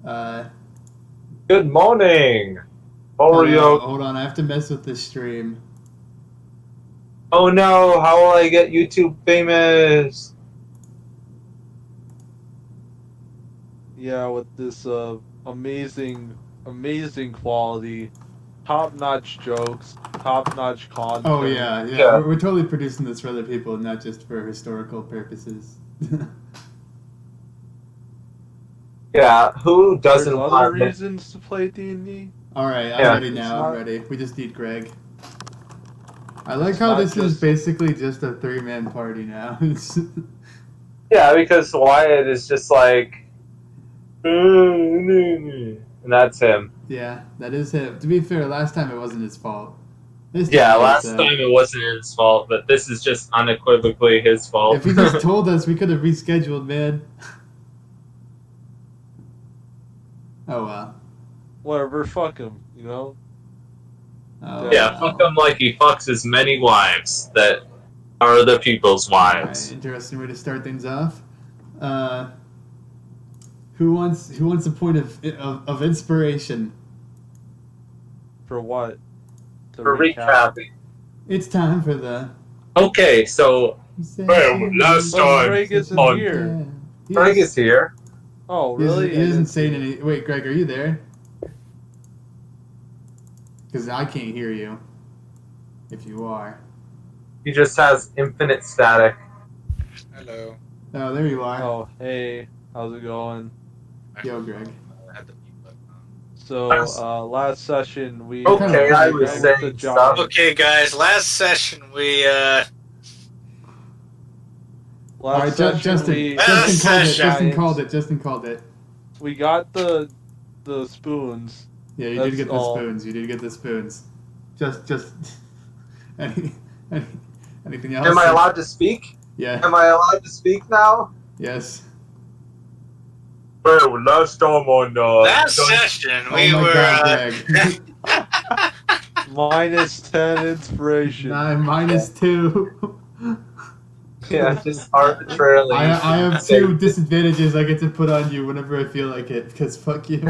Good morning, Hello. Oreo. Hold on, I have to mess with this stream. Oh no, how will I get YouTube famous? Yeah, with this amazing quality, top-notch jokes, top-notch content. Oh yeah. Yeah. We're totally producing this for other people, not just for historical purposes. Yeah, who There's doesn't other want it? reasons to play D&D. Alright, I'm Yeah. ready now. I'm It's ready. We just need Greg. I like It's how not this is just- basically just a 3-man party now. Yeah, because Wyatt is just like, and that's him. Yeah, that is him. To be fair, last time it wasn't his fault. This Yeah, time last it's, time it wasn't his fault, but this is just unequivocally his fault. If he just told us, we could have rescheduled, man. Oh well. Whatever, fuck him, you know? Oh, Yeah, well. fuck him like he fucks his many wives that are other people's wives. Alright, interesting way to start things off. Who wants a point of inspiration? For what? To For recapping. It's time for the. Okay, so Well, last But time Greg isn't on- here. Greg is here. Oh, really? He isn't saying any. Wait, Greg, are you there? Because I can't hear you. If you are. He just has infinite static. Hello. Oh, there you are. Oh, hey. How's it going? Yo, Greg. I had the mute button on. So, last session we... Okay, I was Greg saying with the stuff. giant. Okay, guys. Last session we Alright, Last session Justin. we... Justin called it. session. Justin called it. We got the spoons. Yeah, you That's did get the all. spoons. You did get the spoons. Just any, anything else? Am I allowed to speak? Yeah. Am I allowed to speak now? Yes. Well, last time on last session we Oh my were God, Greg. Minus 10 inspiration. -2. yeah, just arbitrarily. I have 2 disadvantages I get to put on you whenever I feel like it, because fuck you.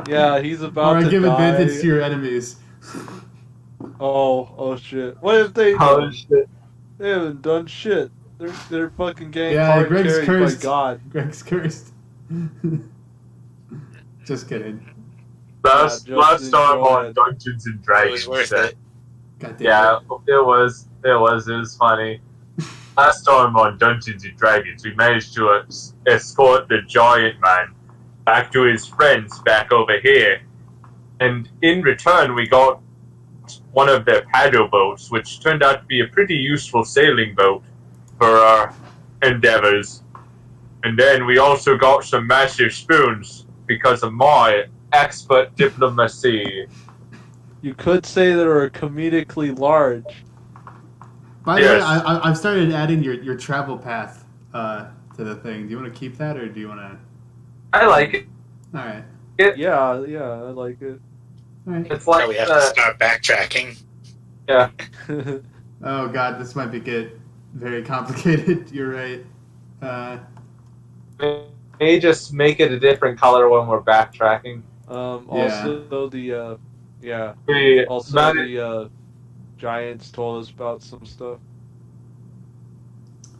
Yeah, he's about Or I to give die. advantage to your enemies. Oh shit. What if they... Oh shit! They haven't done shit. They're fucking getting Yeah, hard Greg's carried cursed. by God. Greg's cursed. Just kidding. Last Yeah, Justin, time go on ahead. Dungeons and it Dragons. was worth it. God damn Yeah, it. it was funny. Last time on Dungeons and Dragons, we managed to escort the giant man back to his friends back over here, and in return we got one of their paddle boats, which turned out to be a pretty useful sailing boat for our endeavors. And then we also got some massive spoons because of my expert diplomacy. You could say they were comedically large. By the way, Yes. I've started adding your travel path to the thing. Do you want to keep that, or do you want to? I like it. All right. Yeah, I like it. All right. It's like So we have to start backtracking. Oh God, this might get very complicated. You're right. may just make it a different color when we're backtracking. Also the We also managed- the giants told us about some stuff.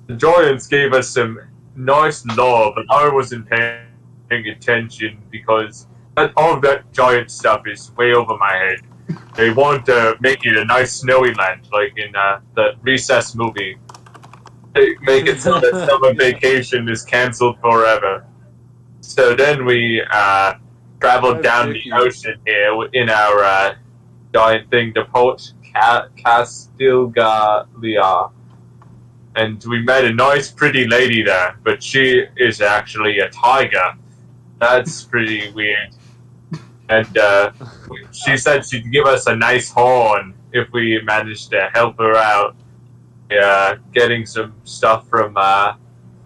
The Giants gave us some nice lore, but I wasn't paying attention because all of that giant stuff is way over my head. They want to make it a nice snowy land, like in the Recess movie. They make it so that summer vacation is canceled forever. So then we traveled That's down tricky. the ocean here in our giant thing to Port Castilgalia. And we met a nice, pretty lady there, but she is actually a tiger. That's pretty weird. And she said she'd give us a nice horn if we managed to help her out. Getting some stuff from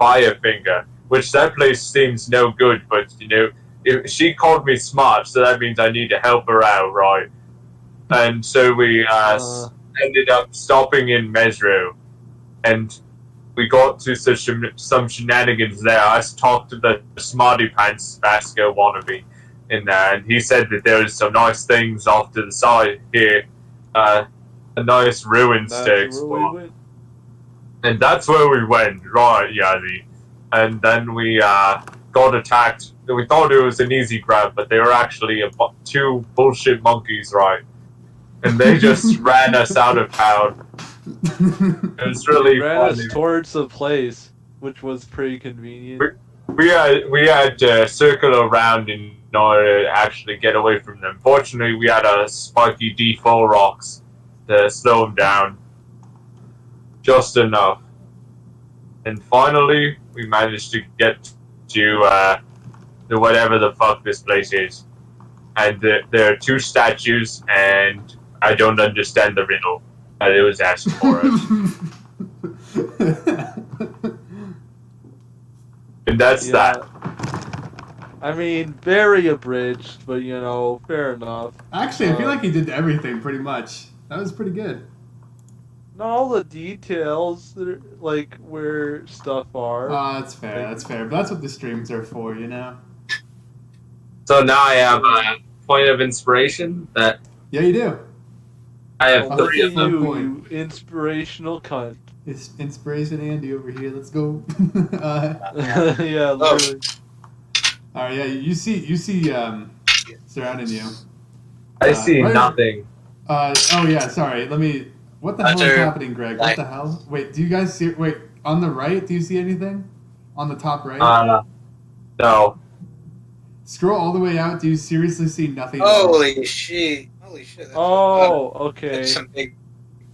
Firefinger, which that place seems no good, but if she called me smart, so that means I need to help her out, right? And so we ended up stopping in Mesro, and we got to some shenanigans there. I talked to the Smarty Pants Vasco wannabe in there, and he said that there was some nice things off to the side here, a nice ruins That's to where we explore. went. And that's where we went, right, Yazzie? And then we got attacked. We thought it was an easy grab, but they were actually two bullshit monkeys, right? And they just ran us out of town. It was really Ran funny. us towards the place, which was pretty convenient. We had to circle around in order to actually get away from them. Fortunately, we had a spiky D4 rocks to slow them down. Just enough. And finally, we managed to get to whatever the fuck this place is. And there are two statues, and I don't understand the riddle that it was asking for us. And that's that. I mean, very abridged, but you know, fair enough. Actually, I feel like he did everything pretty much. That was pretty good. Not all the details, that are, like where stuff are. That's fair. That's fair. But that's what the streams are for, you know. So now I have a point of inspiration that Yeah, you do. I have Look three at of them. you inspirational cunt. It's inspiration Andy over here. Let's go. Yeah, literally. All right, yeah, you see surrounding you. I see right- nothing. Oh yeah, sorry. What the hell is Under- happening, Greg? What the hell? Wait, do you guys see? Wait, on the right, do you see anything? On the top right? No. Scroll all the way out. Do you seriously see nothing? at all? Holy shit! That's Oh, okay. That's some big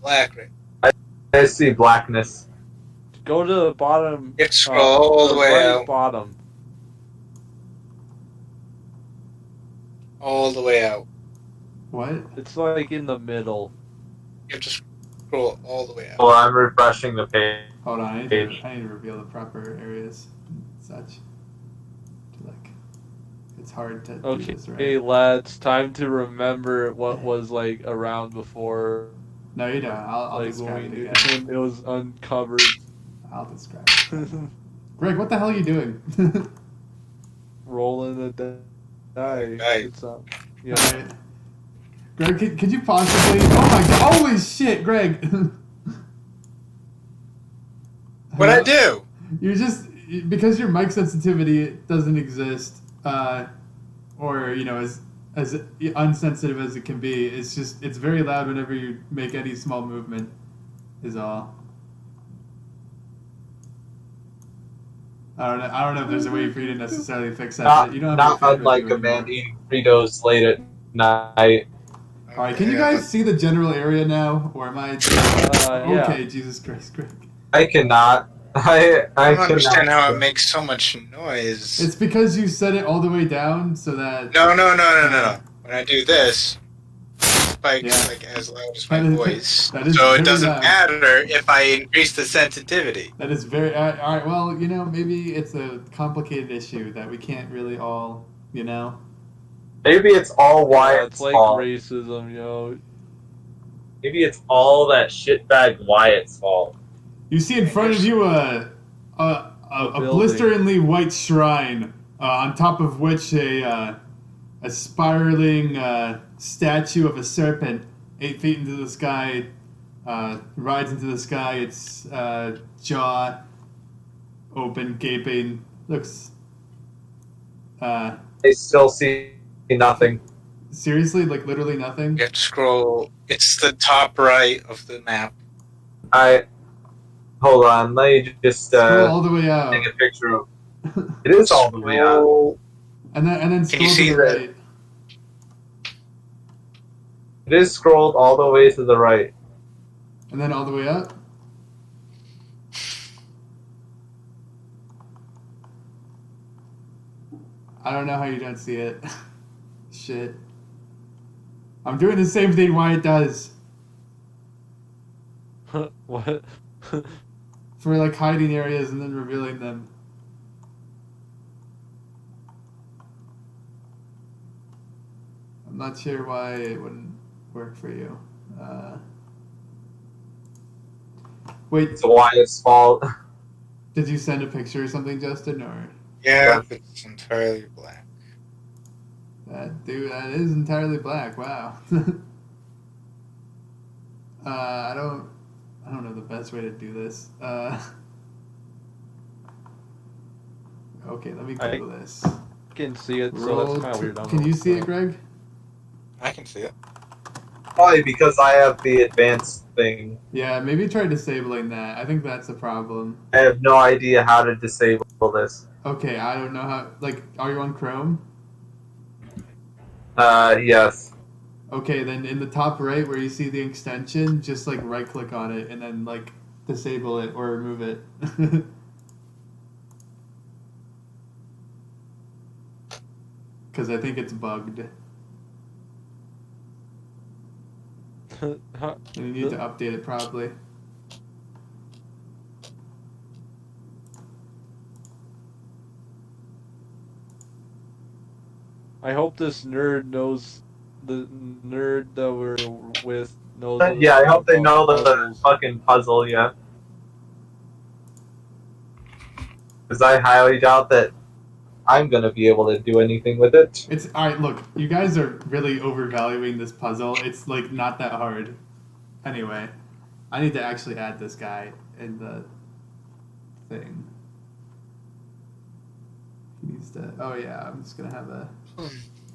black right. I see blackness. Go to the bottom. You have to scroll all the way right out. bottom. All the way out. What? It's like in the middle. You have to scroll all the way out. Well, I'm refreshing the page. Hold on, I need Page. to reveal the proper areas and such. It's hard to do this right. Okay, lads, time to remember what was like around before. No, you don't. I'll Like describe when, it again. when it was uncovered. I'll describe it. Greg, what the hell are you doing? Rolling a die. Right. It's up. Yeah. Alright. Greg, could you possibly? Oh my god! Holy shit, Greg! What'd I do? You're just because your mic sensitivity doesn't exist, or you know, as unsensitive as it can be. It's very loud whenever you make any small movement. Is all. I don't know if there's a way for you to necessarily fix that. But you don't have to unlike a man eating Fritos late at night. All right, can you guys see the general area now, or am I? Yeah. Okay, Jesus Christ, Greg. I cannot. I I don't understand cannot. how it makes so much noise. It's because you set it all the way down so that. No. When I do this, it spikes like as loud as my That is- voice. that is So very it doesn't loud. matter if I increase the sensitivity. That is very. All right, well, you know, maybe it's a complicated issue that we can't really all, you know. Maybe it's all Yeah, Wyatt's it's like fault. racism, yo. Maybe it's all that shitbag Wyatt's fault. You see in front of you a building. blisteringly white shrine, on top of which a spiraling statue of a serpent, 8 feet into the sky, rides into the sky. Its jaw open, gaping. Looks. I still see nothing. Seriously, like literally nothing. You have to scroll. It's the top right of the map. Hold on, let me just Scroll all the way out, take a picture of. It is all the way out. Scroll- and then scroll you to see the that? right. It is scrolled all the way to the right. And then all the way up. I don't know how you don't see it. Shit. I'm doing the same thing Wyatt does. What? For like hiding areas and then revealing them. I'm not sure why it wouldn't work for you. Wait, It's Wyatt's fault. Did you send a picture or something, Justin? Or Yeah, it's entirely black. that is entirely black. Wow. I don't know the best way to do this. Okay, let me I Google this. can see it, so that's kind of weird. I don't Can know you what's see it, going on. Greg? I can see it. Probably because I have the advanced thing. Yeah, maybe try disabling that. I think that's a problem. I have no idea how to disable this. Okay, I don't know how. Like, are you on Chrome? Yes. Okay, then in the top right where you see the extension, just like right click on it and then like disable it or remove it. Because I think it's bugged. Huh? And you need to update it probably. I hope this nerd knows the nerd that we're with knows. Yeah, I hope they about know the puzzles. fucking puzzle, yeah. Because I highly doubt that I'm gonna be able to do anything with it. It's alright, look, you guys are really overvaluing this puzzle. It's like not that hard. Anyway, I need to actually add this guy in the thing. He needs to. Oh yeah, I'm just gonna have a.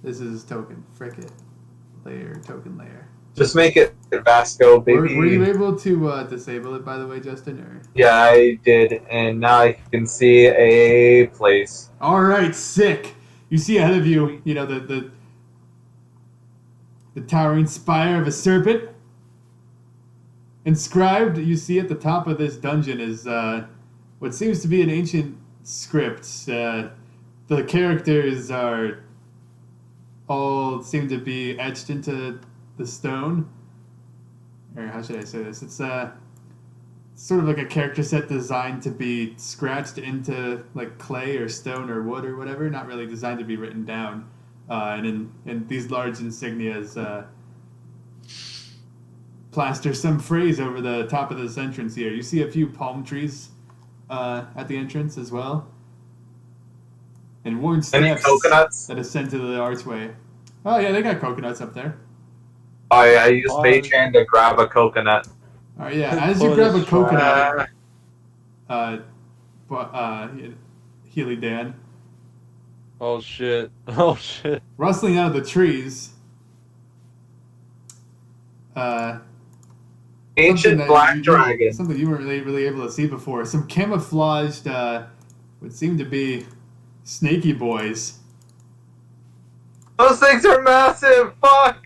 This is token frickin' layer, token layer. Just make it Vasco, baby. Were you able to disable it, by the way, Justin? Or Yeah, I did, and now I can see a place. all right, sick. You see ahead of you, you know the towering spire of a serpent. Inscribed, you see at the top of this dungeon is what seems to be an ancient script. The characters are all seem to be etched into the stone. Or how should I say this? It's sort of like a character set designed to be scratched into like clay or stone or wood or whatever. Not really designed to be written down. And in these large insignias. Plaster some phrase over the top of this entrance here. You see a few palm trees at the entrance as well. And worn Any steps coconuts? that ascend to the archway. Oh yeah, they got coconuts up there. I used Mage Hand to grab a coconut. Alright, yeah. As you grab a coconut, Healy Dan, Oh shit! Oh shit! rustling out of the trees, Ancient black dragon. something you weren't really able to see before. Some camouflaged, what seemed to be snaky boys. Those things are massive! Fuck!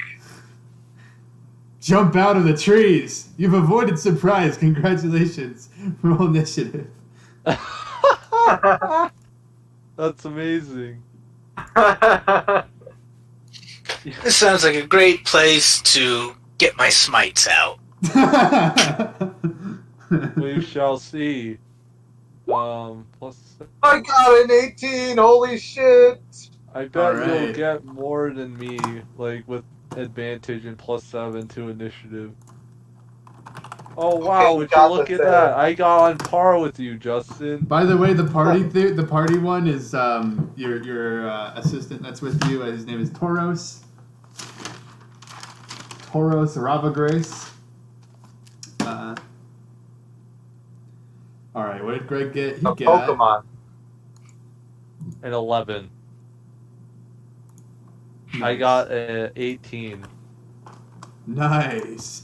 Jump out of the trees! You've avoided surprise. Congratulations. Roll initiative. That's amazing. This sounds like a great place to get my smites out. We shall see. Plus, I got an 18! Holy shit! I bet you'll Alright. get more than me, like with advantage and +7 to initiative. Oh wow! you Would you got look the at same. that? I got on par with you, Justin. By the way, the party one is your assistant that's with you. His name is Toros. Toros Ravagrace. All right, what did Greg get? He A got Pokemon. An 11. I Nice. got a 18. Nice.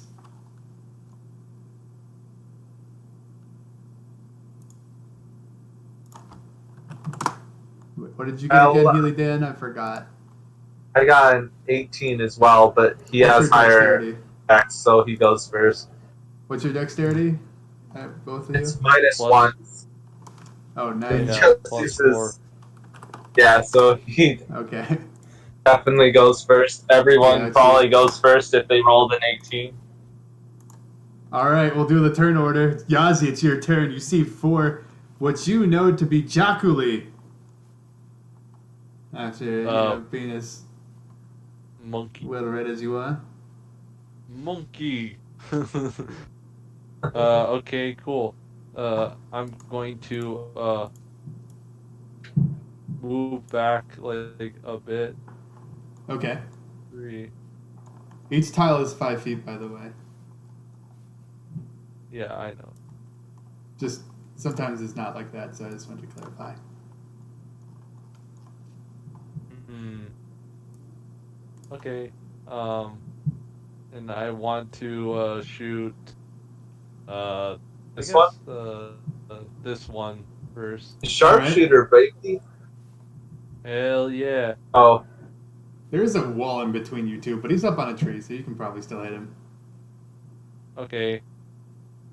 What did you get again, Healy Dan? I forgot. I got an 18 as well, but he What's has your higher dexterity? X, so he goes first. What's your dexterity? Both of you? It's -1. Oh, nice. Yeah, Just plus uses- 4. Yeah, so he Okay. definitely goes first. Everyone Yeah, probably goes first if they rolled an 18. All right, we'll do the turn order. Yazi, it's your turn. You see 4, what you know to be Jakuli. After being as Monkey. well read as you are. Monkey. Okay, cool. I'm going to move back like a bit. Okay. 3. Each tile is 5 feet, by the way. Yeah, I know. Just sometimes it's not like that, so I just wanted to clarify. Okay. And I want to shoot I This guess one? this one first. Sharpshooter, baby. Hell yeah. Oh, There is a wall in between you two, but he's up on a tree, so you can probably still hit him. Okay.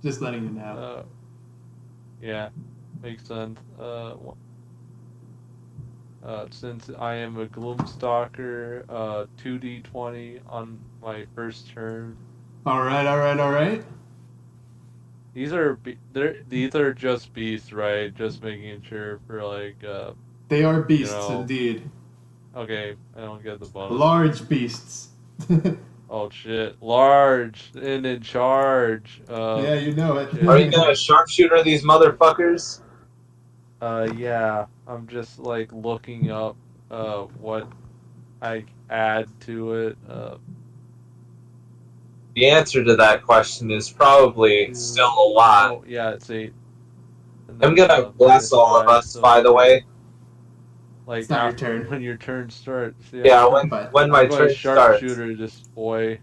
Just letting you know. Yeah, makes sense. Since I am a Gloomstalker, 2d20 on my first turn. Alright. These are just beasts, right? Just making sure for like They are you beasts, know. indeed. Okay, I don't get the bonus. Large beasts. Oh shit, large and in charge. Yeah, you know it. Shit. are you gonna sharpshooter these motherfuckers? Yeah, I'm just like looking up what I add to it. The answer to that question is probably still a lot. Oh yeah, it's 8. And I'm then, gonna bless all of -5, us, so by the way. like It's not your after turn. when your turn starts. Yeah, But when my I'm going turn starts. sharpshooter this boy.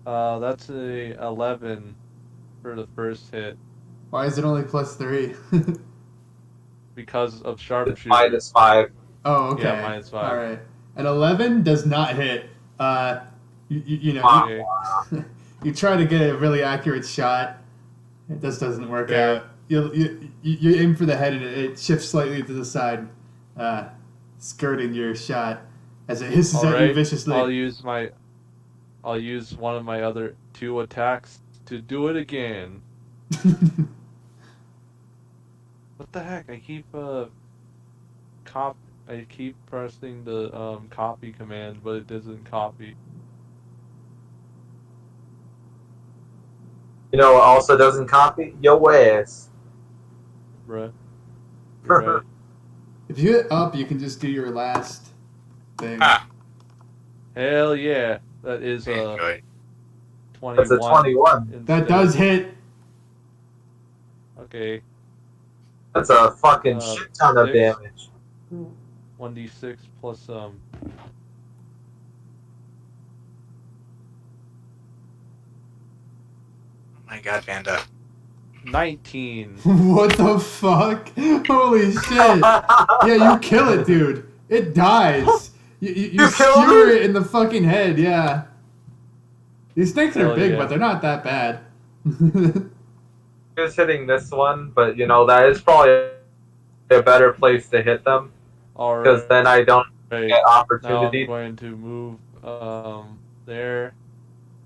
That's a 11 for the first hit why is it only +3? because of It's sharpshooter. -5. Oh, okay. Yeah, -5. Alright. An 11 does not hit. You know, Okay. you try to get a really accurate shot. It just doesn't work Fair. out. You aim for the head and it shifts slightly to the side, skirting your shot as it hisses at you Alright, viciously. I'll use one of my other 2 attacks to do it again. What the heck? I keep pressing the copy command, but it doesn't copy. You know what also doesn't copy? Yo ass. Bruh. You're right. If you hit up, you can just do your last thing. Ah. Hell yeah. That is a Enjoy. 21. That's a 21. That instead. does hit. Okay. That's a fucking shit ton of 6. damage. 1d6 plus Oh my god, Vanda. 19. What the fuck? Holy shit. Yeah, you kill it, dude. It dies. You killed skewer it? it in the fucking head, yeah. These snakes are Hell big, yeah. but they're not that bad. Just hitting this one, but you know, that is probably a better place to hit them. Alright. Because then I don't get Now I'm opportunity. going to move there,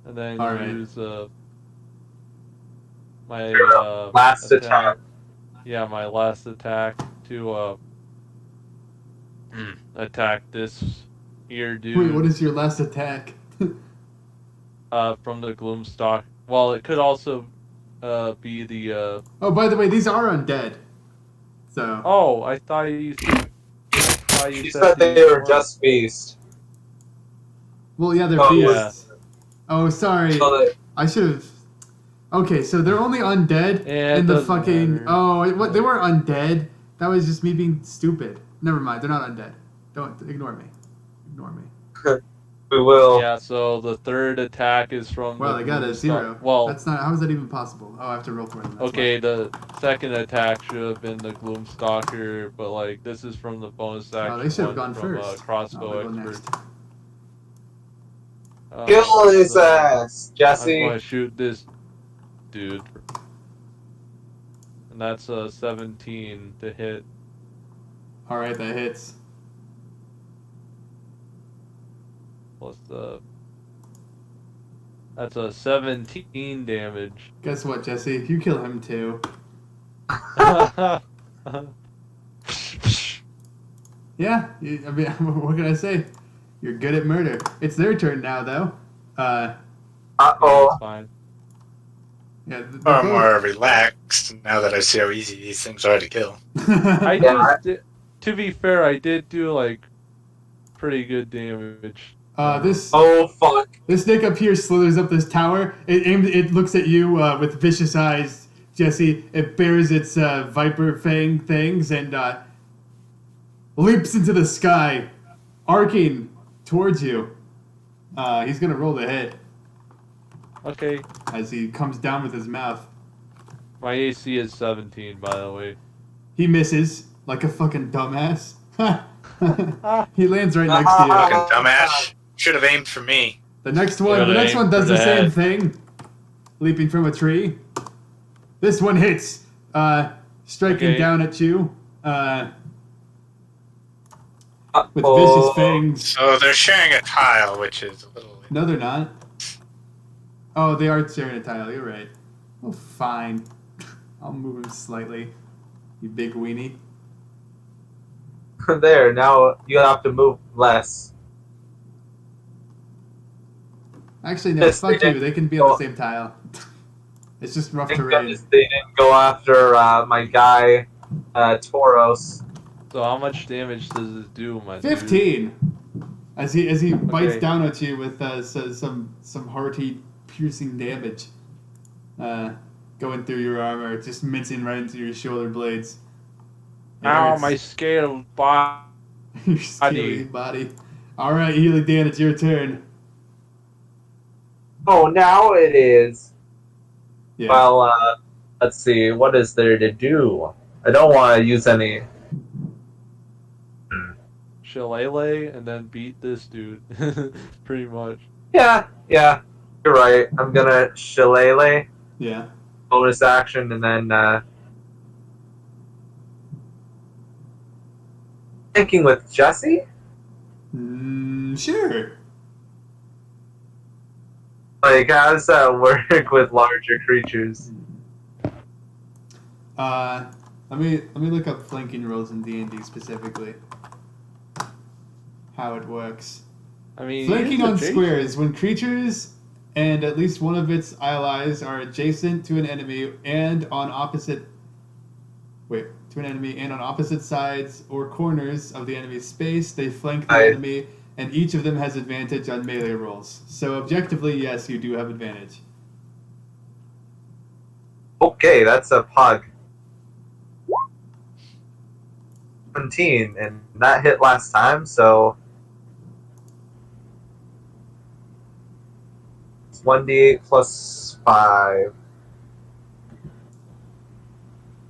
and then Alright. use my Last attack. Yeah, my last attack to attack this here dude. Wait, what is your last attack? From the Gloomstalk. Well, it could also be the Oh, by the way, these are undead. So. Oh, I thought you She said they were just beasts. Well, yeah, they're Oh, beasts. Oh, sorry. So that, I should have. Okay, so they're only undead Yeah, it in the doesn't fucking. matter. Oh, what? They weren't undead. That was just me being stupid. Never mind. They're not undead. Don't ignore me. Ignore me. we will. Yeah, so the third attack is from Well, the I got a Gloomstalk. 0. Well, That's not. How is that even possible? Oh, I have to roll for them. That's okay, why. the second attack should have been the Gloomstalker, but like this is from the bonus action. Oh, they should have one gone from, first. Crossbow Oh, they go expert. next. Kill his So ass, I'm Jesse. going to shoot this dude, and that's a 17 to hit. All right, that hits. Plus that's a 17 damage. Guess what, Jesse? You kill him too. Yeah. I mean, what can I say? You're good at murder. It's their turn now, though. Uh Yeah, oh. it's fine. Yeah, Far more relaxed now that I see how easy these things are to kill. I Yeah, just did, to be fair, I did do like pretty good damage. this Oh fuck. this snake up here slithers up this tower. It looks at you with vicious eyes, Jesse. It bares its viper fang things and leaps into the sky, arcing towards you. He's gonna roll the hit Okay, as he comes down with his mouth. my AC is 17, by the way. He misses like a fucking dumbass. Ah, He lands right next to you. Fucking dumbass. Should have aimed for me. The next Yeah, one does for the same that. thing, leaping from a tree. This one hits, striking Okay. down at you with Uh-oh. vicious fangs. So they're sharing a tile, which is a little. No, they're not. Oh, they are sharing a tile. You're right. Oh, fine. I'll move him slightly. You big weenie. There, now you have to move less. Actually, no. Yes, Fuck they you. did. They can be on the same tile. It's just rough Thank terrain. goodness they didn't go after my guy, Tauros. so how much damage does this do, my dude? 15. As he bites Okay. down at you with some hearty piercing damage, going through your armor, just mincing right into your shoulder blades. It Ow, hurts. my scale body. Your scaly body. All right, Healy Dan, it's your turn. Oh, now it is. Yeah. Well, let's see. What is there to do? I don't want to use any. Shillelagh and then beat this dude. Pretty much. Yeah, you're right. I'm gonna Shillelagh, Yeah. bonus action, and then thinking with Jesse. Sure. Like, how does that work with larger creatures? Let me look up flanking rolls in D&D specifically. How it works. I mean, Flanking he's on adjacent. squares when creatures and at least one of its allies are adjacent to an enemy and on opposite sides or corners of the enemy's space, they flank the enemy, and each of them has advantage on melee rolls. So objectively, yes, you do have advantage. Okay, that's a pug. 17, and that hit last time, so it's 1d8 plus 5.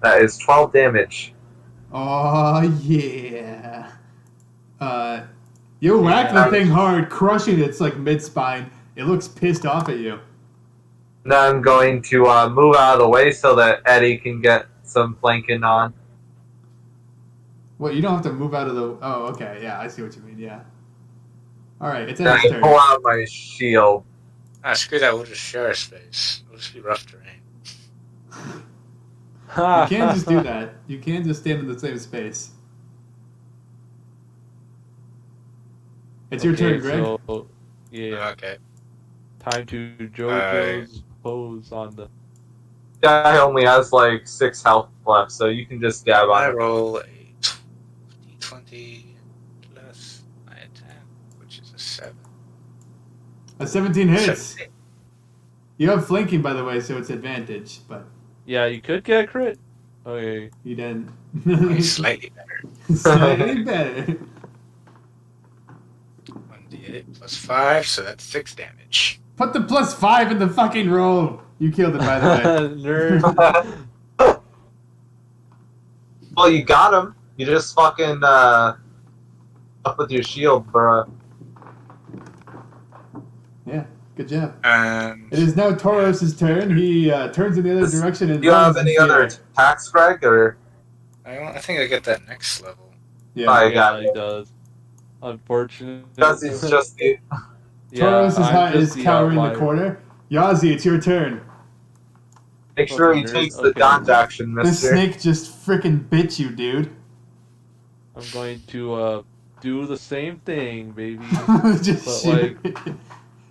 That is 12 damage. Oh yeah. You whack the thing hard, crushing its like mid spine. It looks pissed off at you. Now I'm going to move out of the way so that Eddie can get some flanking on. Well, you don't have to move out of the. Oh, okay. Yeah, I see what you mean. Yeah. All right, it's And I Eddie's turn. pull out my shield. Ah, screw that. We'll just share a space. It'll just be rough terrain. You can't just do that. You can't just stand in the same space. It's your turn, Greg. So, yeah, Okay. time to JoJo's pose on the. Guy only has like 6 health left, so you can just stab on I him. roll a d20 plus my attack, which is a 7. A 17 hits. 17. You have flanking, by the way, so it's advantage, but Yeah, you could get a crit. Okay. you didn't. Only slightly better. Slightly better. 1d8 plus 5, so that's 6 damage. Put the plus 5 in the fucking roll. You killed it, by the way. Nerd. Well, you got him. You just fucking up with your shield, bro. Yeah, good job. And It is now Tauros' turn. He turns in the other direction and Do you have runs any into other you. attacks, Greg? Or I think I get that next level. Yeah. I Yeah, got he it. does. Unfortunately. because he's just the Tauros I'm is just the cowering in the outlier. corner. Yazi, it's your turn. make sure he Okay, takes the okay. dodge action, The mister. snake just frickin' bit you, dude. I'm going to do the same thing, baby. Just But, shoot.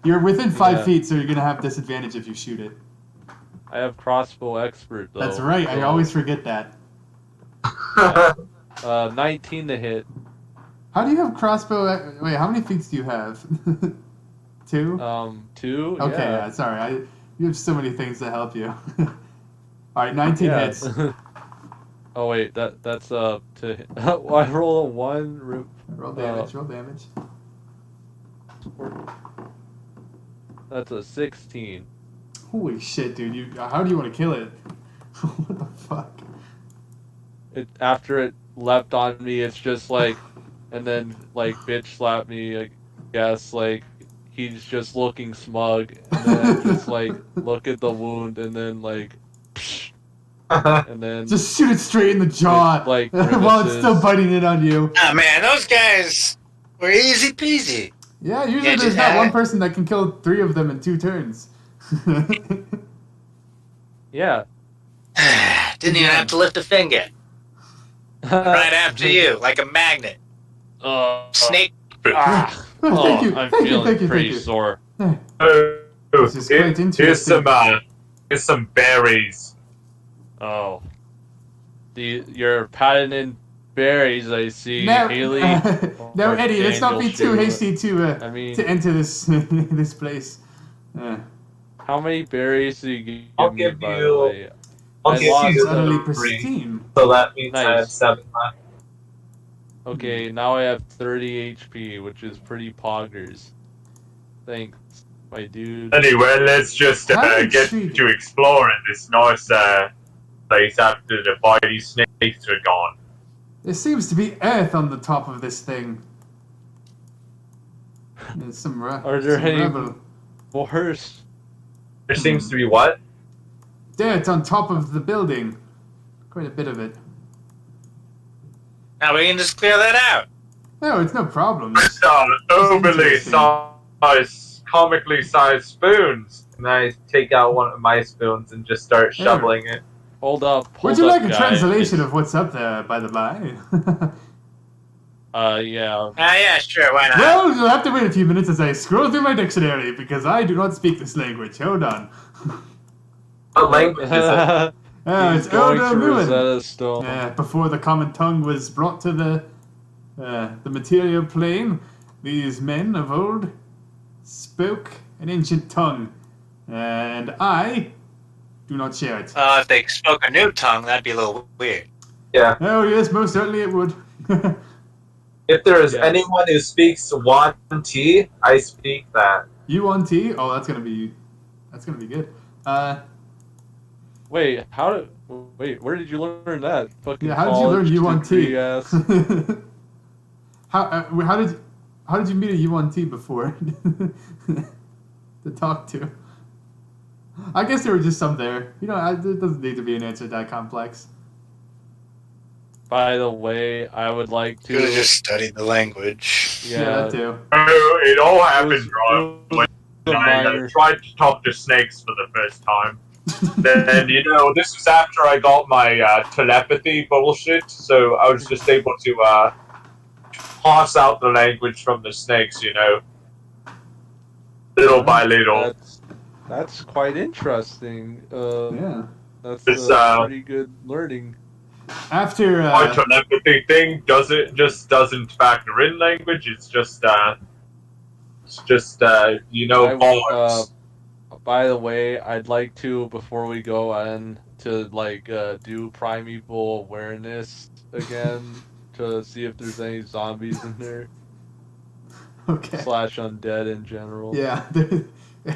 You're within 5 Yeah. feet, so you're gonna have disadvantage if you shoot it. I have crossbow expert though. That's right. I so, always forget that. 19 to hit. How do you have crossbow? Wait, how many feats do you have? 2. 2. Okay, Yeah. yeah. Sorry, you have so many things to help you. All right, 19 Yeah. hits. Oh wait, that's to. I roll a 1. Roll damage. Roll damage. That's a 16. Holy shit, dude! How do you want to kill it? What the fuck? After it leapt on me, it's just like, and then like bitch slapped me. I guess like he's just looking smug, and then just like look at the wound, and then like, and then Just shoot it straight in the jaw, like, while it's still grimaces. biting it on you. Ah, man, those guys were easy peasy. Yeah, usually Yeah, there's just not add one it. person that can kill 3 of them in 2 turns. yeah. Didn't even have to lift a finger. Right after you, like a magnet. Snake. Ah. Thank Oh, you, I'm thank you, feeling thank you, pretty thank you. sore. Oh, This is quite here's some berries. Oh. You're patenting berries, I see. Now, Haley. now, or Eddie, let's not be Daniel too shoot. hasty I mean, to enter this this place. how many berries do you give I'll me, give by you- the way? I'll I give lost you It's utterly the 3. pristine. So that means I have Nice. 7 left. Okay, now I have 30 HP, which is pretty poggers. Thanks, my dude. Anyway, let's just How get intriguing. to exploring this nice place after the bitey snakes are gone. There seems to be earth on the top of this thing. There's some Are there some any rubble. worse? There seems to be what? Dirt on top of the building. Quite a bit of it. Now we can just clear that out. No, it's no problem. It's- Overly interesting. sized, comically sized spoons. And I take out one of my spoons and just start There. shoveling it. Hold up. Would hold you up, like a guys. translation of what's up there, by the by? Yeah. Ah, yeah, sure, why not? Well, you'll have to wait a few minutes as I scroll through my dictionary, because I do not speak this language. Hold on. What language is it? He's It's going Elder to Muin. Rosetta Stone. Before the common tongue was brought to the material plane, these men of old spoke an ancient tongue, and I do not share it. If they spoke a new tongue, that'd be a little weird. Yeah. Oh yes, most certainly it would. If there is Yes. anyone who speaks Wanti, I speak that. Yuan T. Oh, that's gonna be good. Wait, where did you learn that? Fucking Yeah, how did you learn college Yuan T? degree ass. How did you meet a Yuan T before to talk to? I guess there were just some there. You know, it doesn't need to be an answer that complex. By the way, I would like Could have to. just studied the language. Yeah, that too. Oh, it all It happened was- right it was when a I minor- tried to talk to snakes for the first time. Then, you know, this was after I got my telepathy bullshit, so I was just able to toss out the language from the snakes, you know, little by little. That's quite interesting. Yeah. That's It's, pretty good learning. After My telepathy thing doesn't factor in language. It's just you know, vibes. By the way, I'd like to, before we go on, to like do primeval awareness again to see if there's any zombies in there okay. / undead in general. Yeah.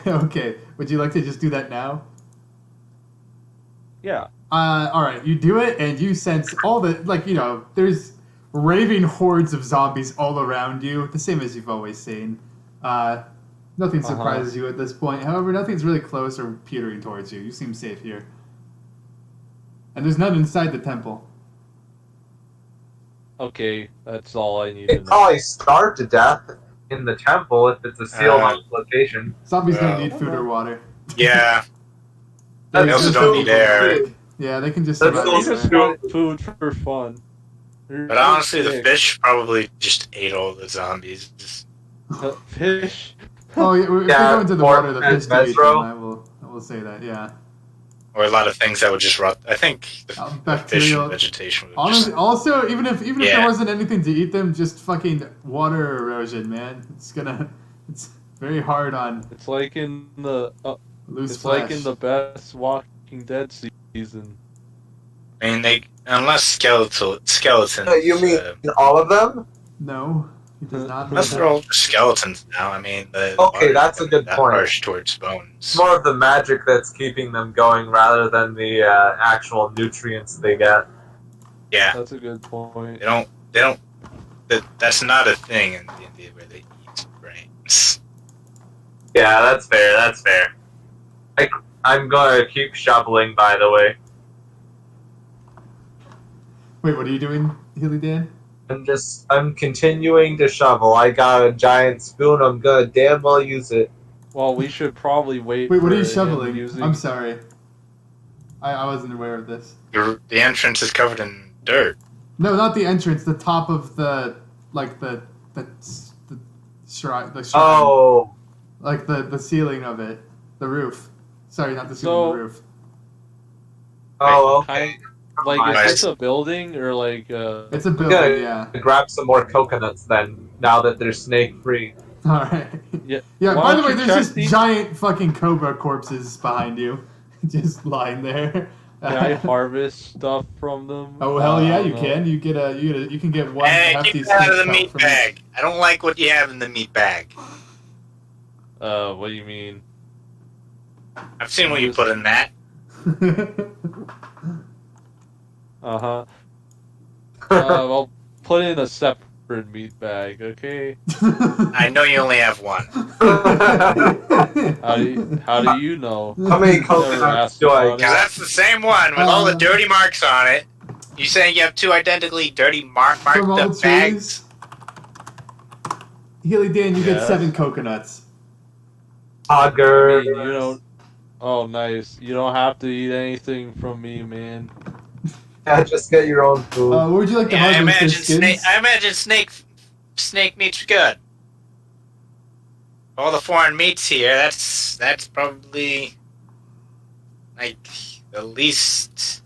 Okay. Would you like to just do that now? Yeah. All right. You do it, and you sense all the there's raving hordes of zombies all around you, the same as you've always seen. Nothing surprises you at this point. However, nothing's really close or petering towards you. You seem safe here. And there's none inside the temple. Okay, that's all I need to It know. probably starve to death in the temple if it's a sealed-off location. Zombies don't Well- need food or water. Yeah. That's They also just don't so need air. weird. Yeah, they can just That's survive. I also just true. want food for fun. But honestly, the fish probably just ate all the zombies. Fish. Oh, yeah, if they Yeah, go into the or water, the fish do eat Mesro. them. I will say that. Yeah. Or a lot of things that would just rot. I think the fish Bacterial. and vegetation would Honestly, just. also, even if there Yeah. wasn't anything to eat them, just fucking water erosion, man. It's very hard on It's like in the loose it's flesh. like in the best Walking Dead season. I mean, unless skeletons. You mean all of them? No, he does not. Unless they're all skeletons now. I mean, the Okay, water's that's a good that point. harsh towards bones. It's more of the magic that's keeping them going rather than the actual nutrients they get. Yeah, That's a good point. they don't. That's not a thing in D&D where they eat brains. Yeah, that's fair. That's fair. I'm gonna keep shoveling, by the way. Wait, what are you doing, Healy Dan? I'm continuing to shovel. I got a giant spoon. I'm gonna damn well use it. Well, we should probably wait. Wait, what are for you him shoveling? using- I'm sorry. I wasn't aware of this. The entrance is covered in dirt. No, not the entrance. The top of the shrine. The shrine. Oh, Like the ceiling of it, the roof. Sorry, not the ceiling. So- The roof. oh, okay. Like, Nice. is this a building or like? It's a I'm building. gonna Yeah. grab some more coconuts then. Now that they're snake free. All right. Yeah. Yeah. Why By the don't way, you there's check just these- giant fucking cobra corpses behind you, just lying there. Can I harvest stuff from them? Oh hell yeah, I don't you know. can. You can get one Hey, hefty keep that out of the stick meat from it. bag. I don't like what you have in the meat bag. What do you mean? I've seen what you put in that. Uh-huh. Well, put in a separate meat bag, okay? I know you only have one. How do you know? How many Never coconuts asked do I about Because it. that's the same one with all the dirty marks on it. You saying you have two identically dirty marked From all up trees? bags? Healy Dan, you get Yes. 7 coconuts. I Hugger. mean, you don't. Oh, nice. You don't have to eat anything from me, man. Yeah, just get your own food. What would you like to Yeah, I harvest? imagine The skins? snake meat's good. All the foreign meats here, that's probably like the least.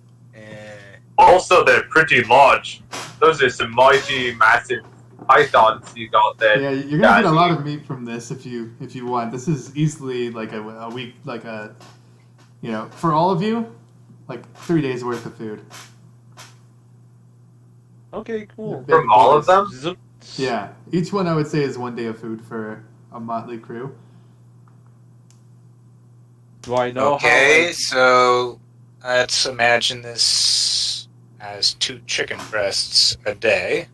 Also, they're pretty large. Those are some mighty, massive pythons you got there. Yeah, you're gonna get a lot of meat from this if you want. This is easily like a week, like for all of you, like 3 days worth of food. Okay, cool. Big From all of boys. them? Zip. Yeah, each one I would say is 1 day of food for a motley crew. Do I know Okay, how? so let's imagine this as 2 chicken breasts a day.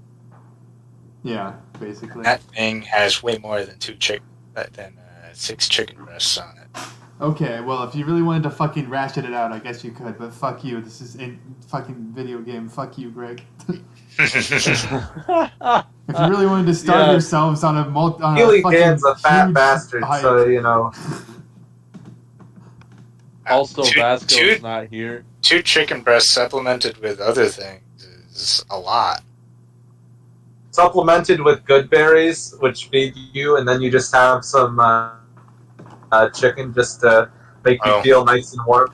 Yeah, basically. That thing has way more than 6 chicken breasts on it. Okay, well, if you really wanted to fucking ratchet it out, I guess you could, but fuck you. This is a fucking video game. Fuck you, Greg. If you really wanted to starve Yeah. yourselves on a Healy fucking Dan's a fat huge bastard, hike. so you know. Also, Two- Vasco's two- not here. 2 chicken breasts supplemented with other things is a lot. Supplemented with good berries, which feed you, and then you just have some chicken just to make you Oh. feel nice and warm.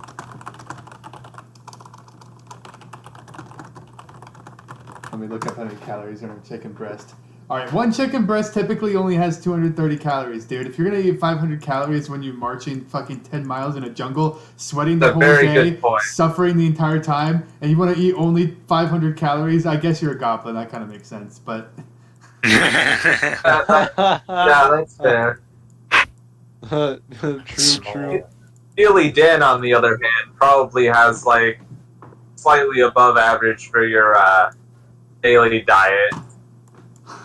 Let me look up how many calories are in a chicken breast. Alright, one chicken breast typically only has 230 calories, dude. If you're gonna eat 500 calories when you're marching fucking 10 miles in a jungle, sweating the That's a whole very day, good point. suffering the entire time, and you want to eat only 500 calories, I guess you're a goblin. That kind of makes sense, but... Yeah, that's fair. True. Steely Dan, on the other hand, probably has like slightly above average for your daily diet.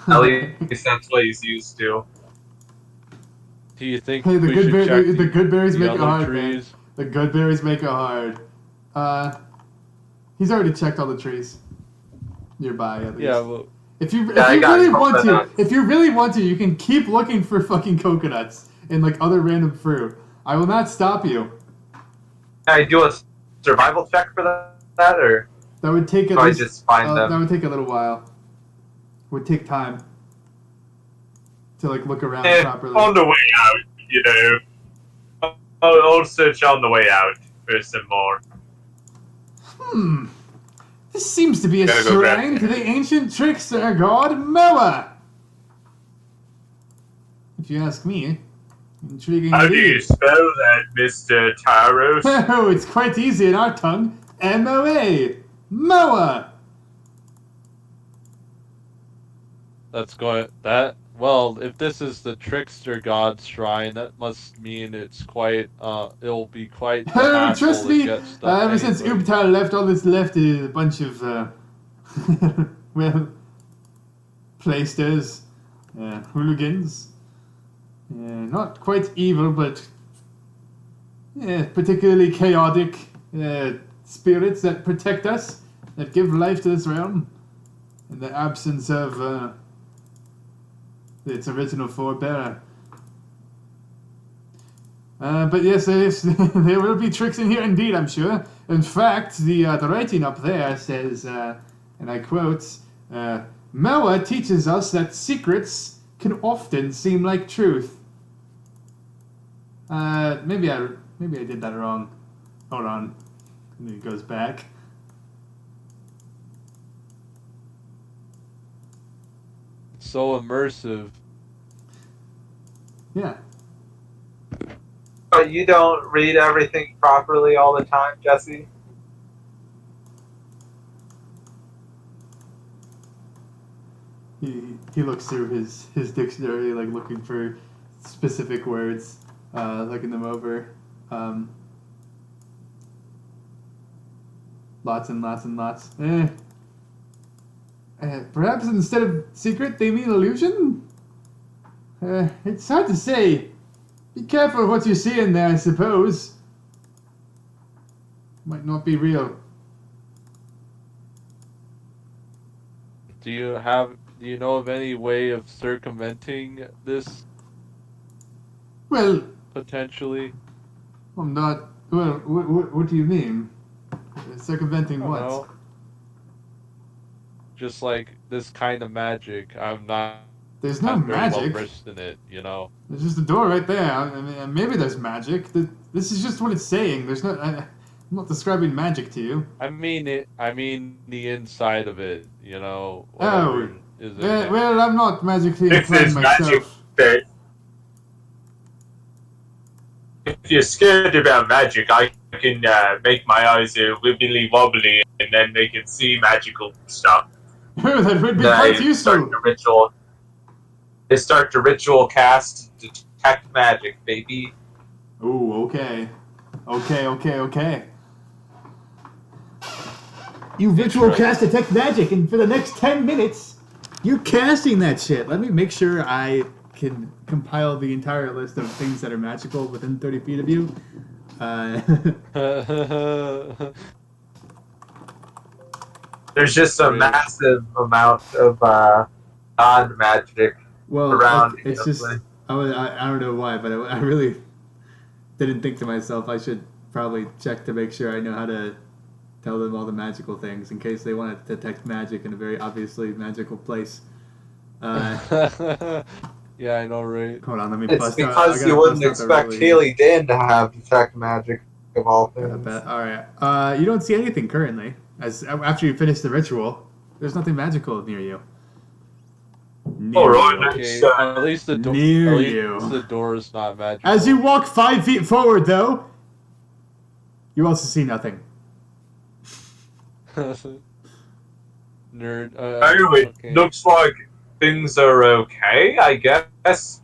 At least that's what he's used to. Do you think Hey, the we good, should check the good berries the make it other hard, man. trees? The good berries make it hard. He's already checked all the trees nearby. At least. Yeah, well, If you Yeah, I got really want to, coconuts. if you really want to, you can keep looking for fucking coconuts and like other random fruit. I will not stop you. Can I do a survival check for that, or That would take at do I least. just find That them? would take a little while. Would take time to like look around properly. On the way out, you know. I'll search on the way out for some more. This seems to be a Gotta go grab shrine to it. the ancient trickster god Moa. If you ask me. Intriguing How do you indeed. spell that, Mr. Tyros? Oh, it's quite easy in our tongue. M-O-A. Moa. Well, if this is the trickster god's shrine, that must mean it's quite, it'll be quite the Oh, hassle trust to me. get stuff Ever since anyway. Ubtal left, all that's left is a bunch of, well, playsters, hooligans. Not quite evil, but particularly chaotic spirits that protect us, that give life to this realm, in the absence of its original forebearer. But yes, there will be tricks in here indeed, I'm sure. In fact, the writing up there says, and I quote, Moa teaches us that secrets can often seem like truth. Maybe I did that wrong. Hold on. And then it goes back. So immersive. Yeah. But you don't read everything properly all the time, Jesse? He looks through his dictionary, like looking for specific words, looking them over. Lots and lots and lots. Perhaps instead of secret, they mean illusion? It's hard to say. Be careful of what you see in there, I suppose. Might not be real. Do you know of any way of circumventing this, Well, potentially? I'm not... Well, what do you mean? Circumventing I don't what? know. Just like this kind of magic. I'm not There's no very well magic. versed in it, you know. There's just a door right there. I mean, maybe there's magic. This is just what it's saying. There's no... I'm not describing magic to you. I mean the inside of it, you know. Oh. Whatever is in it. Well, I'm not magically If inclined there's magic, myself. that if you're scared about magic, I can make my eyes wibbly wobbly, and then they can see magical stuff. Oh, that would be They quite start useful. the ritual. They start the ritual cast to detect magic, baby. Ooh, okay. Okay. You virtual cast detect magic, and for the next 10 minutes, you're casting that shit. Let me make sure I can compile the entire list of things that are magical within 30 feet of you. There's just a Really? massive amount of non-magic Well, around. it's just... place. I don't know why, but I really didn't think to myself I should probably check to make sure I know how to tell them all the magical things in case they want to detect magic in a very obviously magical place. Yeah, I know, right? Hold on, let me It's bust because out. I gotta you wouldn't bust out expect the Haley Dan to have detect magic of all things. Alright. You don't see anything currently. After you finish the ritual, there's nothing magical near you. Alright, Okay, So- at least the door. Near At least you. the door is not magical. As you walk 5 feet forward, though, you also see nothing. Nerd. Anyway, Okay. looks like things are okay, I guess,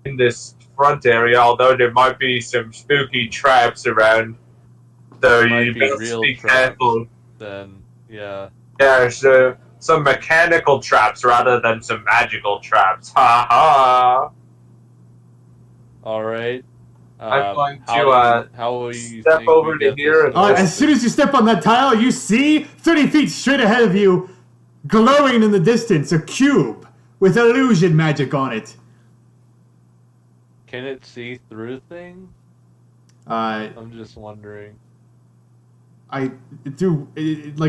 in this front area, although there might be some spooky traps around. So Might you be better real be traps. careful. Then, yeah. Yeah, so some mechanical traps rather than some magical traps. Ha ha! All right. I'm going how to will you step think over we to get here this and- sorted? As soon as you step on that tile, you see 30 feet straight ahead of you, glowing in the distance, a cube with illusion magic on it. Can it see through things? I I'm just wondering. like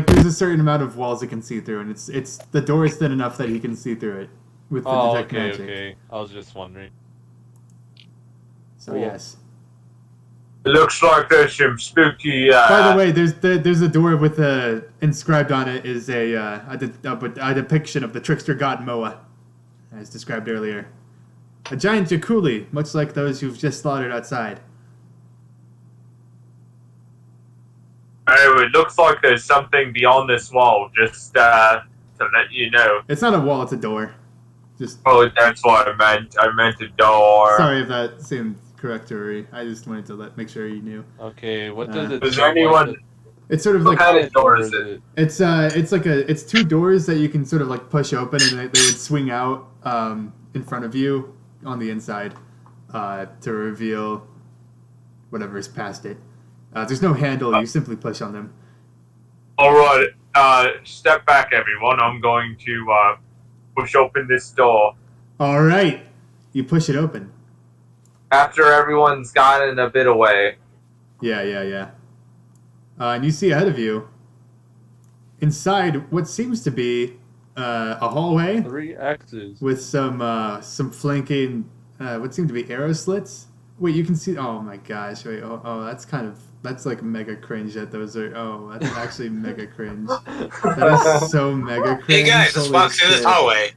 there's a certain amount of walls it can see through, and it's the door is thin enough that he can see through it. with the Oh, detect okay, magic. okay. I was just wondering. So Cool. yes. It looks like there's some spooky. By the way, there's a door with inscribed on it is a depiction of the trickster god Moa, as described earlier. A giant gooooo, much like those you've just slaughtered outside. Oh, it looks like there's something beyond this wall. Just to let you know. It's not a wall; it's a door. Just Oh, that's what I meant. I meant a door. sorry if that seemed correct, Uri. I just wanted to make sure you knew. Okay, what does it Does seem like anyone- It's sort of What like kind of door or is it? it's two doors that you can sort of like push open, and they would swing out in front of you on the inside to reveal whatever's past it. There's no handle; you simply push on them. All right, step back, everyone. I'm going to push open this door. All right, you push it open. After everyone's gotten a bit away. Yeah. And you see ahead of you, inside what seems to be a hallway 3 X's. with some flanking what seem to be arrow slits. Wait, you can see. Oh my gosh! Wait. Oh, that's like mega cringe. That those are. Oh, that's actually mega cringe. That is so mega cringe. Hey guys, let's Holy walk through this shit. hallway.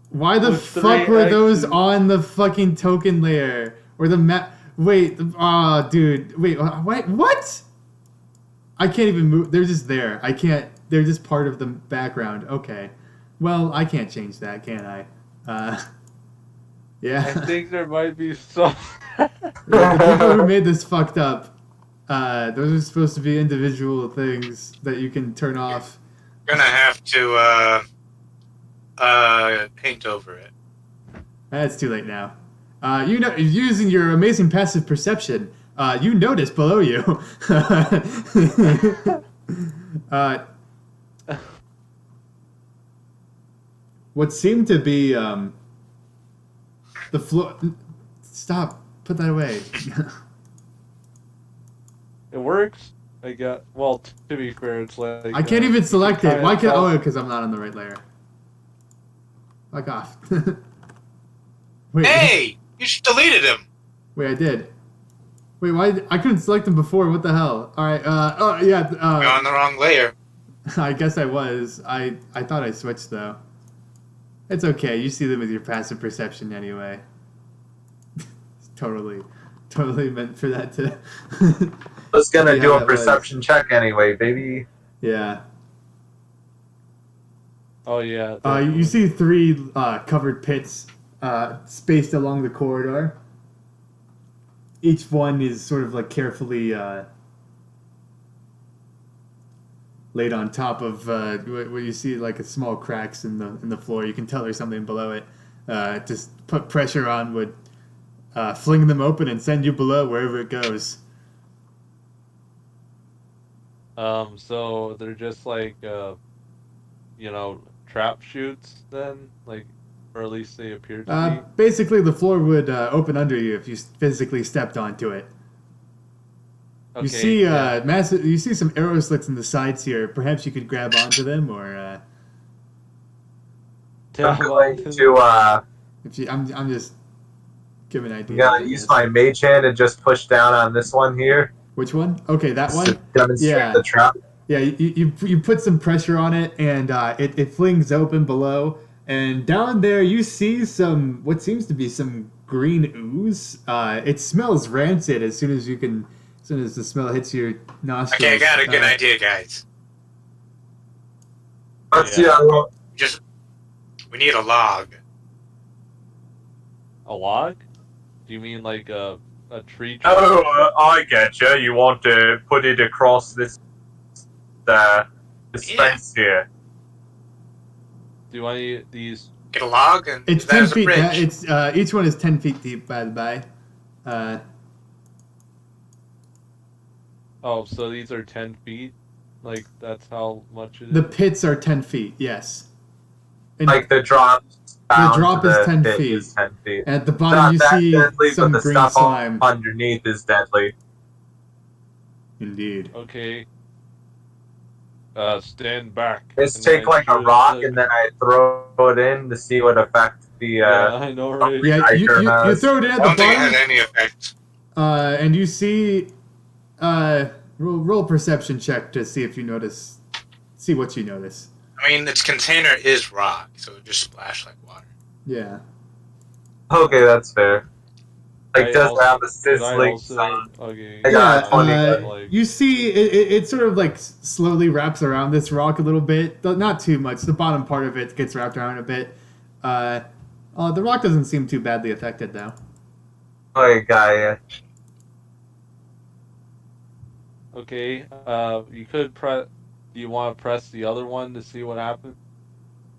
Why the With fuck 3 were those X's. on the fucking token layer or the map? Wait. Oh, dude. Wait. What? I can't even move. They're just there. I can't. They're just part of the background. Okay. Well, I can't change that, can I? Yeah. I think there might be some. The people who made this fucked up. Those are supposed to be individual things that you can turn off. Gonna have to paint over it. It's too late now. You know, using your amazing passive perception, you notice below you. What seemed to be the floor. Stop. Put that away. It works. I got. Well, to be fair, it's like. I can't even select it. kinda Why can't? tell- Oh, because I'm not on the right layer. Fuck off. Wait. Hey! You just deleted him! Wait, I did. Wait, why? I couldn't select them before. What the hell? All right. Oh yeah. You're on the wrong layer. I guess I was. I thought I switched though. It's okay. You see them with your passive perception anyway. It's totally meant for that to. I was gonna See do how a that was. perception check anyway, baby. Yeah. Oh yeah. You see 3 covered pits spaced along the corridor. Each one is sort of like carefully laid on top of where you see like a small cracks in the floor. You can tell there's something below it. Just put pressure on would fling them open and send you below wherever it goes. So they're just like, trap shoots then, like, or at least they appear to Basically, the floor would open under you if you physically stepped onto it. be. You Okay, see, yeah. massive. You see some arrow slits in the sides here. Perhaps you could grab onto them, or Tell I'm going them- to if you, I'm just giving I'm ideas. gonna I use guess. my mage hand and just push down on this one here Which one? Okay, that to one. demonstrate Yeah. the trap. Yeah, you put some pressure on it, and it flings open below. And down there, you see some what seems to be some green ooze. It smells rancid as soon as the smell hits your nostrils. Okay, I got a good idea, guys. Let's Yeah. see. We need a log. A log? Do you mean like a tree trunk? Oh, I get you. You want to put it across this Yeah. fence here. Do you want these? Get a log and It's that 10 is a feet. bridge. It's each one is 10 feet deep, by the by. Oh, so these are 10 feet? Like, that's how much it is? The pits are 10 feet. Yes. And Like the drop. down drop to is the 10 pit feet. Is 10 feet. at the Not bottom, you that see deadly, some but the green stuff slime. underneath is deadly. Indeed. Okay. stand back. Just And then take I like a shoot rock the- and then I throw it in to see what effect the yeah, I know, right? Yeah, you has. throw it in I at don't the think it had bottom, any effect. and you see, roll a perception check to see if you notice, see what you notice. I mean, its container is rock, so it just splash like water. Yeah. Okay, that's fair. Like, I does also- have a did I sizzling also- sound. Okay. I got 20, like- you see it sort of like slowly wraps around this rock a little bit. Not too much. The bottom part of it gets wrapped around a bit. The rock doesn't seem too badly affected, though. Okay, guy. Okay, you could press. Do you want to press the other one to see what happens?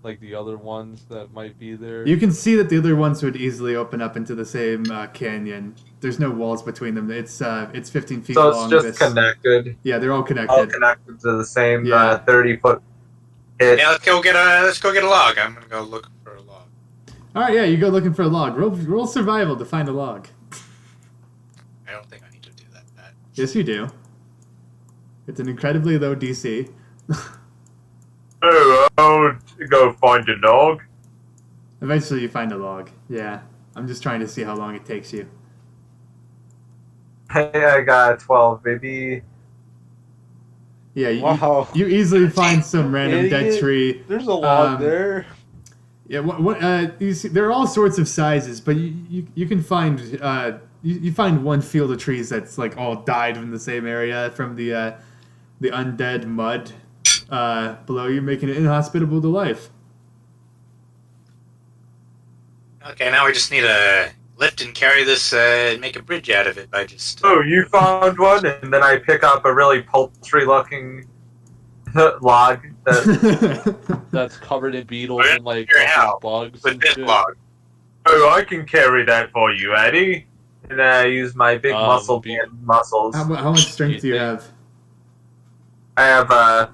Like the other ones that might be there? You can see that the other ones would easily open up into the same canyon. There's no walls between them. It's 15 feet So long. it's just connected. Yeah, they're all All connected. connected to the same Yeah. 30-foot hit. Yeah, let's go get a log. I'm gonna go look for a log. All right, yeah, you go looking for a log. Roll survival to find a log. I don't think I need to do that. Yes, you do. It's an incredibly low DC. Oh, I'll go find a log. Eventually, you find a log. Yeah, I'm just trying to see how long it takes you. Hey, I got 12, baby. Yeah, Wow. you easily find some random dead Idiot. tree. There's a log Um, there. Yeah, you see, there are all sorts of sizes, but you can find you find one field of trees that's like all died in the same area from the undead mud below you, making it inhospitable to life. Okay, now we just need to lift and carry this and make a bridge out of it by just. Oh, you found one, and then I pick up a really paltry-looking log. That's covered in beetles Where- and like where fucking how? bugs With and this shit. log. Oh, I can carry that for you, Eddie. And then I use my big muscle be- man muscles. how much strength do you think- have? I have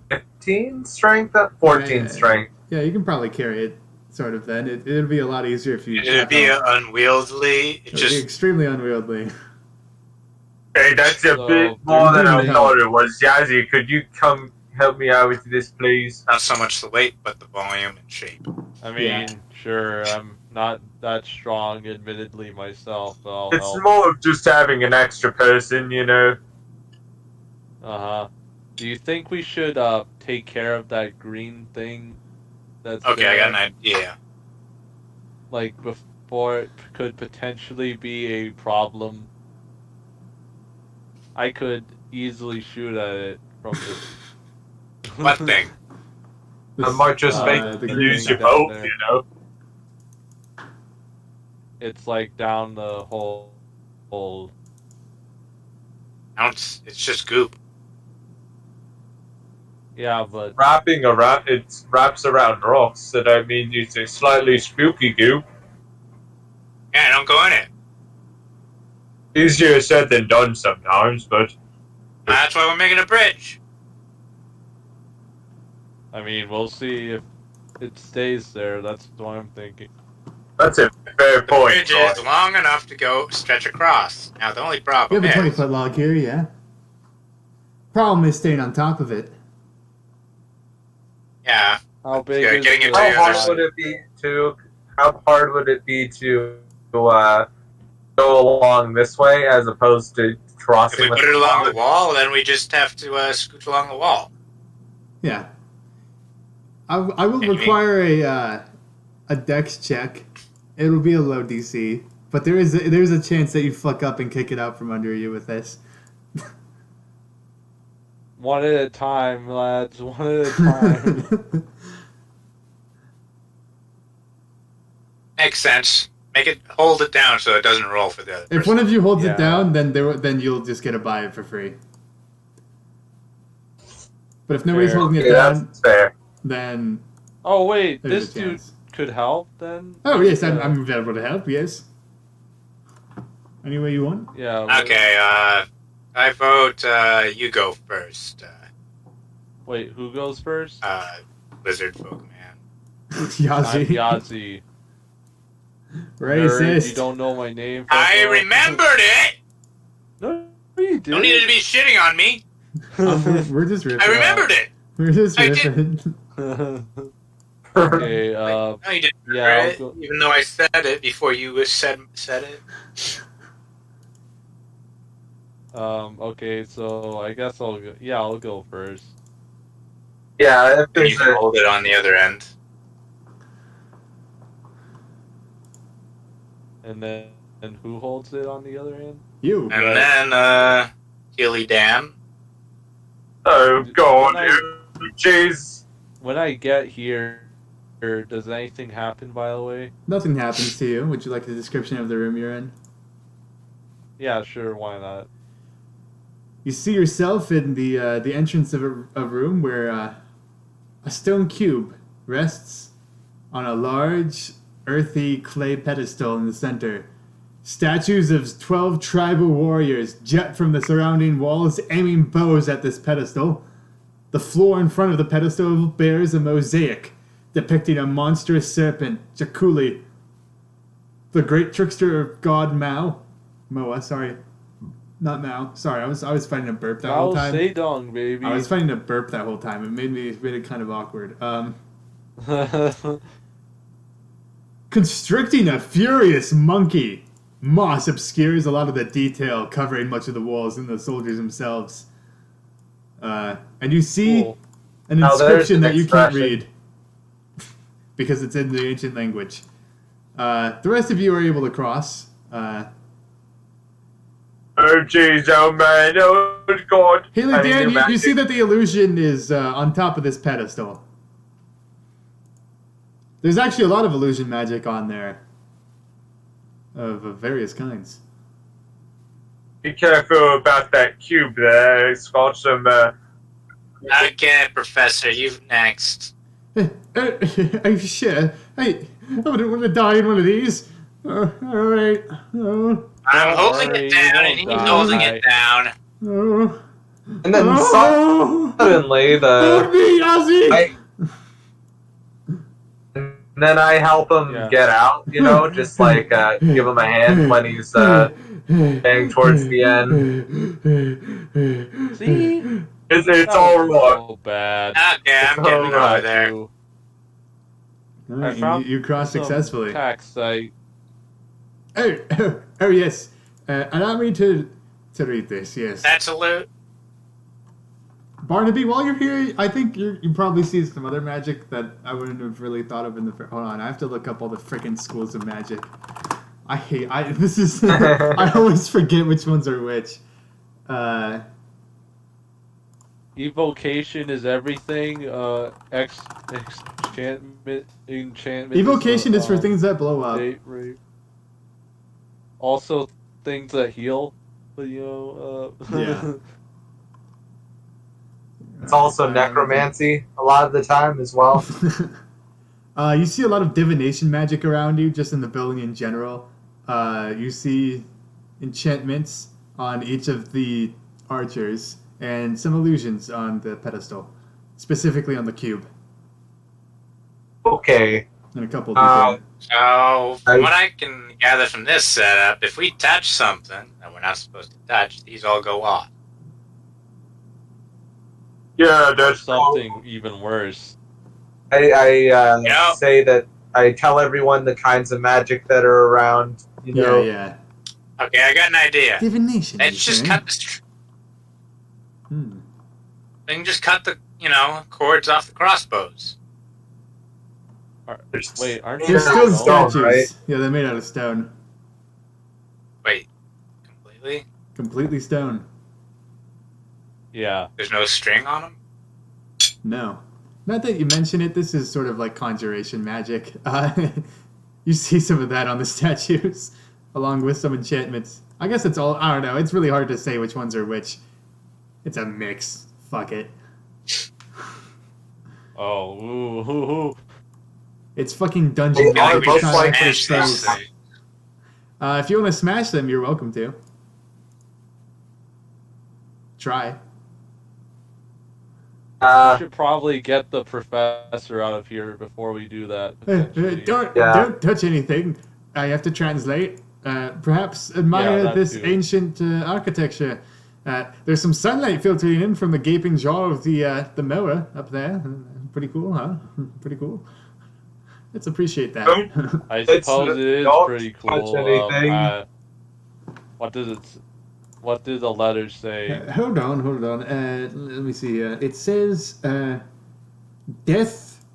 15 strength, 14 Yeah. strength. Yeah, you can probably carry it. Sort of. Then it'd be a lot easier if you. It'd be unwieldy. It It'd be just extremely unwieldy. Hey, that's a So, bit more than I yeah. thought it was. Jazzy, could you come help me out with this, please? not so much the weight, but the volume and shape. I mean, sure, I'm not that strong, admittedly, myself, but I'll It's help. more of just having an extra person, you know? Uh-huh. Do you think we should take care of that green thing that's Okay, there? I got an idea. Like, before it could potentially be a problem. I could easily shoot at it from this. What thing? I might just make the you green use your thing down boat, there. you know? It's like down the hole. It's just goop. Yeah, but Wrapping around, it wraps around rocks, so that means it's a slightly spooky goop. Yeah, don't go in it. Easier said than done sometimes, but That's why we're making a bridge. I mean, we'll see if it stays there. That's what I'm thinking. that's a fair The point. bridge is long enough to go stretch across. Now the only You problem have a is 20-foot log here, yeah. Problem is staying on top of it. yeah. How big Yeah, is getting it the to How the hard other would it be to? How hard would it be to go along this way as opposed to If crossing? we with put it along the log? wall, then we just have to scooch along the wall. Yeah. I will Yeah, you require a dex check. It'll be a low DC, but there's a chance that you fuck up and kick it out from under you with this. One at a time, lads. One at a time. Makes sense. Make it hold it down so it doesn't roll for the other If person. one of you holds Yeah. it down, then you'll just get a buy it for free. But if nobody's Fair. holding it Okay, down, that's fair. then Oh wait, there's this a dude chance. could help then? Oh yes, Yeah. I'm available to help. Yes. Any way you want. Yeah. wait- Okay, I vote you go first. Wait, who goes first? Lizard folk man. I'm Yazzie. Yazzie. Racist. Nerd, you don't know my name. I fuck off. remembered it! No, you didn't. Don't need to be shitting on me. We're just ripping. I remembered it! We're just I riffing. Okay, No, you didn't yeah, remember I'll it, go. even though I said it before you said it. Okay, so I guess I'll go. Yeah, I'll go first. Yeah, if And you there's can a, hold it on the other end. And who holds it on the other end? You. And then, Healy Dan. oh When god, I jeez. when I get here, does anything happen? By the way? Nothing happens to you. Would you like a description of the room you're in? Yeah, sure. Why not? You see yourself in the entrance of a room where a stone cube rests on a large, earthy clay pedestal in the center. Statues of 12 tribal warriors jut from the surrounding walls, aiming bows at this pedestal. The floor in front of the pedestal bears a mosaic depicting a monstrous serpent, Jakuli, the great trickster of god Moa, sorry. Not Mao. Sorry, I was fighting a burp that whole Mao time. Zedong, baby. I was fighting a burp that whole time. It made it kind of awkward. Constricting a furious monkey. Moss obscures a lot of the detail, covering much of the walls and the soldiers themselves. And you see Cool. an Now there's inscription an that you can't expression. read because it's in the ancient language. The rest of you are able to cross. Oh jeez, oh man, oh god. Haley, I need Dan, new you magic. see that the illusion is on top of this pedestal. There's actually a lot of illusion magic on there. Of various kinds. Be careful about that cube there. It's got some. Okay, Professor, you next. Are you sure? I wouldn't want to die in one of these. Alright. Oh, I'm Don't holding worry, it down, you and he's won't holding die. it down. oh. And then Oh! suddenly Help me, Ozzy! and then I help him Yeah. get out. You know, just like give him a hand when he's getting towards the end. See? It's That all was wrong. so bad. Okay, I'm getting over Alright. there. You. Alright, I found you crossed some successfully. Tax site. Oh, yes. Allow me to read this, yes. That's a loot. Barnaby, while you're here, I think you probably see some other magic that I wouldn't have really thought of in the... Hold on, I have to look up all the frickin' schools of magic. This is... I always forget which ones are which. Evocation is everything. Enchantment. Evocation is for the, things that blow up. date rate. Also, things that heal. But you know. Yeah. It's also necromancy a lot of the time as well. You see a lot of divination magic around you, just in the building in general. You see enchantments on each of the archers, and some illusions on the pedestal, specifically on the cube, Okay. and a couple Um, different. So, from what I can gather from this setup, if we touch something that we're not supposed to touch, these all go off. Yeah, that's Something even worse. I Yeah. say that I tell everyone the kinds of magic that are around. You know. Yeah. Okay, I got an idea. Divination. Let's you just say? cut this. Hmm. We can just cut the, cords off the crossbows. Wait, aren't They're you stone stone, statues. right? Yeah, they're made out of stone. Wait, completely? Completely stone. Yeah. There's no string on them? No. Not that you mention it, this is sort of like conjuration magic. You see some of that on the statues, along with some enchantments. I guess it's all, I don't know, it's really hard to say which ones are which. It's a mix. Fuck it. Oh, ooh. It's fucking dungeon Yeah, magic. we It's just not like for smash spells. these things. If you want to smash them, you're welcome to. Try. We should probably get the professor out of here before we do that. potentially. Don't touch anything. I have to translate. Perhaps admire that this too. ancient architecture. There's some sunlight filtering in from the gaping jaw of the mower up there. Pretty cool, huh? Pretty cool. Let's appreciate that. I It's suppose it is not pretty touch cool. anything. What do the letters say? Hold on. Let me see here. It says, death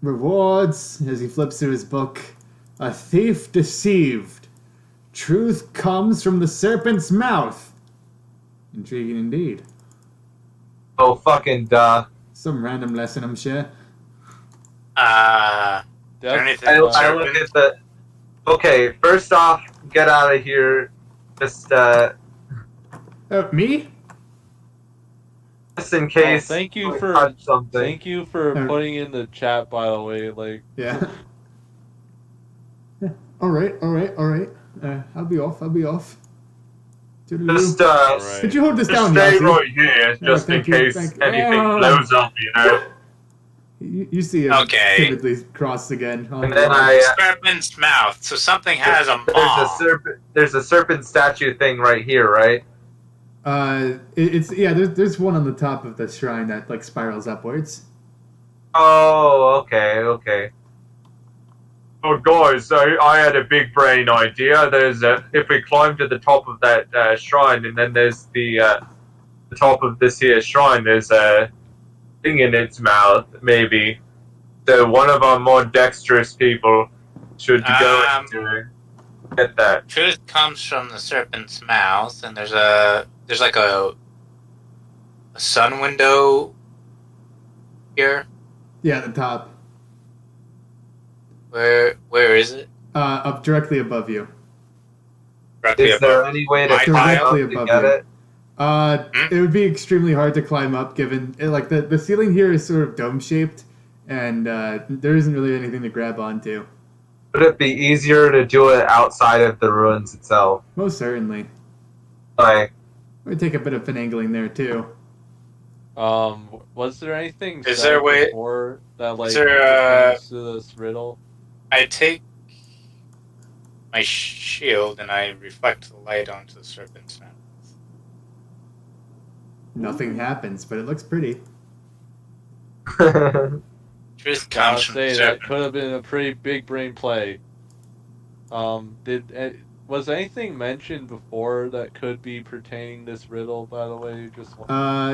rewards, as he flips through his book, a thief deceived. Truth comes from the serpent's mouth. Intriguing indeed. Oh, fucking duh. Some random lesson, I'm sure. Anything I look at the... Okay, first off, get out of here. Just Me? just in case thank you we for- touch something. Thank you for putting in the chat, by the way. Like, Yeah. All right. I'll be off. Toodaloo. Just Alright. Could you hold this just down, stay Yossi? right here, just in thank you, case thank you. anything Oh. blows up, you know. You see him Okay. timidly cross again. And then I serpent's mouth. So something has a maw. there's a serpent statue thing right here, right? There's one on the top of the shrine that like spirals upwards. Oh, okay. Oh, guys, I had a big brain idea. If we climb to the top of that shrine, and then there's the top of this here shrine, there's a thing in its mouth, maybe. So one of our more dexterous people should go and get that. Truth comes from the serpent's mouth, and there's like a sun window here. Yeah, at the top. Where is it? Up directly above you. Directly Is there above any way to my climb tile? up Directly to above get you. it? It would be extremely hard to climb up, given like the ceiling here is sort of dome shaped, and there isn't really anything to grab onto. Would it be easier to do it outside of the ruins itself? Most certainly. Like, It would take a bit of finagling there too. Was there anything Is said there a way- before that like is there, pertains to this riddle? I take my shield and I reflect the light onto the serpent's mouth. Nothing happens, but it looks pretty. Truth Gotta comes from the say that serpent. could have been a pretty big brain play. Was anything mentioned before that could be pertaining this riddle? By the way,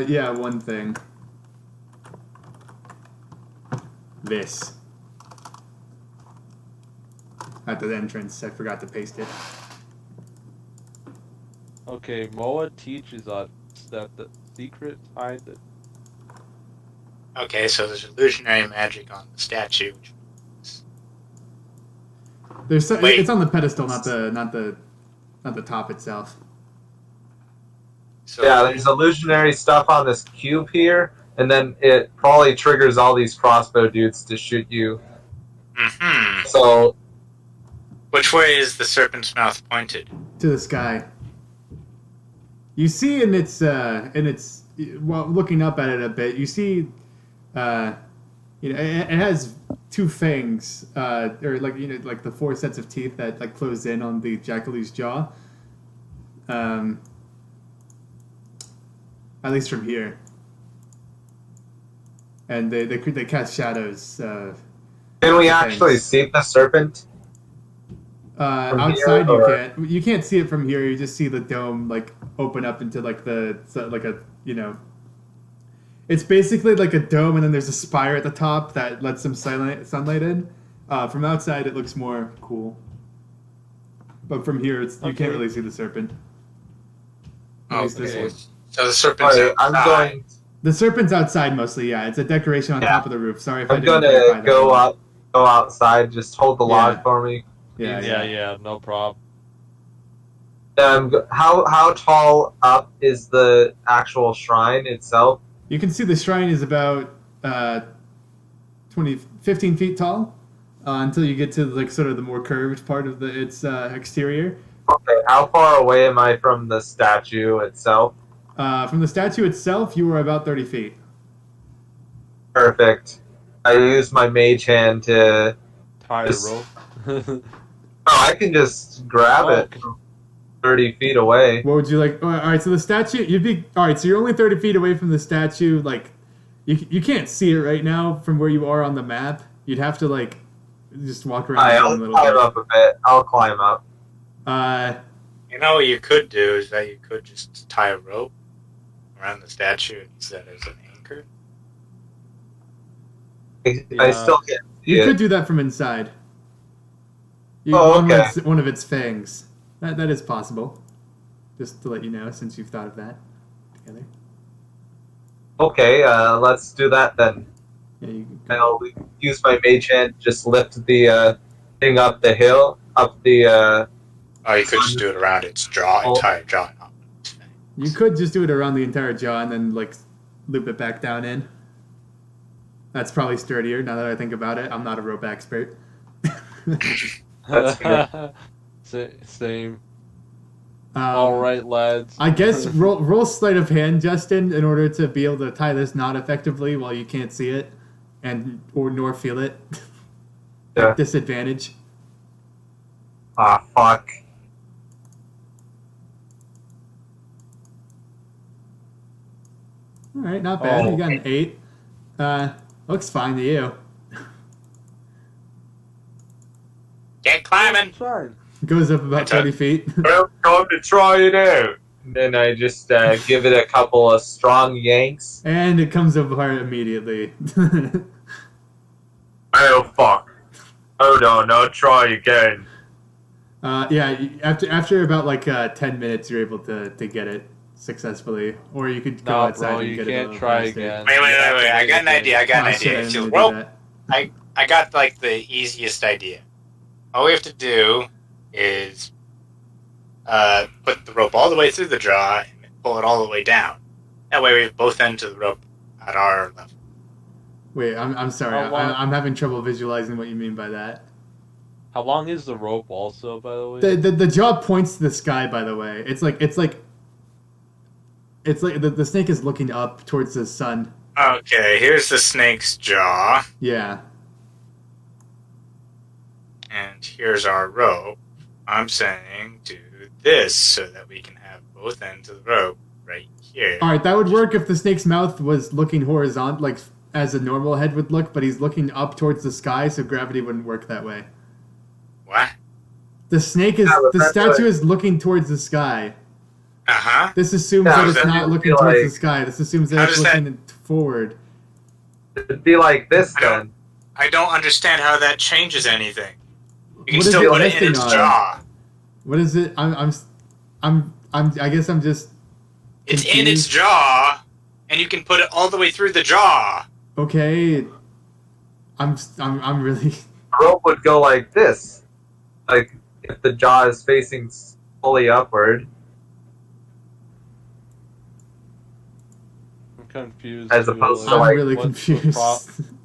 Yeah, one thing. This. At the entrance, I forgot to paste it. Okay, Moa teaches us that the secret behind it. Okay, so there's illusionary magic on the statue. Wait. It's on the pedestal, not the top itself. So yeah, there's illusionary stuff on this cube here, and then it probably triggers all these crossbow dudes to shoot you. Mm-hmm. So, Which way is the serpent's mouth pointed? To the sky. You see in its well, looking up at it a bit, you see, it has two fangs, or like the four sets of teeth that like close in on the jackaloo's jaw. At least from here. And they cast shadows. can we actually see the serpent? Outside here, you can't see it from here. You just see the dome like open up into like it's basically like a dome, and then there's a spire at the top that lets some sunlight in. From outside it looks more cool, but from here you can't really see the serpent. At least this Okay. one. So the serpent's Alright, I'm outside. going. The serpent's outside mostly. Yeah, it's a decoration on Yeah. top of the roof. Sorry if I I'm didn't gonna clarify that go one. go outside. Just hold the Yeah. log for me. Yeah. No problem. How tall up is the actual shrine itself? You can see the shrine is about 15 feet tall until you get to like sort of the more curved part of its exterior. Okay, how far away am I from the statue itself? From the statue itself, you were about 30 feet. Perfect. I use my mage hand to. Tie a This- rope. Oh, I can just grab it. 30 feet away. What would you like? All right, so the statue, you'd be all right. So you're only 30 feet away from the statue. Like, you can't see it right now from where you are on the map. You'd have to like just walk around Alright, a I'll little climb bit. up a bit. I'll climb up. You know what you could do is that you could just tie a rope around the statue and use that as an anchor. I Yeah. still can't see You it. could do that from inside. You Oh, on okay. one of its fangs. That is possible. Just to let you know, since you've thought of that together. Okay, let's do that then. Yeah, you And I'll use my mage hand, just lift the thing up the hill, up the. Oh, you could just do it around its jaw, Oh. entire jaw. Not its face. You could just do it around the entire jaw and then like loop it back down in. That's probably sturdier now that I think about it. I'm not a rope expert. That's Same. Um, All right, lads. I guess roll sleight of hand, Justin, in order to be able to tie this knot effectively while you can't see it, nor feel it. Yeah. Disadvantage. Ah, fuck. All right, not bad. Oh, You got an 8. Looks fine to you. Get climbing! Fine. Goes up about That's a- 30 feet. Well, time to try it out. And then I just give it a couple of strong yanks. And it comes apart immediately. Oh, fuck. Oh, no, try again. Yeah, after about like 10 minutes, you're able to get it successfully. Or you could go Nah, outside bro, and you get it a can't little try faster. again. Wait, I got an idea. I got Oh, an shit, I idea. didn't If you mean to do rope, that. I got like the easiest idea. All we have to do is put the rope all the way through the jaw and pull it all the way down. That way we have both ends of the rope at our level. Wait, I'm sorry. How long- I'm having trouble visualizing what you mean by that. How long is the rope also, by the way? The jaw points to the sky, by the way. It's like the snake is looking up towards the sun. Okay, here's the snake's jaw, Yeah. and here's our rope. I'm saying do this so that we can have both ends of the rope right here. All right, that would work if the snake's mouth was looking horizontal, like as a normal head would look, but he's looking up towards the sky, so gravity wouldn't work that way. What? The snake is Yeah, but the that's statue like- is looking towards the sky. Uh-huh. This assumes Yeah, that it's then not it'd looking be towards like- the sky. This assumes How that it's does that- looking forward. It'd be like this I don't- then. I don't understand how that changes anything. You can What is still it put it in resting its on? jaw. What is it? I guess I'm just It's in its confused. jaw, and you can put it all the way through the jaw. Okay. I'm really. The rope would go like this. Like, if the jaw is facing fully upward, I'm confused. As too, opposed to, I'm like, really what's the confused.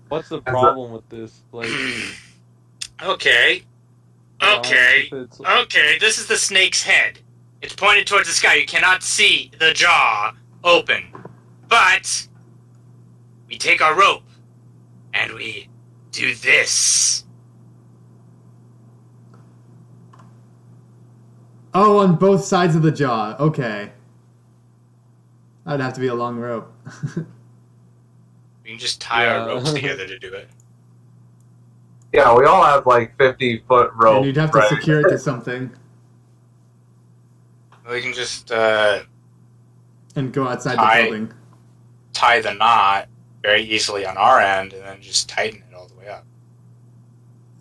What's the problem with this? Like, Okay. Okay. Okay, this is the snake's head. It's pointed towards the sky. You cannot see the jaw open. But we take our rope and we do this. Oh, on both sides of the jaw. Okay. That'd have to be a long rope. We can just tie Yeah. our ropes together to do it. yeah, we all have like 50-foot rope. And you'd have to right? secure it to something We can just and go outside Tie- the building. tie the knot very easily on our end and then just tighten it all the way up.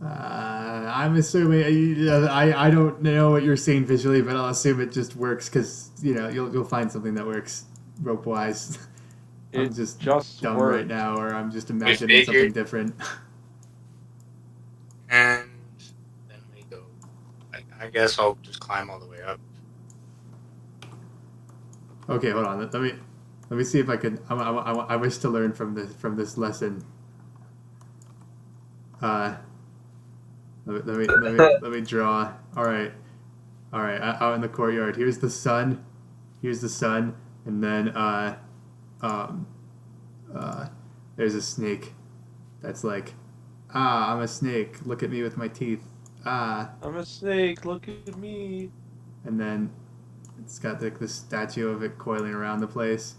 I'm assuming I don't know what you're seeing visually, but I'll assume it just works because you'll find something that works rope wise. I'm it just just dumb worked. right now, or I'm just imagining figured- something different. And then we go. I guess I'll just climb all the way up. Okay, hold on. Let me see if I can. I wish to learn from this lesson. Let me draw. All right. Out in the courtyard. Here's the sun. And then there's a snake. That's like, I'm a snake. Look at me with my teeth. I'm a snake. Look at me. And then It's got like this statue of it coiling around the place,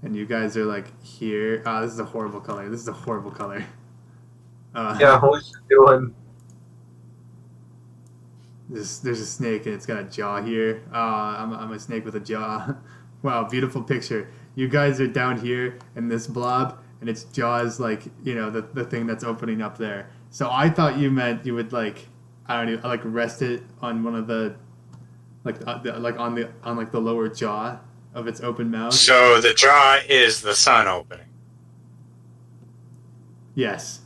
and you guys are like here. Ah, this is a horrible color. This is a horrible color. Yeah, what's you doing? There's a snake and it's got a jaw here. I'm a snake with a jaw. Wow, beautiful picture. You guys are down here in this blob, and its jaw is like, you know, the thing that's opening up there. So I thought you meant you would like, I don't know, like rest it on one of the, like on the lower jaw of its open mouth. So the jaw is the sun opening. Yes.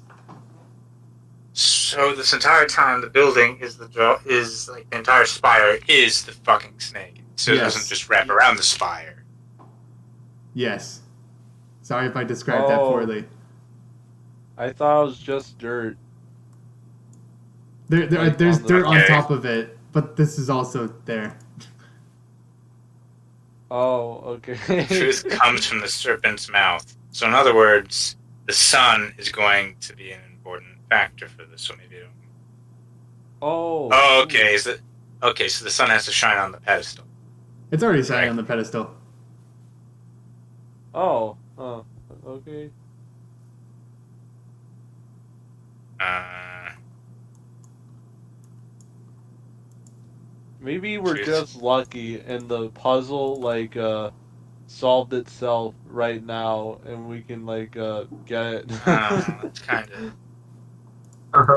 So this entire time, the building is the jaw, is like the entire spire is the fucking snake. So it Yes. doesn't just wrap around the spire. Yes. Sorry if I described that poorly. I thought it was just dirt. There's on the- dirt on Okay. top of it, but this is also there. Oh, okay. Truth comes from the serpent's mouth. So in other words, the sun is going to be an important factor for this. So maybe. Oh. Oh, okay. Okay, so the sun has to shine on the pedestal. It's already shining Right. on the pedestal. Oh. Okay. Maybe we're Truth. just lucky and the puzzle solved itself right now and we can get it. It's kind of.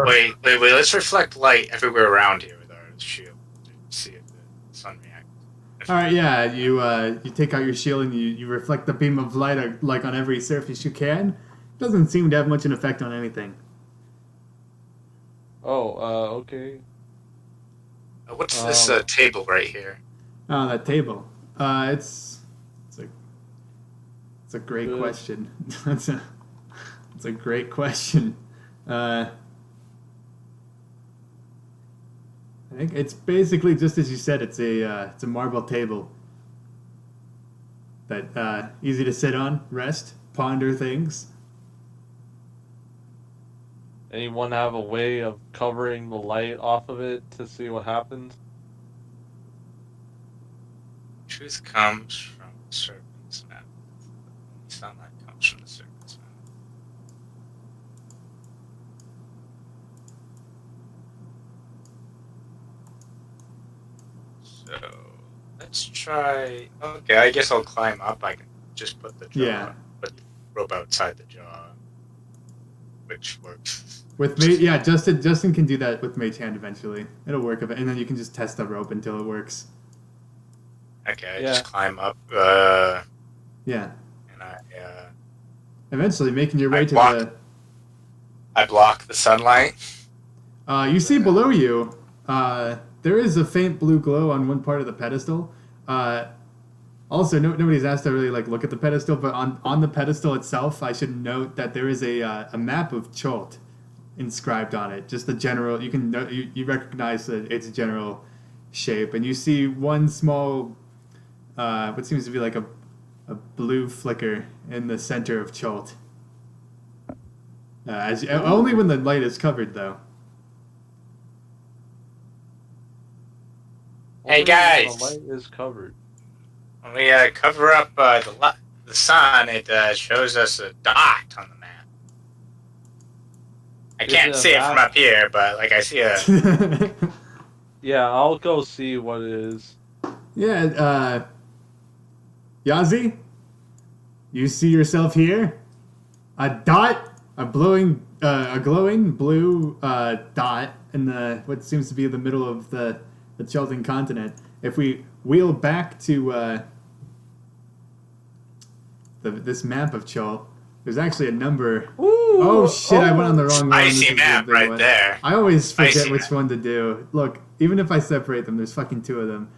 Wait. Let's reflect light everywhere around here with our shield to see if the sun reacts. All right, yeah. You take out your shield and you reflect the beam of light like on every surface you can. Doesn't seem to have much an effect on anything. Okay. What's this table right here? Oh, that table. It's a great Good. question. It's a great question. I think it's basically just as you said. It's a marble table that easy to sit on, rest, ponder things. Anyone have a way of covering the light off of it to see what happens? Truth comes from the serpent's mouth. Sunlight comes from the serpent's mouth. So let's try. Okay, I guess I'll climb up. I can just put the jaw, Yeah. put the rope outside the jaw, which works. With mage, yeah, Justin can do that with mage hand eventually. It'll work, and then you can just test the rope until it works. Okay, I Yeah. just climb up. Yeah. And Eventually, making your I way to block- I block the sunlight. you see below you, there is a faint blue glow on one part of the pedestal. Also, nobody's asked to really look at the pedestal, but on the pedestal itself, I should note that there is a map of Cholt inscribed on it. Just the general, you recognize its general shape, and you see one small, what seems to be like a blue flicker in the center of Cholt. Only when the light is covered, though. Hey, Only when guys! the light is covered. When we cover up the sun, it shows us a dot on the map. I Is can't it a see it from map? up here, but I see a. Yeah, I'll go see what it is. Yeah, Yazi, you see yourself here? A dot, a glowing blue dot in the what seems to be the middle of the Chelton continent. If we wheel back to this map of Chult, there's actually a number. Oh shit! I went on the wrong one. This Icy is the map big right one. there. I always forget Icy which map. one to do. Look, even if I separate them, there's fucking two of them.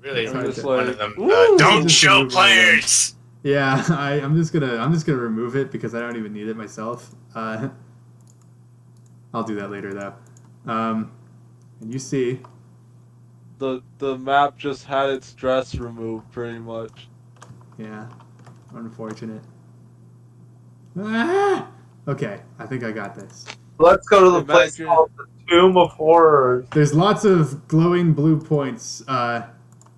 Really, I'm just one like, of them. "Ooh." Don't Just show remove one of them. players. Yeah, I'm just gonna remove it because I don't even need it myself. I'll do that later though. And you see, The map just had its dress removed, pretty much. yeah, unfortunate. Ah! Okay, I think I got this. Let's go to the place Imagine- called the Tomb of Horrors. There's lots of glowing blue points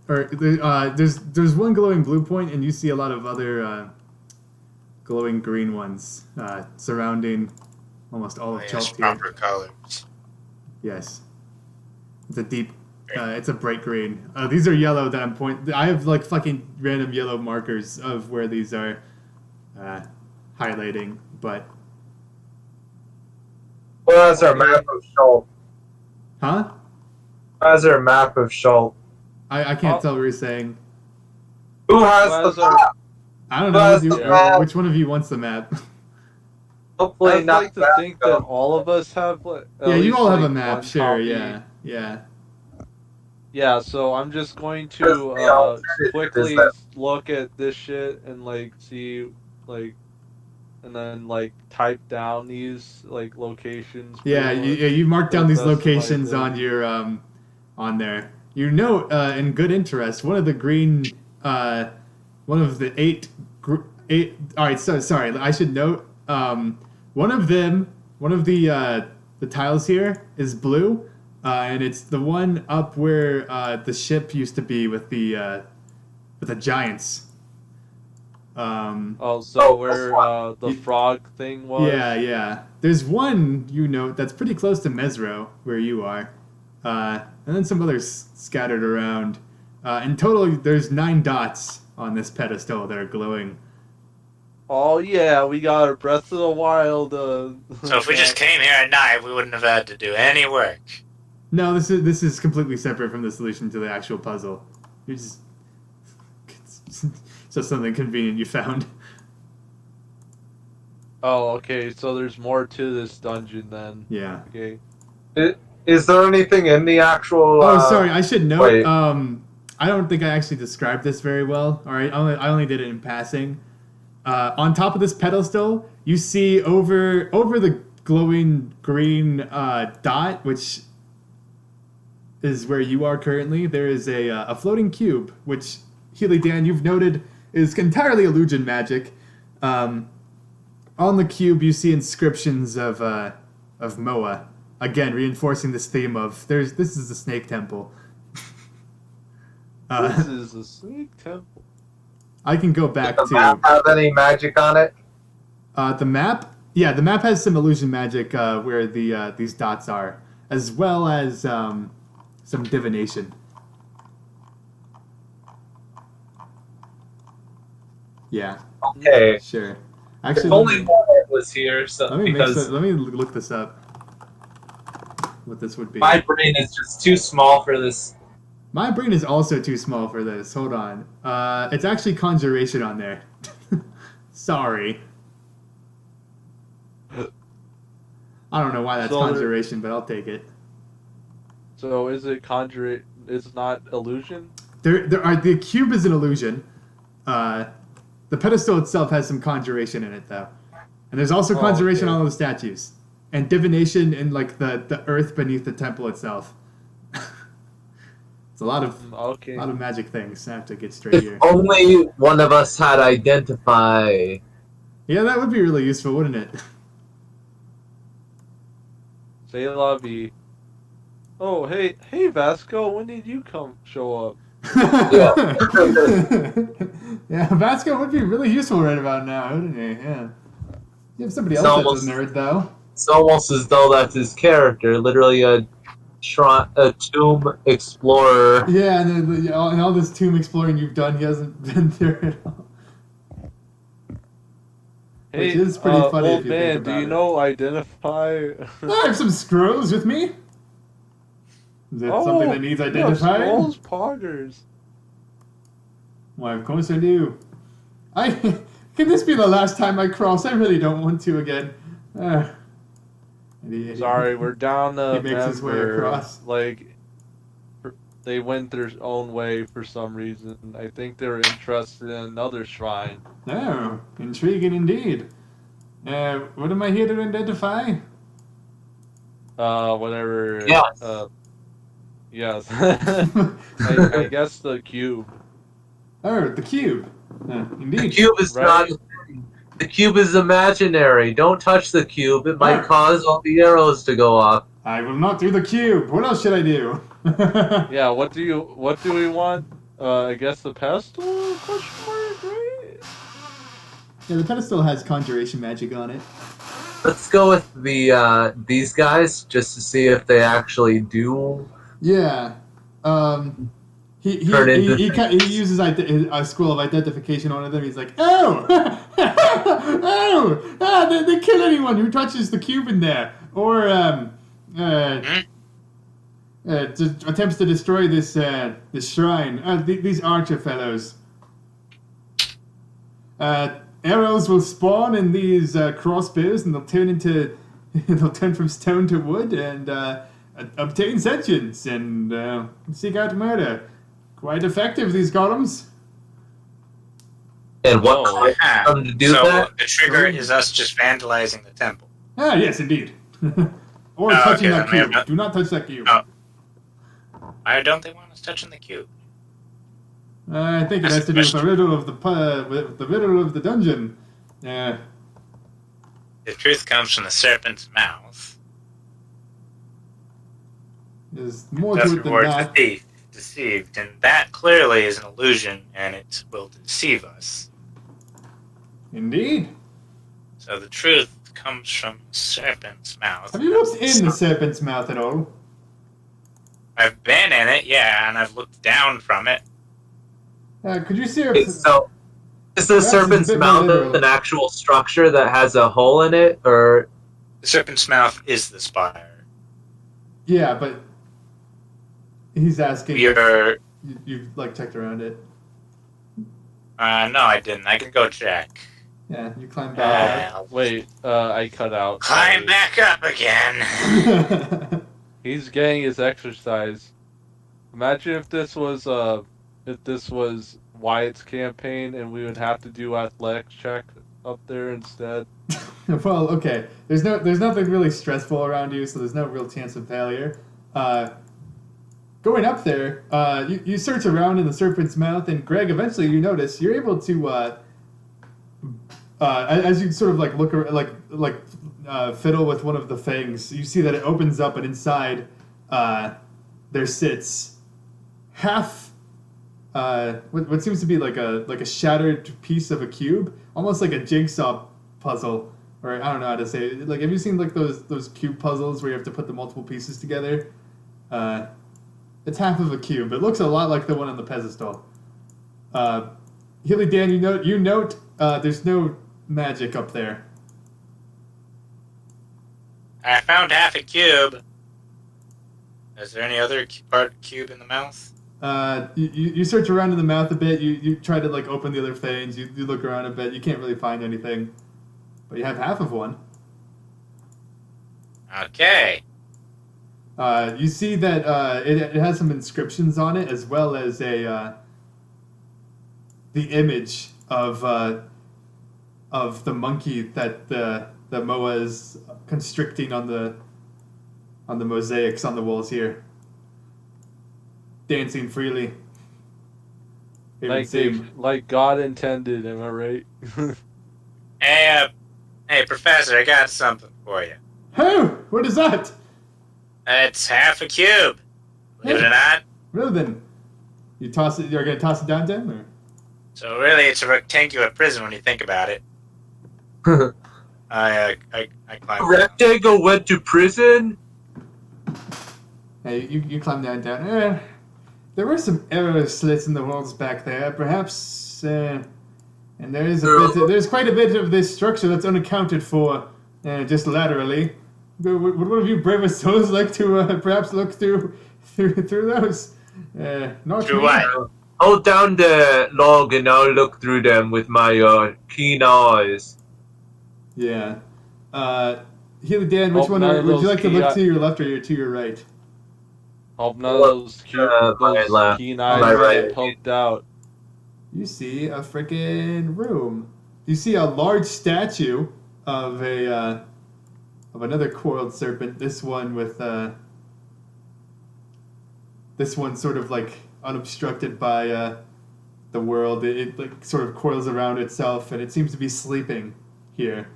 There's one glowing blue point, and you see a lot of other glowing green ones surrounding almost all of Yes, Chult here. proper colors. Yes, it's a deep. It's a bright green. These are yellow that I'm pointing. I have like fucking random yellow markers of where these are highlighting, but Well, that's our map of Schultz. huh? That's our map of Schultz. I can't tell what you're saying. Who has Well, the map? I don't Who know. has the map? Which one of you wants the map? Hopefully I'd not like to think that all of us have. At Yeah, you least, all have like, a map, one sure. copy. Yeah. Yeah, so I'm just going Because to the alternative quickly is that- look at this shit and like see like, and then like type down these like locations. Yeah, pretty much, you marked to down the these best of my locations on ability. your on there. You know, in good interest, one of the green, one of the eight. All right, so sorry. I should note, one of the tiles here is blue, and it's the one up where the ship used to be with the giants. Oh, so Oh, where the You- frog thing was? Yeah. There's one you note that's pretty close to Mesro, where you are, and then some others scattered around. In total, there's 9 dots on this pedestal that are glowing. Oh yeah, we got a Breath of the Wild. So if we just came here at night, we wouldn't have had to do any work. No, this is completely separate from the solution to the actual puzzle. You're just it's just something convenient you found. Oh, okay. So there's more to this dungeon then. Yeah. Okay. Is there anything in the actual? Oh, sorry. I should note. wait. I don't think I actually described this very well. All right. I only did it in passing. On top of this pedestal, you see over the glowing green dot, which is where you are currently. There is a floating cube, which Healy Dan, you've noted, is entirely illusion magic. On the cube, you see inscriptions of Moa. Again, reinforcing this theme of this is the Snake Temple. This is a snake temple. I can go back Does to the map have any magic on it? the map. Yeah, the map has some illusion magic where these dots are, as well as some divination. Yeah, Okay. sure. If Actually, only Warhead was here, so let me because let me look this up. What this would be. my brain is just too small for this. My brain is also too small for this. Hold on. It's actually conjuration on there. Sorry. I don't know why that's So there- conjuration, but I'll take it. So is it conjure? It's not illusion. There are the cube is an illusion. The pedestal itself has some conjuration in it though, and there's also Oh, conjuration okay. on all the statues, and divination in like the earth beneath the temple itself. It's a lot of Okay. magic things. I have to get straight here. Only one of us had identify. Yeah, that would be really useful, wouldn't it? Say lobby. Oh hey Vasco, when did you show up? Yeah, Vasco would be really useful right about now, wouldn't he? Yeah. You have somebody It's else almost- that's a nerd, though. It's almost as though that's his character, literally a tomb explorer. Yeah, and then all this tomb exploring you've done, he hasn't been there at all. Hey, Which is pretty funny old if you man, think do about you it. know identify? I have some scrolls with me. Is that something that needs you have identifying? scrolls, poggers. Why, of course I do. Can this be the last time I cross? I really don't want to again. Sorry, we're down to He makes his way member. across. Like, they went their own way for some reason. I think they were interested in another shrine. Oh, intriguing indeed. What am I here to identify? Whatever. Yes. Yes. I guess the cube. Oh, the cube. The Indeed. cube is Right. not. The cube is imaginary. Don't touch the cube. It might Ah. cause all the arrows to go off. I will not do the cube. What else should I do? Yeah. What do we want? I guess the pedestal? Question mark, right? Yeah, the pedestal has conjuration magic on it. Let's go with these guys just to see if they actually do Yeah. turn into He uses a scroll of identification on them. He's like, oh, oh, they kill anyone who touches the cube in there, or attempts to destroy this shrine. These archer fellows. Arrows will spawn in these crossbows, and they'll turn from stone to wood, and obtain sentience and seek out murder. Quite effective, these golems. and what Oh. caused them to do so that? the trigger is us just vandalizing the temple. Ah, yes, indeed. Or Oh, touching okay, that then we have cube. no- Do not touch that cube. Oh. Why don't they want us touching the cube? I think it has to do with the riddle of with the riddle of the dungeon. Yeah. The truth comes from the serpent's mouth. There's more to Doesn't it than reward the that. thief, deceived, and that clearly is an illusion, and it will deceive us. Indeed. So the truth comes from the serpent's mouth. Have you looked in the serpent's mouth at all? I've been in it, yeah, and I've looked down from it. Could you see her? Okay, so is the Perhaps it's a serpent's bit more mouth literal. an actual structure that has a hole in it, or The serpent's mouth is the spire. Yeah, but he's asking. You're... You've like checked around it. no, I didn't. I can go check. Yeah, you climb back Wait, I cut out. Climb Sorry. back up again. up. He's getting his exercise. Imagine if this was Wyatt's campaign and we would have to do athletics check up there instead. Well, okay. There's nothing really stressful around you, so there's no real chance of failure. Going up there, you search around in the serpent's mouth, and Greg, eventually you notice you're able to, as you sort of like look fiddle with one of the fangs, you see that it opens up, and inside there sits half what seems to be like a shattered piece of a cube, almost like a jigsaw puzzle, or I don't know how to say it. Like, have you seen like those cube puzzles where you have to put the multiple pieces together? It's half of a cube. It looks a lot like the one on the pedestal. Healy Dan, you note there's no magic up there. I found half a cube. Is there any other part cube in the mouth? You search around in the mouth a bit. You try to like open the other fangs. You look around a bit. You can't really find anything, but you have half of one. Okay. You see that it has some inscriptions on it, as well as the image of the monkey that the Moa is constricting on the mosaics on the walls here, dancing freely. Like God intended, am I right? Hey, Professor, I got something for you. Oh, what is that? It's half a cube. Believe it or not. Well then, you toss it. You're gonna toss it down, Dan, or? So really, it's a rectangular prison when you think about it. I climbed down. rectangle went to prison? Hey, you climb down. There were some arrow slits in the walls back there, perhaps, and there's quite a bit of this structure that's unaccounted for, just laterally. Would one of you brave souls like to perhaps look through those? Not Through me. what? Hold down the log and I'll look through them with my keen eyes. Yeah. Healy Dan, which Hope one none of would you those like to key look eye- to your left or to your right? Hope none of those my left. keen My eyes right. get poked out. You see a freaking room. You see a large statue of another coiled serpent. This one with this one sort of like unobstructed by the world. It like sort of coils around itself, and it seems to be sleeping here,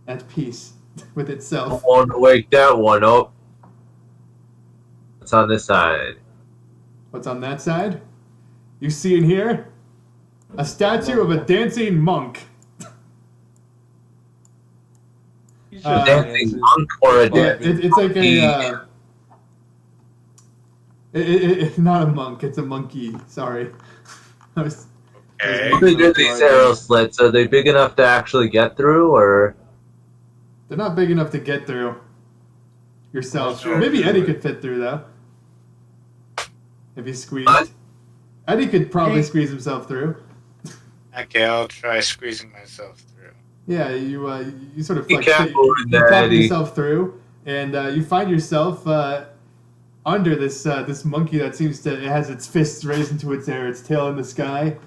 at peace with I itself. want to wake that one up. It's on this side. What's on that side? you see in here a statue of a dancing monk. He's Uh, just Dancing dancing. monk or a Yeah, dancing it's like monkey? not a monk. It's a monkey. Sorry. I was Okay. How big are these arrow slits? Are they big enough to actually get through, or? They're not big enough to get through yourself. Unless you're Maybe Eddie druid. could fit through though. If he squeezed. What? Eddie could probably Hey. squeeze himself through. Okay, I'll try squeezing myself through. Yeah, you sort of Be like careful you with that, pop Eddie. yourself through, and you find yourself under this monkey that seems to it has its fists raised into its air, its tail in the sky.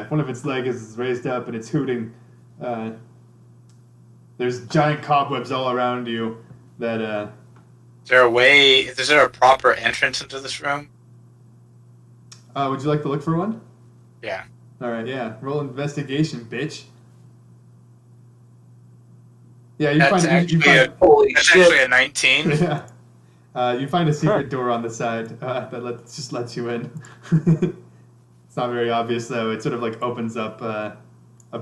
One of its legs is raised up and it's hooting. There's giant cobwebs all around you. That Is there a proper entrance into this room? would you like to look for one? Yeah. All right, yeah. Roll investigation, bitch. Yeah, you That's find you actually find Holy That's shit! actually a 19. yeah. You find a secret door on the side that just lets you in. It's not very obvious though. It sort of like opens up a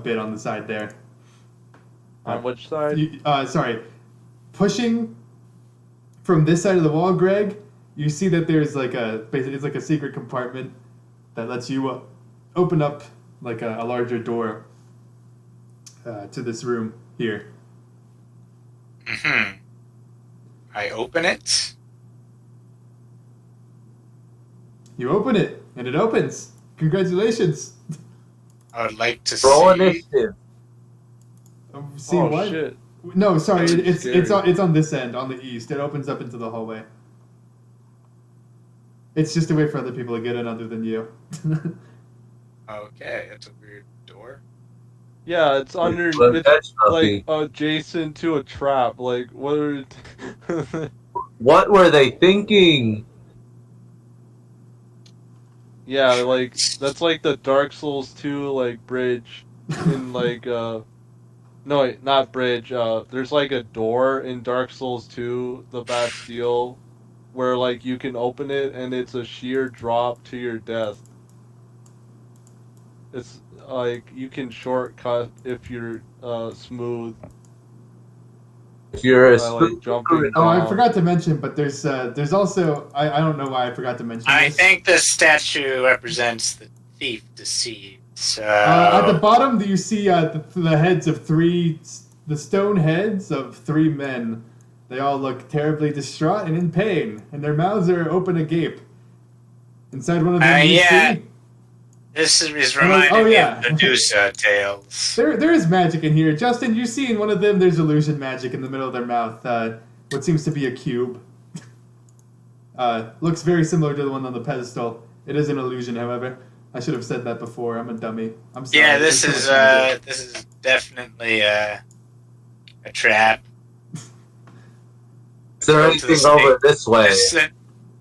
bit on the side there. On which side? Sorry, pushing from this side of the wall, Greg. You see that there's like it's like a secret compartment that lets you open up like a larger door to this room here. Mm-hmm. I open it. You open it, and it opens. Congratulations. I would like to Roll see. initiative. See Oh what? shit! No, sorry. That's It's scary. on this end, on the east. It opens up into the hallway. It's just a way for other people to get in, other than you. Okay, it's a weird door. Yeah, it's under. Well, It's that's like nothing. adjacent to a trap. Like what are? What were they thinking? Yeah, like that's like the Dark Souls 2 like bridge in like no wait, not bridge. There's like a door in Dark Souls 2, the Bastille, where like you can open it and it's a sheer drop to your death. It's like you can shortcut if you're smooth If you're a by like spook, jumping Oh, I down. forgot to mention, but there's also I don't know why I forgot to mention I this. think this statue represents the thief deceived. So At the bottom, do you see the heads of the stone heads of three men? They all look terribly distraught and in pain, and their mouths are open agape. Inside one of them, you yeah. see this is I'm like, reminding oh, me yeah. of Medusa tales. there is magic in here. Justin, you see in one of them, there's illusion magic in the middle of their mouth. What seems to be a cube. Looks very similar to the one on the pedestal. It is an illusion, however. I should have said that before. I'm a dummy. I'm sorry. Yeah, There's this so much magic. this is definitely a trap. is there Go to the anything over this way?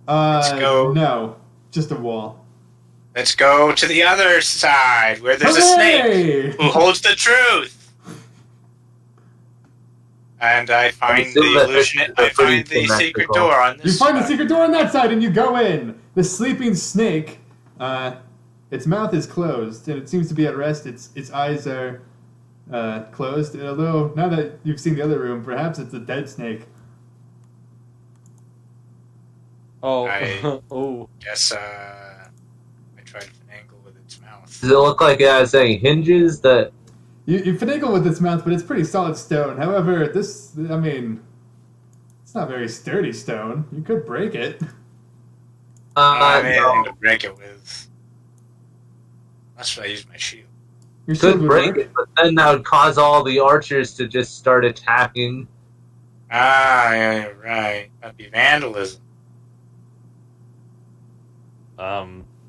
Let's go. No, just a wall. Let's go to the other side where there's a snake Hooray! who holds the truth. And I find assume the that illusion. this is I a pretty find the secret symmetrical. door on You this find the side. secret door on that side, and you go in. The sleeping snake, its mouth is closed, and it seems to be at rest. Its eyes are closed. Although now that you've seen the other room, perhaps it's a dead snake. Oh, I- oh. Guess I tried to finagle with its mouth. Does it look like it has any hinges that? You finagle with its mouth, but it's pretty solid stone. However, it's not very sturdy stone. You could break it. I don't have No. anything to break it with. Unless should I use my shield? Your shield Could would break work. it, but then that would cause all the archers to just start attacking. Ah, yeah, you're right. That'd be vandalism.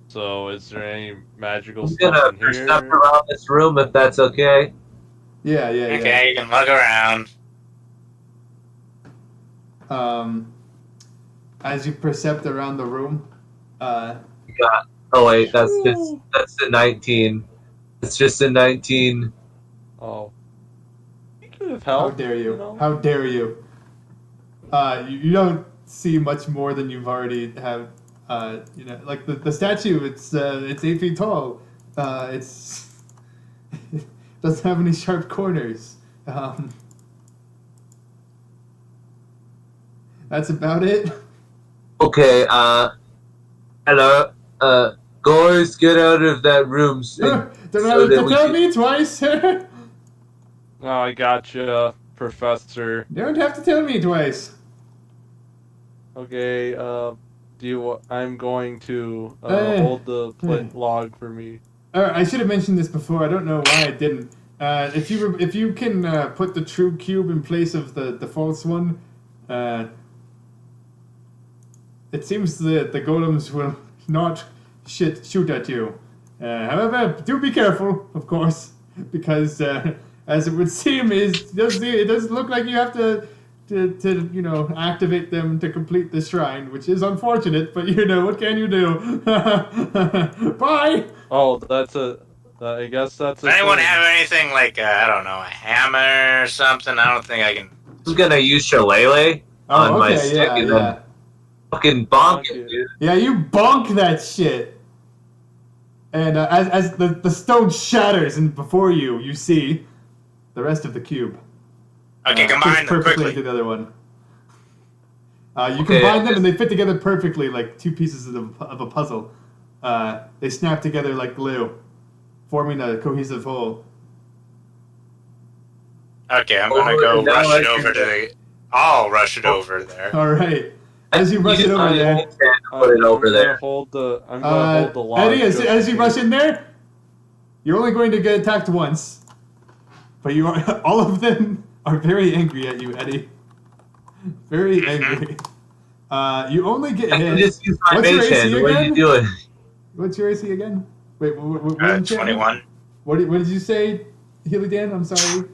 So is there any magical I'm stuff gonna in here? percept around this room if that's okay. Yeah. Okay, you can look around. As you percept around the room, Oh wait, that's a 19. It's just a 19. Oh. You could have how helped. dare you? know? How dare you? You don't see much more than you've already have You know, like the statue. It's 8 feet tall. It's it doesn't have any sharp corners. That's about it. Okay, hello, guys, get out of that room. Don't so have that to we tell can- me twice. Oh, I gotcha, Professor. Don't have to tell me twice. Okay, I'm going to Eh. hold the log for me. I should have mentioned this before. I don't know why I didn't. If you can put the true cube in place of the false one, it seems that the golems will not shoot at you. However, do be careful, of course, because as it would seem, it does look like you have to activate them to complete the shrine, which is unfortunate. But what can you do? Bye. Oh, I guess that's Does anyone have anything like, I don't know, a hammer or something? I don't think I can... I'm gonna use Shillelagh on my stick and then fucking bonk it, dude. Yeah, you bonk that shit. And as the stone shatters, and before you see the rest of the cube. Okay, combine fits them perfectly quickly. into the other one. You combine them, and they fit together perfectly, like two pieces of a puzzle. They snap together like glue, forming a cohesive whole. Okay, I'm gonna go rush it over to the... I'll rush it over there. All right. As you rush it over there, Put it over there. I'm gonna hold the log. Eddie, just as you in rush case. in there, you're only going to get attacked once. But all of them are very angry at you, Eddie. Very angry. You only get I can hit. just use my What's your mage AC hand. What are you again? doing? What's your AC again? Wait, what enchantment? 21. What did you say, Healy Dan? I'm sorry.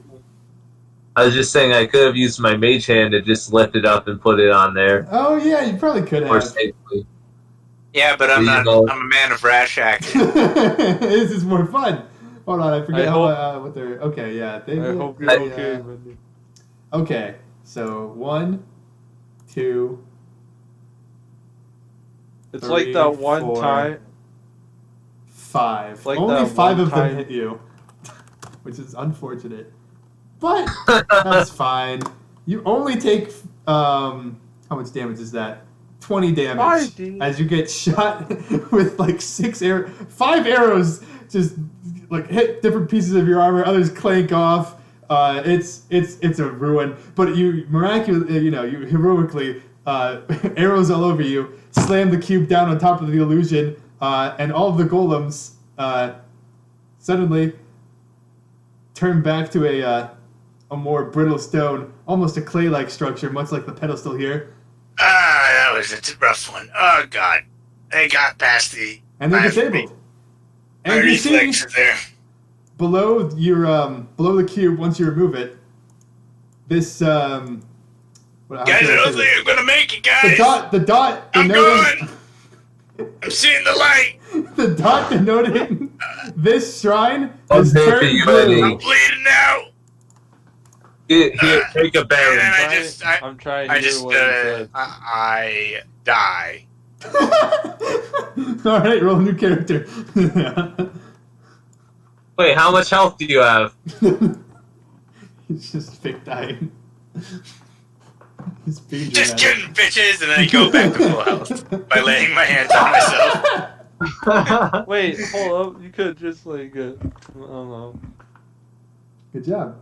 I was just saying I could have used my mage hand to just lift it up and put it on there Oh yeah, you probably could more have. safely. Yeah, but I'm You not... know. I'm a man of rash action. This is more fun. Hold on, I forget I what they're. Okay, yeah. I hope you're okay, Mindy. Okay, so 1, 2. It's 3, like that one 4, time. 5. Like Only that 5 one of them time- hit you, which is unfortunate. But that's fine. You only take how much damage is that? 20 damage 5, dude. as you get shot with like 5 arrows just like hit different pieces of your armor. Others clank off. It's a ruin. But you miraculously, you heroically arrows all over you. Slam the cube down on top of the illusion, and all of the golems suddenly turn back to a more brittle stone, almost a clay-like structure, much like the pedestal here. That was a rough one. Oh, God. They got past the... And they're my- disabled. My And you see reflexes there. below below the cube, once you remove it, this Guys, I don't think I'm gonna make it, guys. the dot I'm denoting I'm seeing the light. the dot denoting this shrine I'm has happy turned you, blue. Eddie. I'm bleeding out. Here, take a And berry. then I'm trying to I hear just, what he said. I die. All right, roll a new character. Wait, how much health do you have? He's just fake dying. He's being Just dramatic. kidding, bitches. And then I go back to full health by laying my hands on myself. Wait, hold up. You could just like, I don't know. Good job.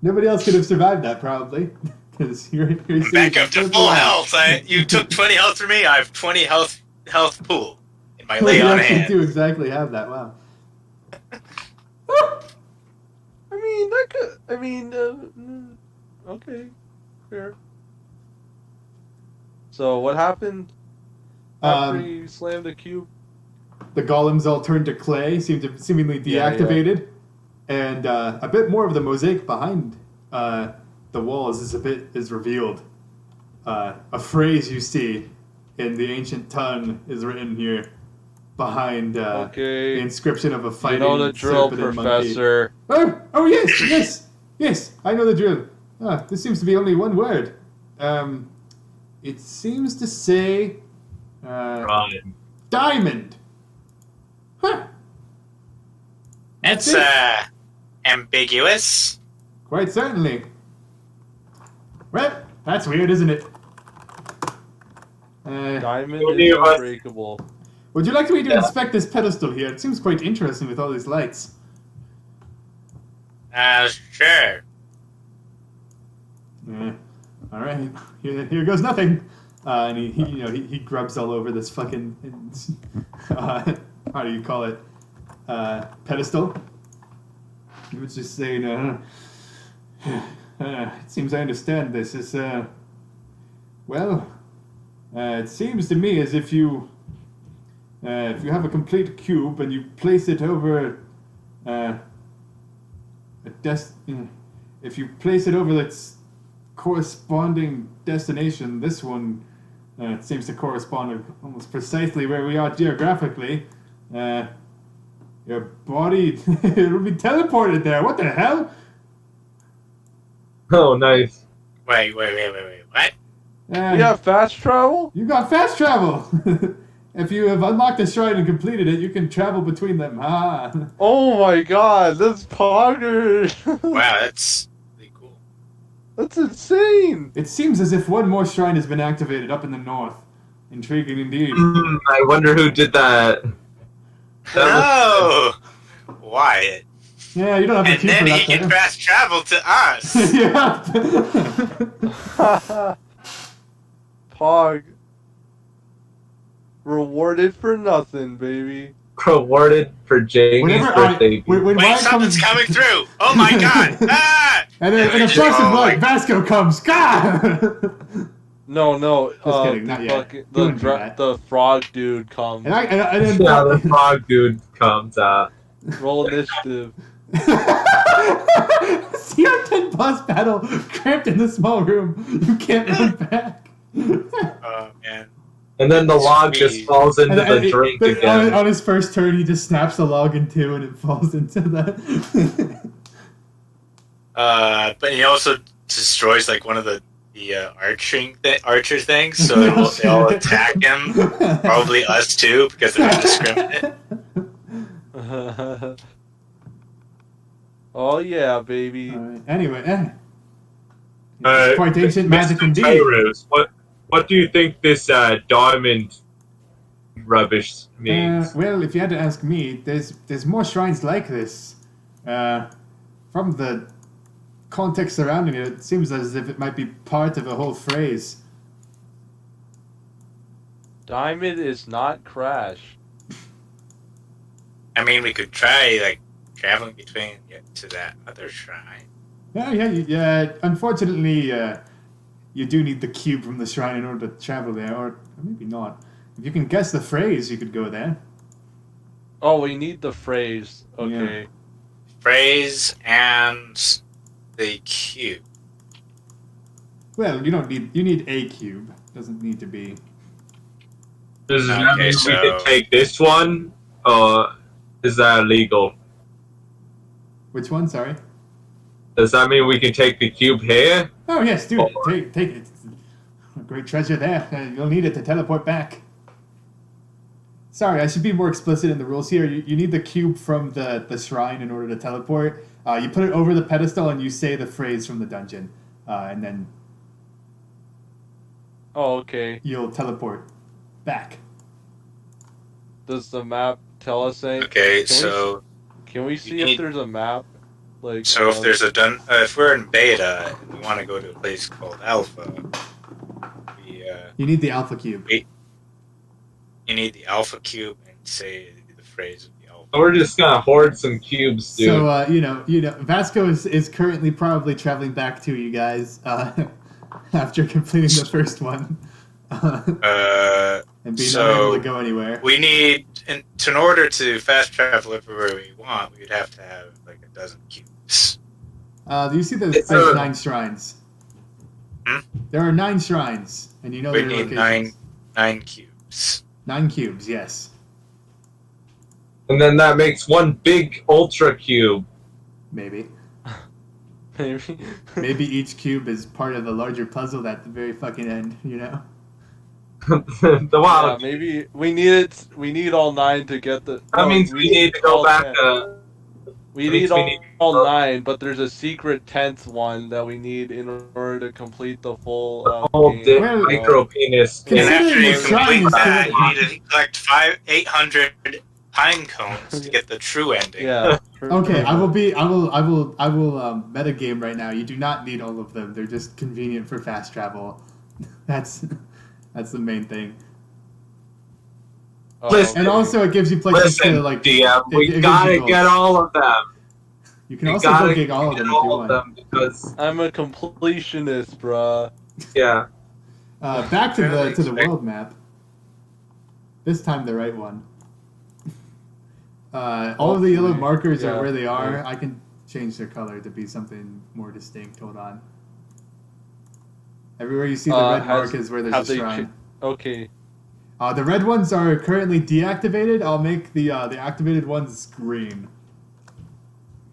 Nobody else could have survived that probably, because you're I'm back up to full health. You took 20 health from me. I have 20 health pool in my lay You on actually hand. do exactly have that. Wow. Okay, fair. So what happened Um, after you slammed the cube? The golems all turned to clay, seemingly deactivated, and a bit more of the mosaic behind the walls is revealed. A phrase you see in the ancient tongue is written here behind the Okay, inscription of a you fighting know the drill, serpent and monkey. Professor. Oh yes, I know the drill. This seems to be only one word. It seems to say, Right. Diamond. Huh. It's it. ambiguous. Quite certainly. Well, that's weird, isn't it? Diamond Any is of us- unbreakable. Would you like me to inspect this pedestal here? It seems quite interesting with all these lights. Sure. All right, here goes nothing. And he grubs all over this fucking how do you call it, pedestal. He was just saying, it seems I understand this is well, it seems to me as if you have a complete cube and you place it over if you place it over its corresponding destination, this one it seems to correspond almost precisely where we are geographically. Your body it'll be teleported there. What the hell? Oh, nice. Wait. What? You have fast travel? You got fast travel. If you have unlocked the shrine and completed it, you can travel between them. Ah. Oh my god, that's poggers! Wow, that's really cool. That's insane! It seems as if one more shrine has been activated up in the north. Intriguing indeed. I wonder who did that. No! Wyatt. Yeah, you don't have to And keep then for he that. can fast travel to us. Yeah. Pog. Rewarded for nothing, baby. Rewarded for Jamie's birthday. When Wait, Wyatt something's comes, coming through. Oh my god! Ah! and then in a just flash of all light, like- Vasco comes. God! No. kidding, not yet. Don't do that. The frog dude comes. And then Yeah, the frog dude comes out. Roll initiative. CR10 boss battle cramped in the small room. You can't run back. Oh man. And then the log just falls into the drink again. On his first turn, he just snaps the log in two and it falls into the. But he also destroys like one of the archer things, so they all attack him. Probably us too, because they're indiscriminate. Oh yeah, baby. Alright, anyway, Uh, quite ancient Mr. magic indeed. Tyrus, what do you think this diamond rubbish means? Well, if you had to ask me, there's more shrines like this. From the context surrounding it, it seems as if it might be part of a whole phrase. Diamond is not Crash. I mean, we could try like traveling between to that other shrine. Yeah. Unfortunately, you do need the cube from the shrine in order to travel there, or maybe not. If you can guess the phrase, you could go there. Oh, we need the phrase. Okay. Phrase and the cube. Well, you don't need. You need a cube. Doesn't need to be. Does that Okay, mean so- we can take this one, or is that illegal? Which one? Sorry. Does that mean we can take the cube here? Oh yes, dude. Take it. It's a great treasure there. You'll need it to teleport back. Sorry, I should be more explicit in the rules here. You need the cube from the shrine in order to teleport. You put it over the pedestal and you say the phrase from the dungeon, and then Oh, okay. you'll teleport back. Does the map tell us anything? Okay, so Can we see need- if there's a map? Like. so if there's if we're in beta and we want to go to a place called Alpha, You need the alpha cube. you need the Alpha cube and say the phrase of the Alpha. We're just gonna hoard some cubes, dude. So you know, Vasco is currently probably traveling back to you guys after completing the first one. And being unable to go anywhere. We need, in order to fast travel everywhere we want, we would have to have like a dozen cubes. Do you see there's It's 9 shrines? Hmm? There are 9 shrines, and you know We their need locations. 9 cubes. 9 cubes, yes. And then that makes one big ultra cube. Maybe. Maybe. Maybe each cube is part of a larger puzzle at the very fucking end, you know? the Yeah, wild. maybe we need all 9 to get the. That No, means we need to go all back 10. to. We That means need we need all 9, but there's a secret 10th one that we need in order to complete the full the whole game. dick Well, micro penis. And Considering after you the shrine complete is that, correct. you need to collect 800 pine cones to get the true ending. Yeah. Okay, I will metagame right now. You do not need all of them. They're just convenient for fast travel. That's the main thing. Oh, Listen, And also, it gives you places Listen, to like. DM, it we gives you gotta goals. get all of them. You can We also gotta go gig all of get them if you all of want. them because I'm a completionist, bruh. yeah. Back to the world map. This time the right one. All of the yellow Hopefully, markers are yeah, where they are. yeah. I can change their color to be something more distinct. Hold on. Everywhere you see the red mark is where there's a have they shrine. Okay. The red ones are currently deactivated. I'll make the activated ones green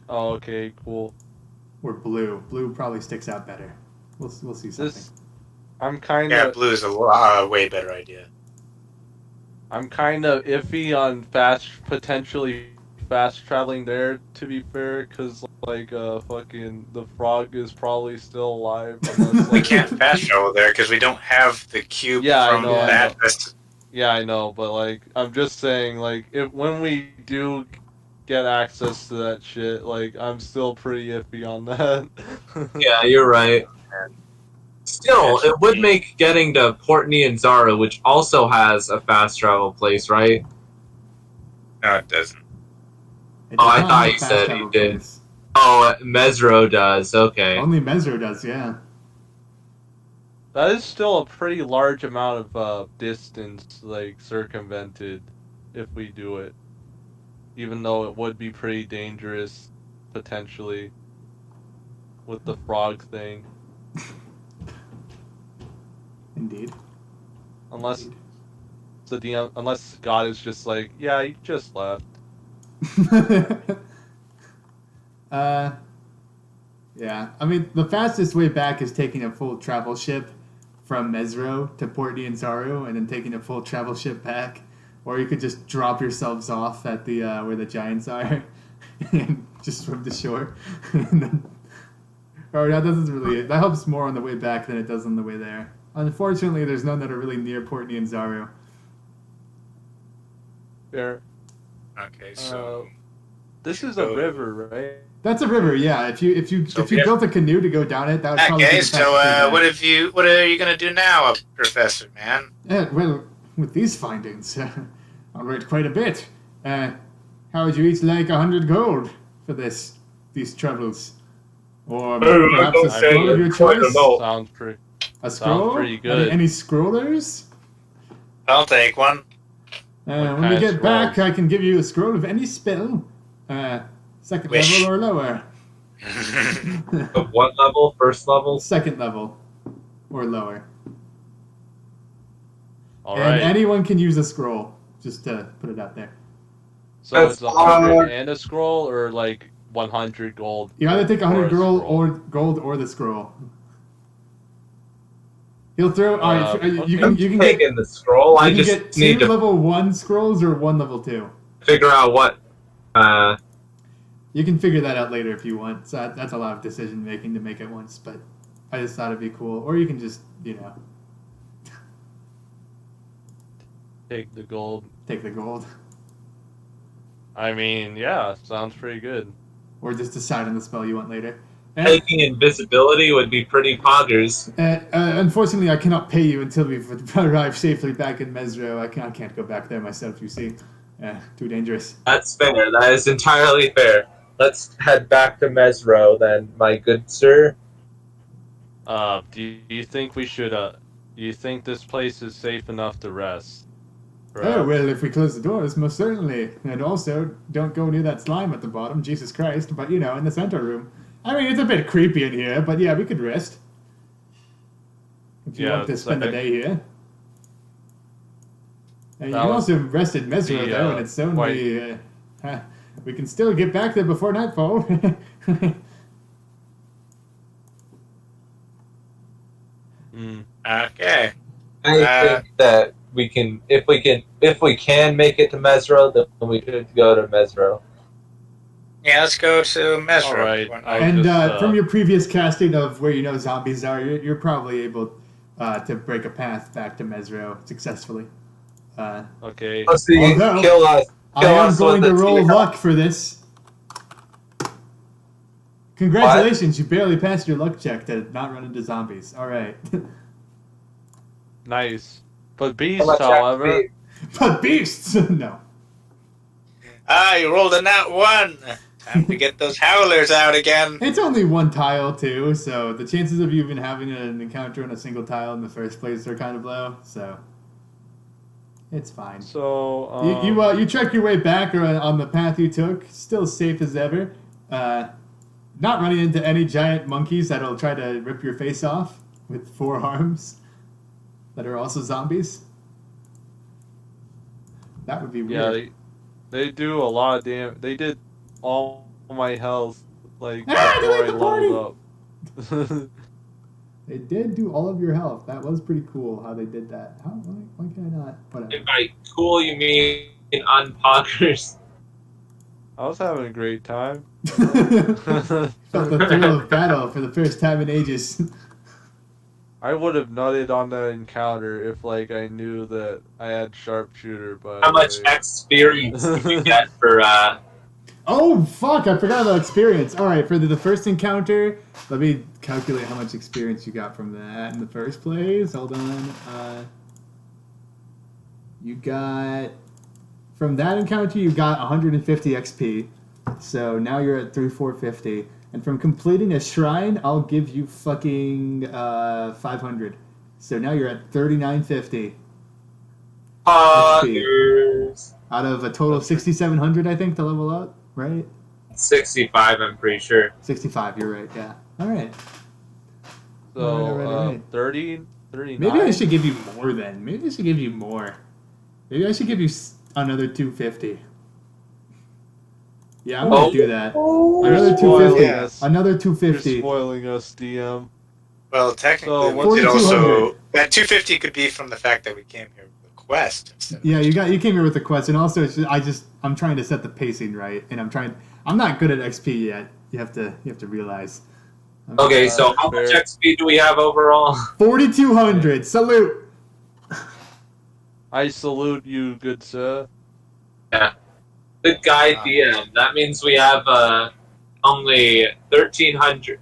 Oh, okay, cool. or blue. Blue probably sticks out better. We'll see something. I'm kind Yeah, of blue is a way better idea. iffy on potentially fast traveling there. To be fair, because fucking the frog is probably still alive. Unless, We can't fast travel there because we don't have the cube Yeah, I from know, I the know. address. Yeah, I know, but I'm just saying, if when we do get access to that shit, I'm still pretty iffy on that. Yeah, you're right. Still, Yes, it would indeed. make getting to Port Nianzaro, which also has a fast travel place, right? No, it doesn't. It Oh, does I not thought have you fast said travel you did. place. Oh, Mesro does. Okay. Only Mesro does, yeah. That is still a pretty large amount of distance, circumvented, if we do it. Even though it would be pretty dangerous, potentially, with the frog thing. Indeed. Unless the DM, unless God is just yeah, he just left. Yeah. I mean, the fastest way back is taking a full travel ship from Mesro to Port Nianzaro and then taking a full travel ship back. Or you could just drop yourselves off at the where the giants are and just swim to shore. And then, or that helps more on the way back than it does on the way there. Unfortunately, there's none that are really near Port Nianzaro. Fair. Okay, so This is a river, right? That's a river, yeah. If you yeah. built a canoe to go down it, that would probably be okay, the so fastest way back. what are you gonna do now, Professor Man? Well, with these findings, I'll rate quite a bit. How would you each like 100 gold for these travels? Or perhaps a scroll of your choice? Sounds pretty. A scroll? Sounds pretty good. Any scrollers? I'll take one. When kind we of get back, scroll? I can give you a scroll of any spell. Second Wish. level or lower. Of what level? First level? Second level or lower. All And right. anyone can use a scroll, just to put it out there. So That's it's 100 and a scroll, or 100 gold. You either take 100 or a gold scroll? or the scroll. He'll throw. Alright, you okay. can I'm get taking the scroll. I you can just get need 2 to level 1 scrolls or 1 level 2. figure out what. You can figure that out later if you want. So that's a lot of decision making to make at once, but I just thought it'd be cool. Or you can just, Take the gold. take the gold. I mean, yeah, sounds pretty good. Or just decide on the spell you want later. Taking invisibility would be pretty poggers. Unfortunately, I cannot pay you until we've arrived safely back in Mesro. I can't go back there myself, you see. Too dangerous. That's fair. That is entirely fair. Let's head back to Mesro then, my good sir. Do you think we should, do you think this place is safe enough to rest? Oh, well, if we close the doors, most certainly. And also, don't go near that slime at the bottom, Jesus Christ. But, in the center room. I mean, it's a bit creepy in here, but yeah, we could rest. If you want to spend the day here. And you can also rest at Mesro, though, and it's only... we can still get back there before nightfall. Okay. I think that we can, if we can make it to Mesro, then we should go to Mesro. Yeah, let's go to Mesro. All right, And from your previous casting of where you know zombies are, you're probably able to break a path back to Mesro successfully. Okay. Let's see, Although, kill us. I am going with to the roll tear. luck for this. Congratulations, you barely passed your luck check to not run into zombies. All right. Nice. But How beasts, much however, XP? But beasts, no. You rolled a nat 1. Time to get those howlers out again. It's only one tile too, so the chances of you even having an encounter on a single tile in the first place are kind of low. So it's fine. so You check your way back or on the path you took, still safe as ever. Not running into any giant monkeys that'll try to rip your face off with 4 arms that are also zombies. That would be weird. yeah, they do a lot of damage. They did all my health like Ah, before delete I the party! leveled up. They did do all of your health. That was pretty cool how they did that. Why can I not? Whatever. If by cool you mean unpoggers. I was having a great time. Felt the thrill of battle for the first time in ages. I would have nutted on that encounter if like I knew that I had sharpshooter, but How much like, experience do you get for Oh, fuck, I forgot about experience. Alright, for the first encounter, let me calculate how much experience you got from that in the first place. Hold on. You got... From that encounter, you got 150 XP. So now you're at 450. And from completing a shrine, I'll give you fucking 500. So now you're at 3950. poggers? Out of a total of 6,700, I think, to level up, right? 65, I'm pretty sure. 65, you're right, yeah. Alright. so Alright. 30, 39. Maybe I should give you more then. Maybe I should give you more. Maybe I should give you another 250. Yeah, I'm gonna do that. Another spoiling 250. us. Another You're 250. spoiling us, DM. Well, technically, So, we could 4,200. also... That 250 could be from the fact that we came here with a quest. Instead of Yeah, you came here with the quest, and also I'm trying to set the pacing right, and I'm not good at XP yet. You have to realize. Okay, so how fair. much XP do we have overall? 4,200. Salute. I salute you, good sir. Yeah. Good guy DM. That means we have only 1,300,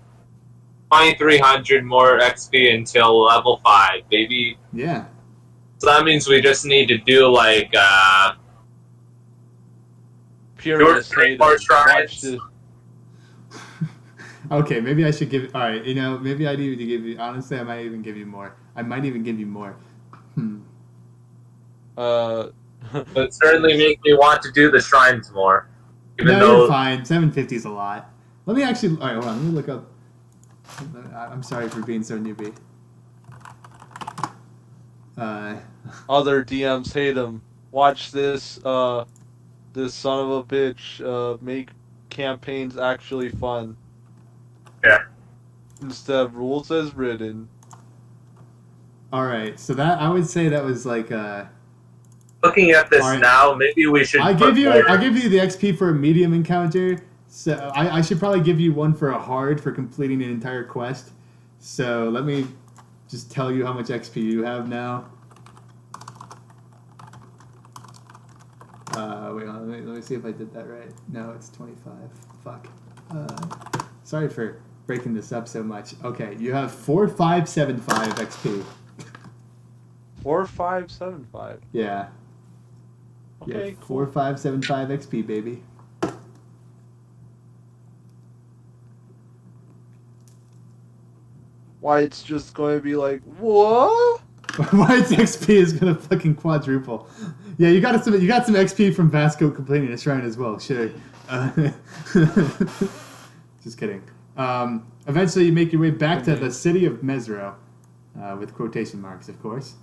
2,300 more XP until level 5, baby. Yeah. So that means we just need to do like Pure 3 more tries. Okay, maybe I should give. All right, maybe I need to give you. Honestly, I might even give you more. I might even give you more. But certainly make me want to do the shrines more. Even No, though you're fine. 750 is a lot. Let me actually. All right, hold on. Let me look up. I'm sorry for being so newbie. Other DMs hate him. Watch this, this son of a bitch, make campaigns actually fun. Yeah. Instead of rules as written. All right, so that I would say that was like. looking at this All right. now, maybe we should. I'll put give you more- the XP for a medium encounter. So I should probably give you one for a hard for completing an entire quest. So let me just tell you how much XP you have now. Wait, hold on, let me see if I did that right. No, it's 25. Fuck. Sorry for breaking this up so much. Okay, you have 4,575 XP. 4575. Yeah. Okay, Yeah, 4,575 XP, baby. Why it's just going to be like, what? White's XP is gonna fucking quadruple. Yeah, you got some XP from Vasco completing a shrine as well. Sure. Just kidding. Eventually, you make your way back to the city of Mesro, with quotation marks, of course.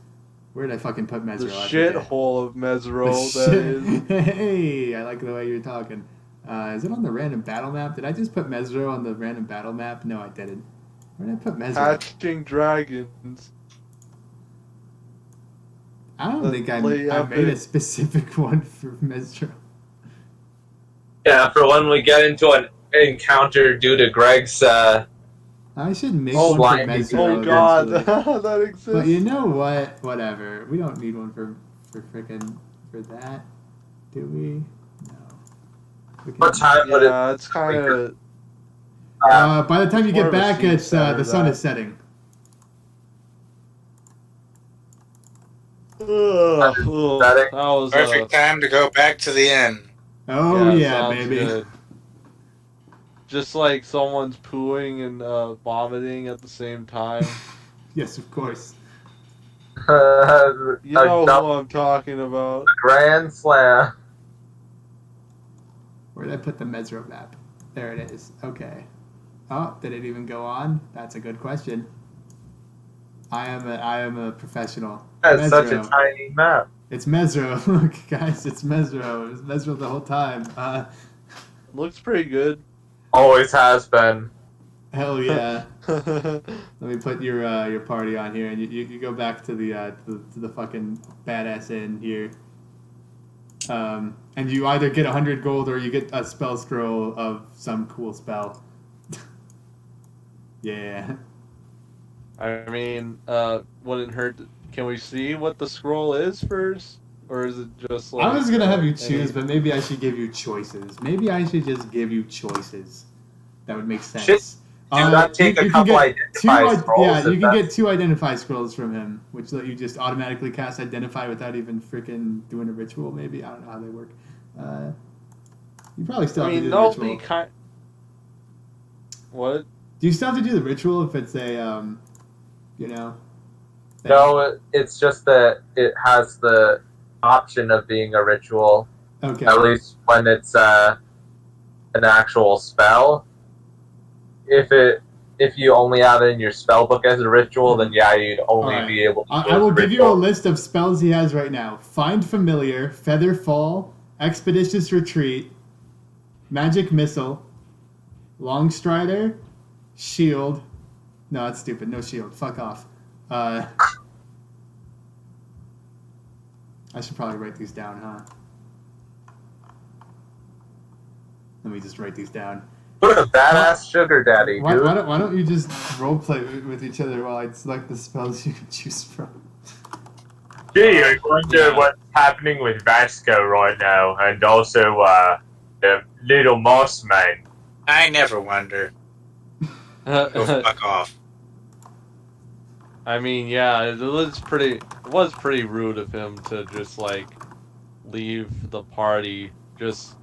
Where did I fucking put Mesro? The I forget. shithole of Mesro, The that shit- is. Hey, I like the way you're talking. Is it on the random battle map? Did I just put Mesro on the random battle map? No, I didn't. Where did I put Mesro? Hatching dragons. I don't think I Play made a epic. specific one for Mesro. Yeah, for when we get into an encounter due to Greg's. I should make Oh, one for lying Mesro again. Oh god, eventually. that exists. But you know what? Whatever. We don't need one for frickin' for that, do we? No. We can- What time would it? Yeah, it's kind of. by the time you more get of a back, scene it's the center, sun that. is setting. That was Perfect time to go back to the inn. Oh yeah, sounds baby. good. Just like someone's pooing and vomiting at the same time. Yes, of course. You know a who I'm talking about. grand slam. Where did I put the Mesro map? There it is. Okay. Oh, did it even go on? That's a good question. I am a professional. That's such a Mesro. tiny map. It's Mesro. Look, guys, it's Mesro. It's Mesro the whole time. Looks pretty good. Always has been. Hell yeah. Let me put your party on here, and you go back to the fucking badass inn here. And you either get 100 gold or you get a spell scroll of some cool spell. Yeah. I mean, wouldn't hurt. Can we see what the scroll is first, or is it just like? I was gonna have you any- choose, but maybe I should give you choices. Maybe I should just give you choices. That would make sense. Should- Do not take a you couple can get identify scrolls. Yeah, you if can get that's- 2 identify scrolls from him, which let you just automatically cast identify without even freaking doing a ritual. Maybe I don't know how they work. You probably still I have to mean, do the they'll ritual. be kind. What? Do you still have to do the ritual if it's a you know? thing? No, it's just that it has the option of being a ritual. Okay. At least when it's an actual spell. If you only have it in your spell book as a ritual, then yeah, you'd only Alright. be able to. I will give you a list of spells he has right now: Find Familiar, Feather Fall, Expeditious Retreat, Magic Missile, Long Strider, Shield. No, that's stupid. No shield. Fuck off. I should probably write these down, huh? Let me just write these down. What a badass sugar daddy, Why dude. don't you just roleplay with each other while I select the spells you can choose from? Gee, I wonder Yeah. what's happening with Vasco right now, and also the little moss man. I never wonder. Go fuck off. I mean, yeah, it was pretty rude of him to just like leave the party just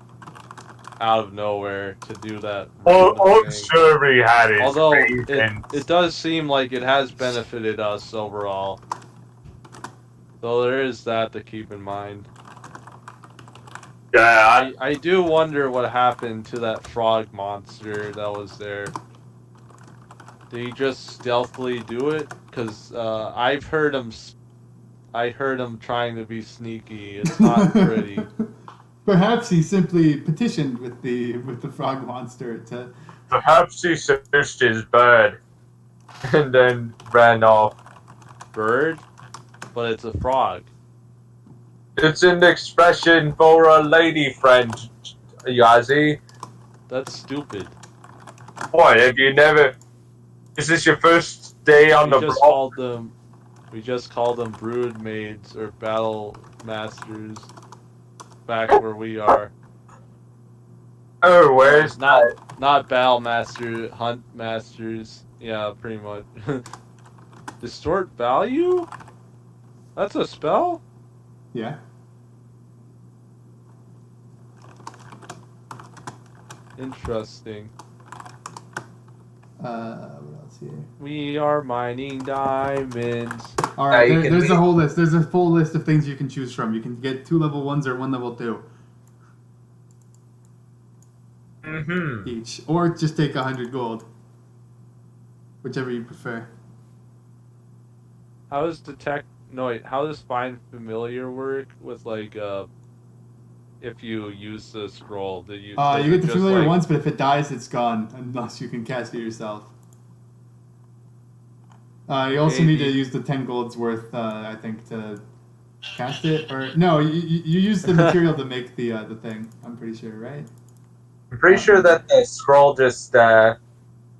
out of nowhere to do that. Oh, random I'm thing. sure he had his Although reasons. it does seem like it has benefited us overall. So there is that to keep in mind. Yeah, I do wonder what happened to that frog monster that was there. Did he just stealthily do it? Because I heard him trying to be sneaky. It's not pretty. Perhaps he simply petitioned with the frog monster to. perhaps he searched his bird and then ran off. Bird? But it's a frog. It's an expression for a lady friend, Yazi. That's stupid. What, have you never... Is this your first day on the block? We just called them brood maids or battle masters back where we are. Oh, where's that? Not battle master, hunt masters. Yeah, pretty much. Distort value? That's a spell? Yeah. Interesting. What else here? We are mining diamonds. All right, you can there's be- a whole list. There's a full list of things you can choose from. You can get 2 level 1s or 1 level 2 Mm-hmm. each, or just take 100 gold, whichever you prefer. How does how does find familiar work with like if you use the scroll? Does You it get the just, familiar like- once, but if it dies, it's gone unless you can cast it yourself. You also Okay, need to you- use the 10 gold's worth, I think, to Cast it, or no? You use the material to make the thing. I'm pretty sure, right? I'm pretty sure that the scroll just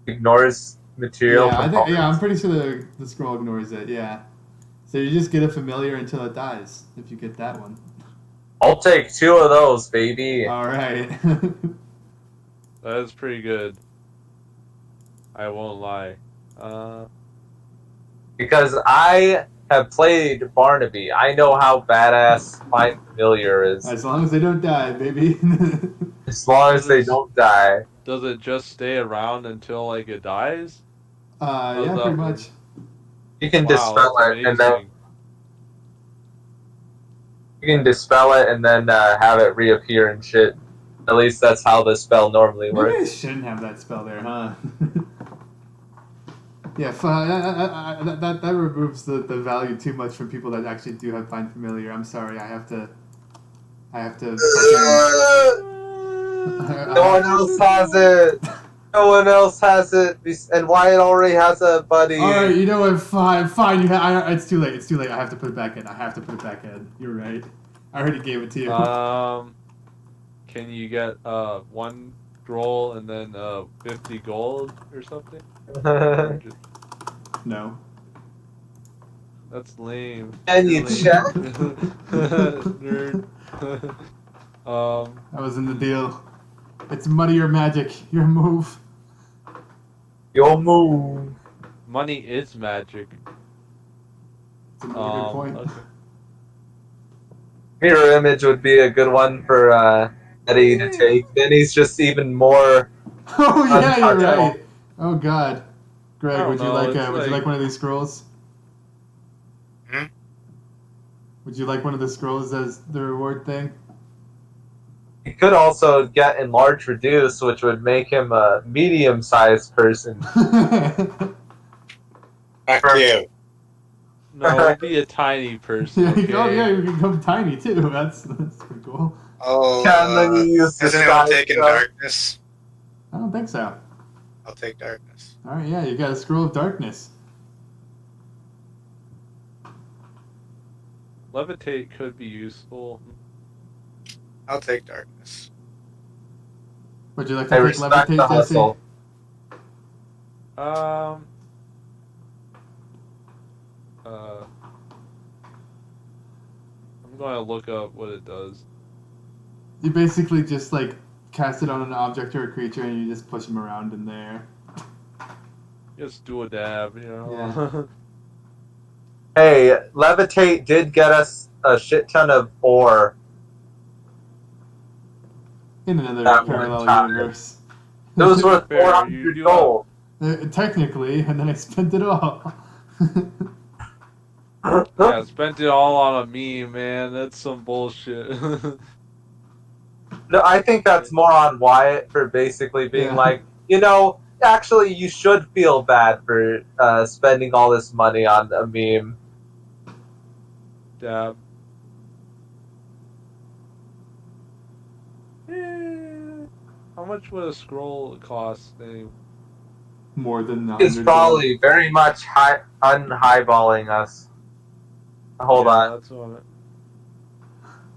ignores material Yeah, components. I'm pretty sure the scroll ignores it. Yeah. So you just get a familiar until it dies. If you get that one. I'll take 2 of those, baby. All right. That is pretty good. I won't lie. Because I have played Barnaby. I know how badass Find Familiar is. As long as they don't die, baby. As long as they don't die. Does it just stay around until like it dies? Yeah, pretty much. You can Wow, dispel that's it and then amazing. you can dispel it and then have it reappear and shit. At least that's how the spell normally Maybe I works. shouldn't have that spell there, huh? Yeah, that removes the value too much from people that actually do have Find Familiar. I'm sorry, I have to. No one else has it. No one else has it, and Wyatt already has a buddy. All right, you know what? Fine. It's too late. It's too late. I have to put it back in. You're right. I already gave it to you. Can you get 1 scroll and then 50 gold or something? No. That's lame. Can you Lame. check? Nerd. That was in the deal. It's money or magic. Your move. Your move. Money is magic. It's another good point. Okay. Mirror image would be a good one for Eddie to take. Then he's just even more. Oh yeah, you're untouchable. right. Oh God, Greg, I would don't you know, like it's would you like- like one of these scrolls? Hmm? Would you like one of the scrolls as the reward thing? He could also get enlarge reduce, which would make him a medium-sized person. Fuck you. No, it'd be a tiny person. Yeah, Okay? oh yeah, you can become tiny too. That's pretty cool. Oh, Can then you use has anyone disguise taken spell? darkness? I don't think so. I'll take darkness. All right, yeah, you got a scroll of darkness. Levitate could be useful. I'll take darkness. Would you like I to take respect the levitate, Jesse? hustle. I'm going to look up what it does. You basically just like cast it on an object or a creature, and you just push them around in there. Just do a dab, you know. Hey, levitate did get us a shit ton of ore. In another That one parallel time. universe. Those were Fair, you 400 do gold. Technically, and then I spent it all. Yeah, spent it all on a meme, man. That's some bullshit. No, I think that's more on Wyatt for basically being Yeah. like, you know, actually, you should feel bad for spending all this money on a meme. Dab. How much would a scroll cost? Anyway? More than He's 100 probably very much unhighballing us. Hold Yeah, on. That's what I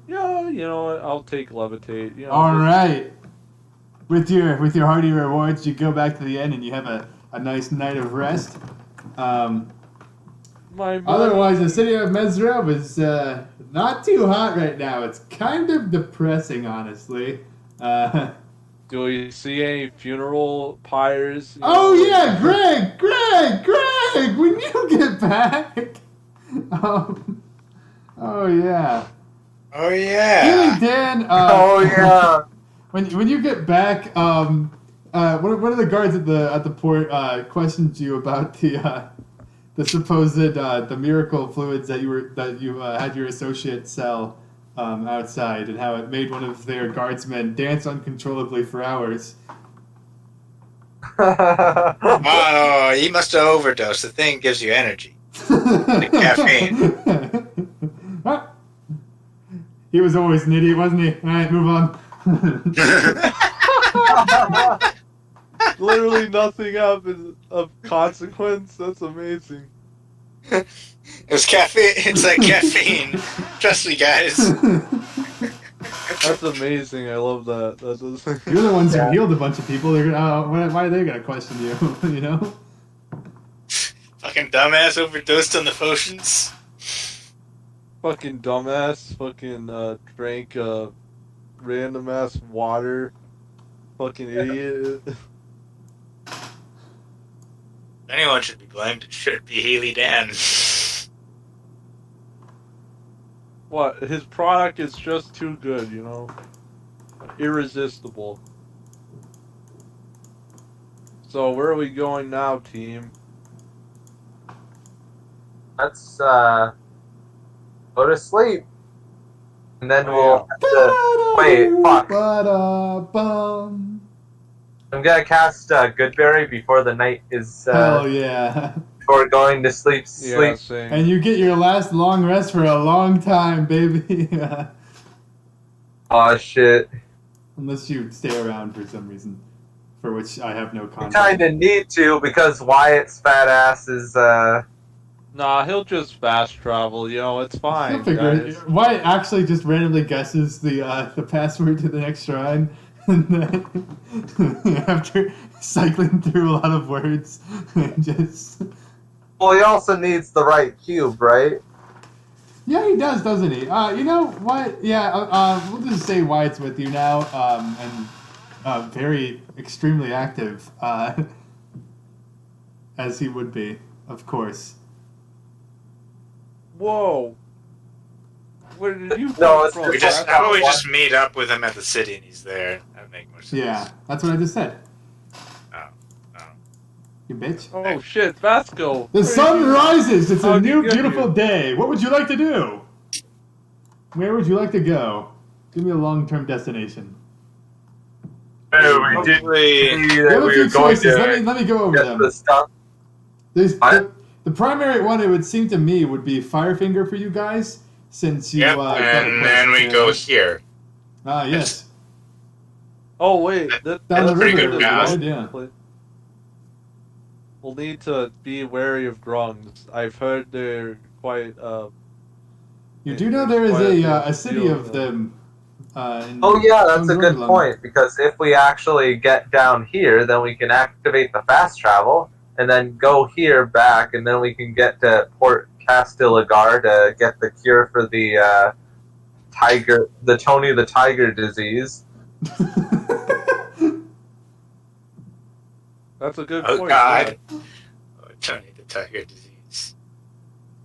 Yeah, you know what? I'll take levitate. You know, All just- right. With your hearty rewards, you go back to the end and you have a nice night of rest. My money. Otherwise, the city of Mesreb is not too hot right now. It's kind of depressing, honestly. Do we see any funeral pyres? You Oh know, yeah, Greg! When you get back, oh yeah, Oh yeah. Haley Dan. Oh yeah. When you get back, one of the guards at the port questioned you about the supposed the miracle fluids that you had your associate sell outside, and how it made one of their guardsmen dance uncontrollably for hours. Oh, he must have overdosed. The thing gives you energy. caffeine. He was always an idiot, wasn't he? All right, move on. Literally nothing happens of consequence. That's amazing. It was caffeine. It's like caffeine. Trust me, guys. That's amazing. I love that. That does. You're the ones who Yeah. healed a bunch of people. They're why are they gonna question you? You know? Fucking dumbass overdosed on the potions. Fucking dumbass. Fucking drank random ass water. Fucking idiot. If anyone should be blamed, it should be Haley Dan. What? His product is just too good, you know? Irresistible. So, where are we going now, team? Let's go to sleep, and then we'll have to wait. Fuck! Ba-da-bum. I'm gonna cast Goodberry before the night is Hell yeah. before going to sleep. Yeah, same. And you get your last long rest for a long time, baby. Oh shit! Unless you stay around for some reason, for which I have no You concept. kind of need to because Wyatt's fat ass is Nah, he'll just fast travel, you know, it's fine. I'll figure Guys. it. Wyatt actually just randomly guesses the password to the next shrine, and then after cycling through a lot of words, just well. He also needs the right cube, right? yeah, he does, doesn't he? You know what? Yeah, we'll just say Wyatt's with you now, and very extremely active, as he would be, of course. Whoa. Where did you No, come it's from? just- How about we just meet up with him at the city and he's there? That'd make more sense. Yeah, that's what I just said. Oh. You bitch. Oh shit, Vasco! The sun rises. It's a How'd new, you get beautiful here? day. What would you like to do? Where would you like to go? Give me a long-term destination. No, we did Hopefully, see We that have a we few were going choices. to Let me go over get them. the stuff. There's What? the primary one. It would seem to me would be Firefinger for you guys, since you. yep, got a and place then we to- go here. Ah, yes. Oh wait, Down That's the pretty river. good there's path. one, yeah. We'll need to be wary of grungs. I've heard they're quite You do know there is Quite a big a city deal, of them. In Oh yeah, that's a good Gronglund. point because if we actually get down here, then we can activate the fast travel and then go here back, and then we can get to Port Castillagar to get the cure for the Tony the Tiger disease. That's a good Oh point. God. yeah. Oh, Tony the Tiger disease.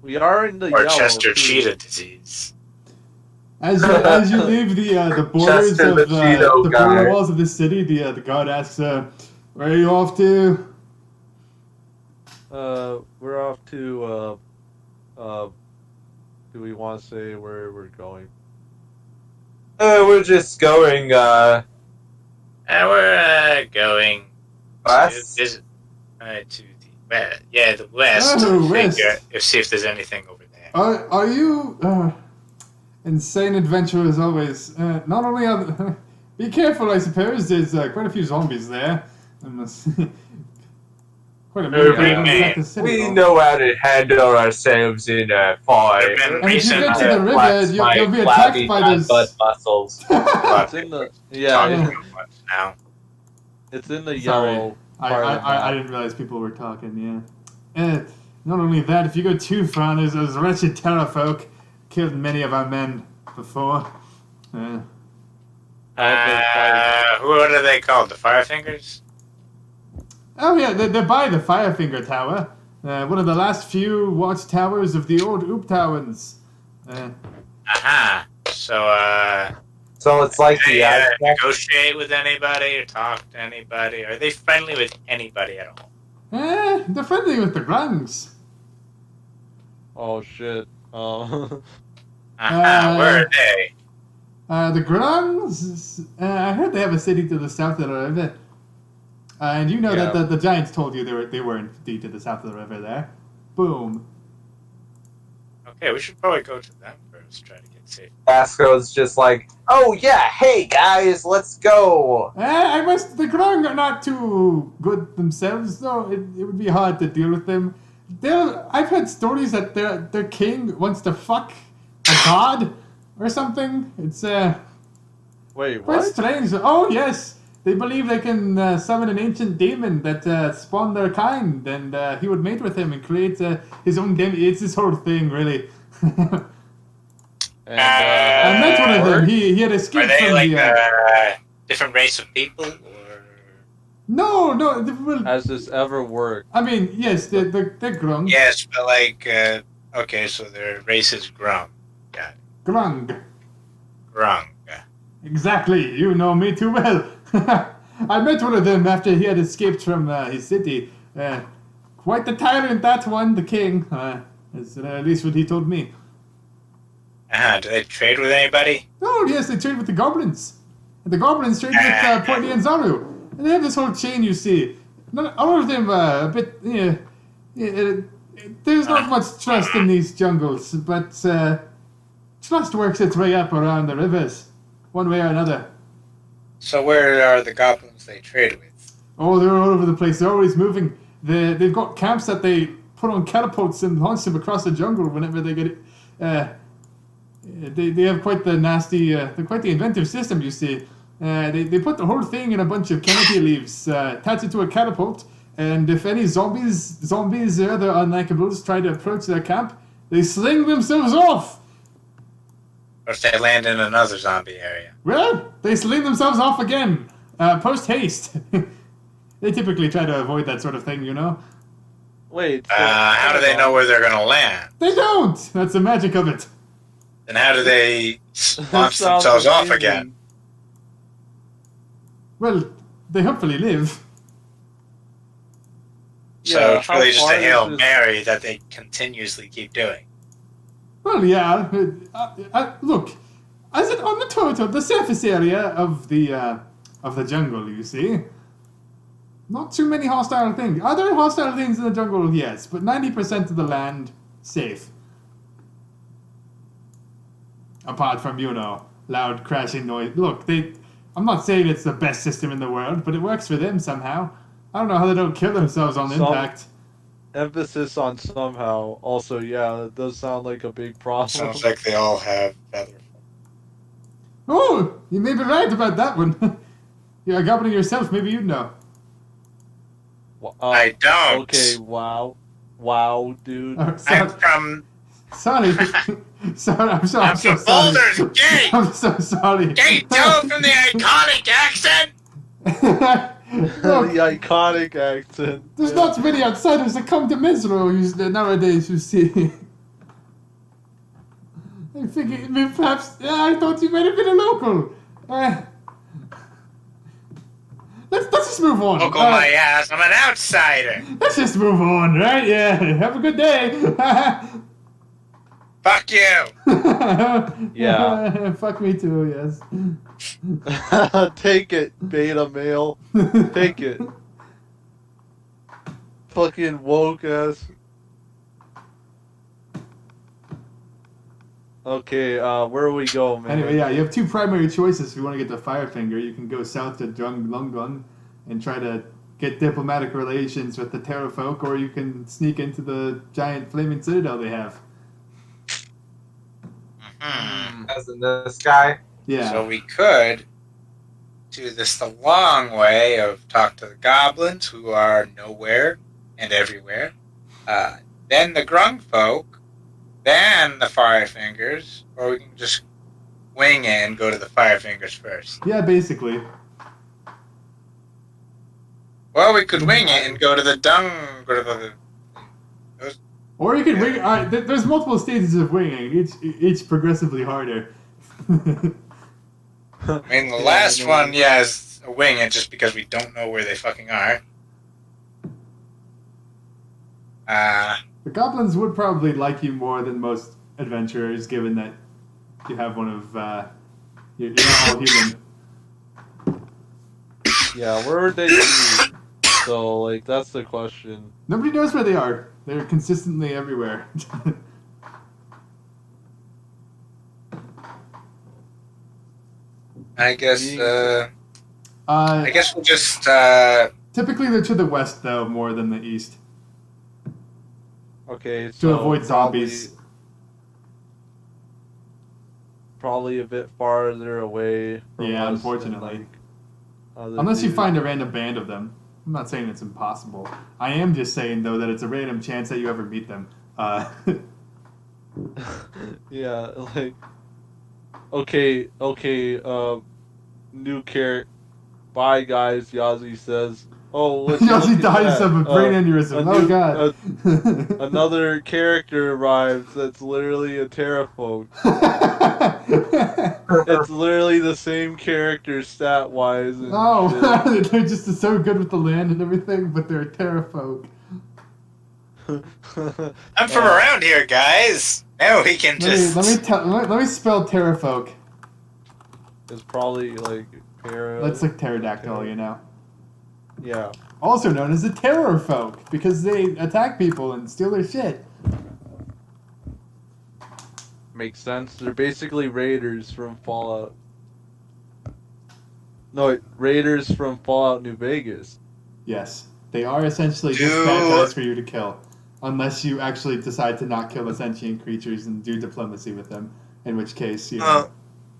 We are in the Or yellow. Chester too. Cheetah disease. As you leave the borders Chester of the the Cheeto border guy. walls of the city, the guard asks, "Where are you off to?" We're off to do we want to say where we're going? We're just going And we're going west. to visit to the west. Yeah, the west. Oh, west. See if there's anything over there. Are you insane adventure as always? Not only are be careful, I suppose. There's quite a few zombies there. Quite a many We- that attack the city. We know how to handle ourselves in a fight. There've been And if you get to recent. the river, Flex you'll my be attacked flabby by fat those. butt muscles. It's in the Now. it's in the Sorry. yellow I part of the I map. didn't realize people were talking. Yeah. Not only that, if you go too far, there's those wretched terror folk killed many of our men before. What are they called? The Firefingers? Oh yeah, they're by the Firefinger Tower. One of the last few watchtowers of the old Oop Towers. Aha. So, So it's like they the Aztec. negotiate with anybody or talk to anybody? Are they friendly with anybody at all? They're friendly with the Grungs. Oh shit. Aha. Where are they? The Grungs, I heard they have a city to the south of the river. And you know that Yeah. the Giants told you they were indeed to the south of the river there. Boom. Okay, we should probably go to them first. Try to get safe. Vasco's just like, oh yeah, hey guys, let's go. The Grung are not too good themselves, though. It would be hard to deal with them. I've heard stories that their king wants to fuck a god or something. It's Wait, quite what? strange. Oh yes, they believe they can summon an ancient demon that spawned their kind, and he would mate with him and create his own demon. It's this whole thing, really. And I met one of them. He had Are escaped they from like the. a different race of people, or No, well, has this ever worked? I mean, yes, they're grung. yes, but like okay, so their race is Grung. Grung. Grung. Yeah. Exactly. You know me too well. I met one of them after he had escaped from his city. Quite the tyrant, that one, the king. Is at least what he told me. Do they trade with anybody? Oh, yes, they trade with the goblins. And the goblins trade with Portney and Zaru. And they have this whole chain, you see. All of them a bit. There's not much trust in these jungles, but trust works its way up around the rivers, one way or another. So where are the goblins they trade with? Oh, they're all over the place. They're always moving. They've got camps that they put on catapults and launch them across the jungle whenever they get it. They have quite the nasty, they're quite the inventive system, you see. They put the whole thing in a bunch of canopy leaves, attach it to a catapult, and if any zombies or other unlikables try to approach their camp, they sling themselves off. Or if they land in another zombie area? Well, they sling themselves off again, post haste. They typically try to avoid that sort of thing, you know. Wait. How do they know where they're gonna land? They don't. That's the magic of it. Then how do they launch Sounds themselves off amazing. again? Well, they hopefully live. So Yeah, it's how really just far a is Hail this- Mary that they continuously keep doing. Well, yeah. Look, as it on the total, the surface area of the jungle, you see, not too many hostile things. Are there hostile things in the jungle? Yes, but 90% of the land safe. Apart from, loud crashing noise. Look, I'm not saying it's the best system in the world, but it works for them somehow. I don't know how they don't kill themselves on impact. Emphasis on somehow. Also, yeah, it does sound like a big problem. Sounds like they all have feather. Oh, you may be right about that one. You're a goblin yourself, maybe you'd know. I don't. Okay, wow. Wow, dude. I'm Sorry. from Sorry. Sorry, I'm sorry. I'm so from sorry. Baldur's Gate. I'm so sorry. Can you tell from the iconic accent? Look, The iconic accent. there's not many outsiders that come to Misro nowadays, you see. I think perhaps I thought you might have been a local. Let's just move on. Local my ass. I'm an outsider. Let's just move on, right? Yeah. Have a good day. Fuck you. Yeah. Fuck me too. Yes. Take it, beta male. Take it. Fucking woke ass. Okay, where we go, man? Anyway, yeah, you have two primary choices if you want to get to Firefinger. You can go south to Drung and try to get diplomatic relations with the Terra folk, or you can sneak into the giant flaming citadel they have. As in the sky. Yeah. So we could do this the long way of talk to the goblins who are nowhere and everywhere. Then the Grung folk, then the Firefingers, or we can just wing it and go to the Firefingers first. Yeah, basically. Well, we could wing it and go to the Or you can wing. There's multiple stages of winging, each progressively harder. I mean, the last one, yeah, is a wing it just because we don't know where they fucking are. The goblins would probably like you more than most adventurers, given that you have one of you're not all human. Yeah, where would they be? So, like, that's the question. Nobody knows where they are. They're consistently everywhere. I guess, I guess we'll just, Typically, they're to the west, though, more than the east. Okay, to so avoid zombies. Probably a bit farther away from Yeah, us unfortunately. than, like, other Unless you dudes. find a random band of them. I'm not saying it's impossible. I am just saying, though, that it's a random chance that you ever meet them. Yeah, like, okay, new character. Bye, guys. Yazzie says. Oh, would you look Yoshi at dies that? of a brain aneurysm. Oh, God. Another character arrives that's literally a terrafolk. It's literally the same character stat-wise and Oh, they're just so good with the land and everything, but they're terrafolk. shit. I'm from around here, guys. Now we can just. Let me spell terrafolk. It's probably like That's like pterodactyl, you know. Yeah. Also known as the terror folk, because they attack people and steal their shit. Makes sense. They're basically raiders from Fallout. No, raiders from Fallout New Vegas. Yes, they are essentially just bad guys for you to kill, unless you actually decide to not kill the sentient creatures and do diplomacy with them. In which case, you know. Well,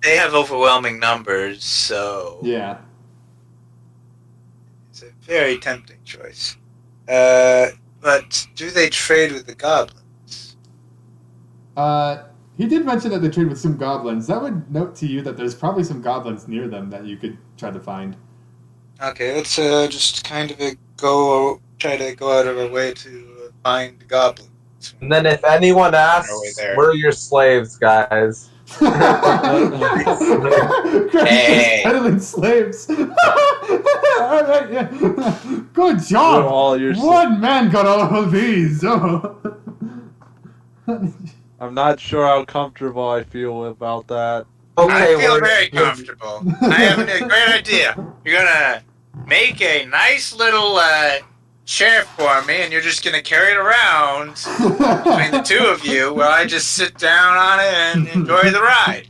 they have overwhelming numbers, so Yeah. it's a very tempting choice. But do they trade with the goblins? He did mention that they trade with some goblins. That would note to you that there's probably some goblins near them that you could try to find. Okay, let's just kind of try to go out of our way to find goblins. And then if anyone asks, Our way there. we're your slaves, guys. Hey. Peddling slaves. All right, yeah. Good We're job. all your One man got all of these. Oh. I'm not sure how comfortable I feel about that. Okay, I feel we're very comfortable. I have a great idea. You're gonna make a nice little chair for me, and you're just gonna carry it around between the two of you, while I just sit down on it and enjoy the ride.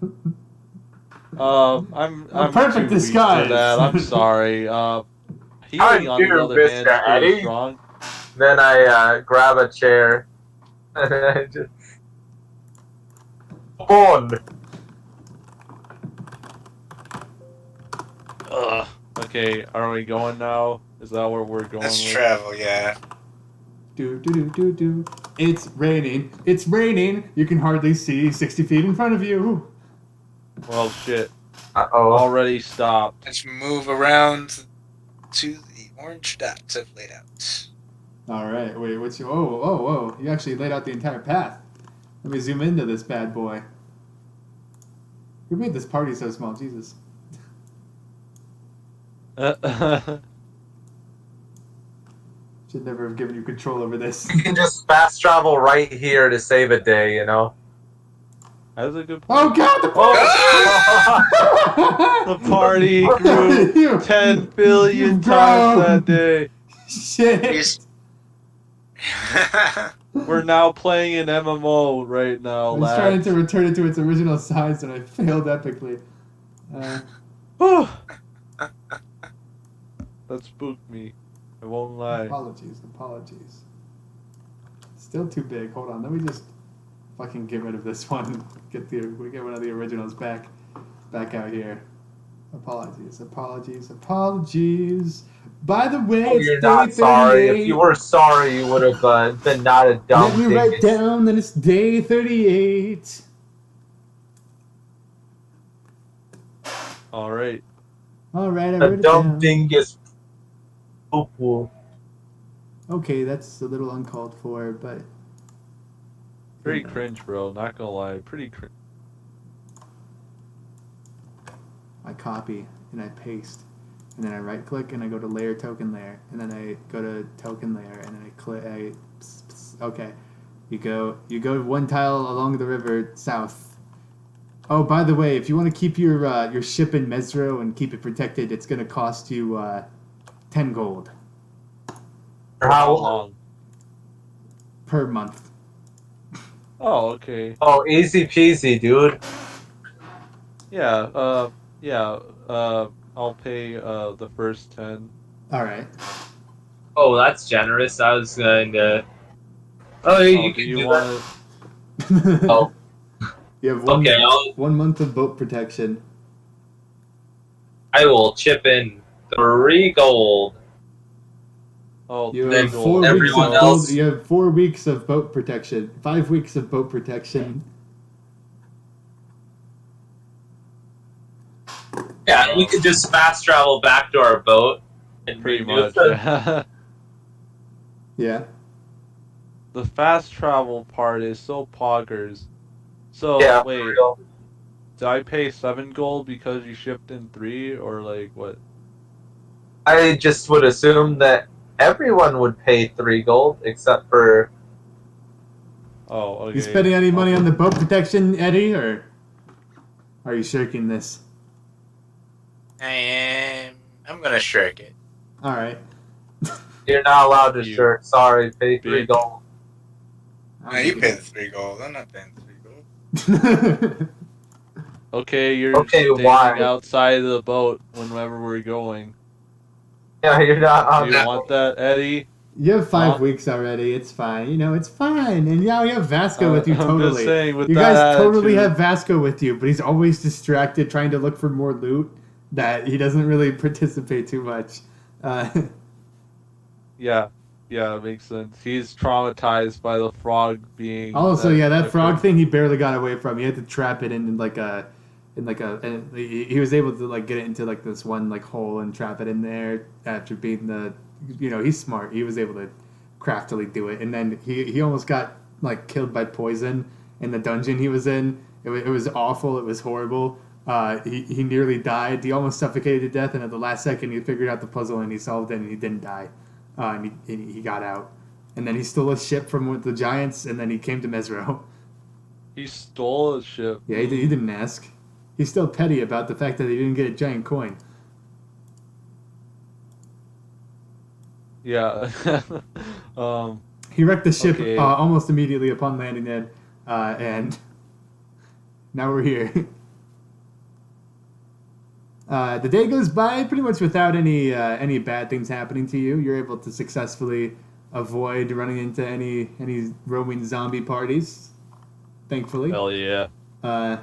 I'm perfect too weak disguise. for that. I'm sorry. Healing on the do, other hand is Mr. pretty Eddie. strong. Then I grab a chair. And I just... On. Ugh. Okay, are we going now? Is that where we're going? Let's with? travel, yeah. Do. It's raining. It's raining. You can hardly see 60 feet in front of you. Well, shit. Uh-oh. Already stopped. Let's move around to the orange dots I've laid out. All right. Wait. What's your? Whoa! You actually laid out the entire path. Let me zoom into this bad boy. Who made this party so small? Jesus. Should never have given you control over this. You can just fast travel right here to save a day, you know? That's a good Oh point. God! The party! The party grew 10 billion times that day. Shit! We're now playing an MMO right now, I was trying lads. to return it to its original size and I failed epically. That spooked me. I won't lie. Apologies. Still too big. Hold on. Let me just fucking get rid of this one. We get one of the originals back out here. Apologies. By the way, Oh, it's you're not day sorry. 38. If you were sorry, you would have been not a dumb Let me thing. write down that it's day 38. All right. All right, I A wrote it dumb down. dingus. Poo-poo. Okay, that's a little uncalled for, but Pretty cringe, bro. Not gonna lie. Pretty cringe. I copy and I paste, and then I right click and I go to layer token layer, and then I go to token layer, and then I click. Okay, you go one tile along the river south. Oh, by the way, if you want to keep your ship in Mesro and keep it protected, it's gonna cost you 10 gold For how long? per month. Oh, okay. Oh, easy peasy, dude. Yeah. I'll pay the first 10. All right. Oh, that's generous. I was going to Oh, you Oh, do can you do want that. to? Oh, You have okay. 1 month of boat protection. I will chip in 3 gold. Oh, You Then have 3 4 gold. weeks everyone of gold. else- You have 4 weeks of boat protection. 5 weeks of boat protection. Yeah, we could just fast travel back to our boat and Pretty renew much. the- Yeah. Yeah. The fast travel part is so poggers. So Yeah, for wait, real. did I pay 7 gold because you shipped in 3, or like what? I just would assume that everyone would pay 3 gold except for. Oh, okay. You spending any money on the boat protection, Eddie, or are you shirking this? I'm gonna shirk it. All right. You're not allowed to You shirk. Sorry, pay 3 bitch. gold. No, you pay the 3 gold. I'm not paying 3 gold. Okay, you're Okay, standing why? outside of the boat whenever we're going. Yeah, you're not Do on you that. want that, Eddie? You have 5 Huh? weeks already. It's fine. You know, it's fine. And yeah, you have Vasco with you I'm totally. just saying, with You that guys totally attitude- have Vasco with you, but he's always distracted trying to look for more loot that he doesn't really participate too much. Yeah, it makes sense. He's traumatized by the frog being. Also, yeah, that frog different. thing he barely got away from. He had to trap it in like a, and he was able to like get it into like this one like hole and trap it in there after being the, he's smart. He was able to craftily do it, and then he almost got like killed by poison in the dungeon he was in. It was awful. It was horrible. He nearly died. He almost suffocated to death, and at the last second he figured out the puzzle and he solved it and he didn't die. And he got out. And then he stole a ship from the giants, and then he came to Mesro. He stole a ship. Yeah, he didn't ask. He's still petty about the fact that he didn't get a giant coin. Yeah. He wrecked the ship Okay. almost immediately upon landing it, and now we're here. The day goes by pretty much without any bad things happening to you. You're able to successfully avoid running into any roaming zombie parties, thankfully. Hell yeah. Uh,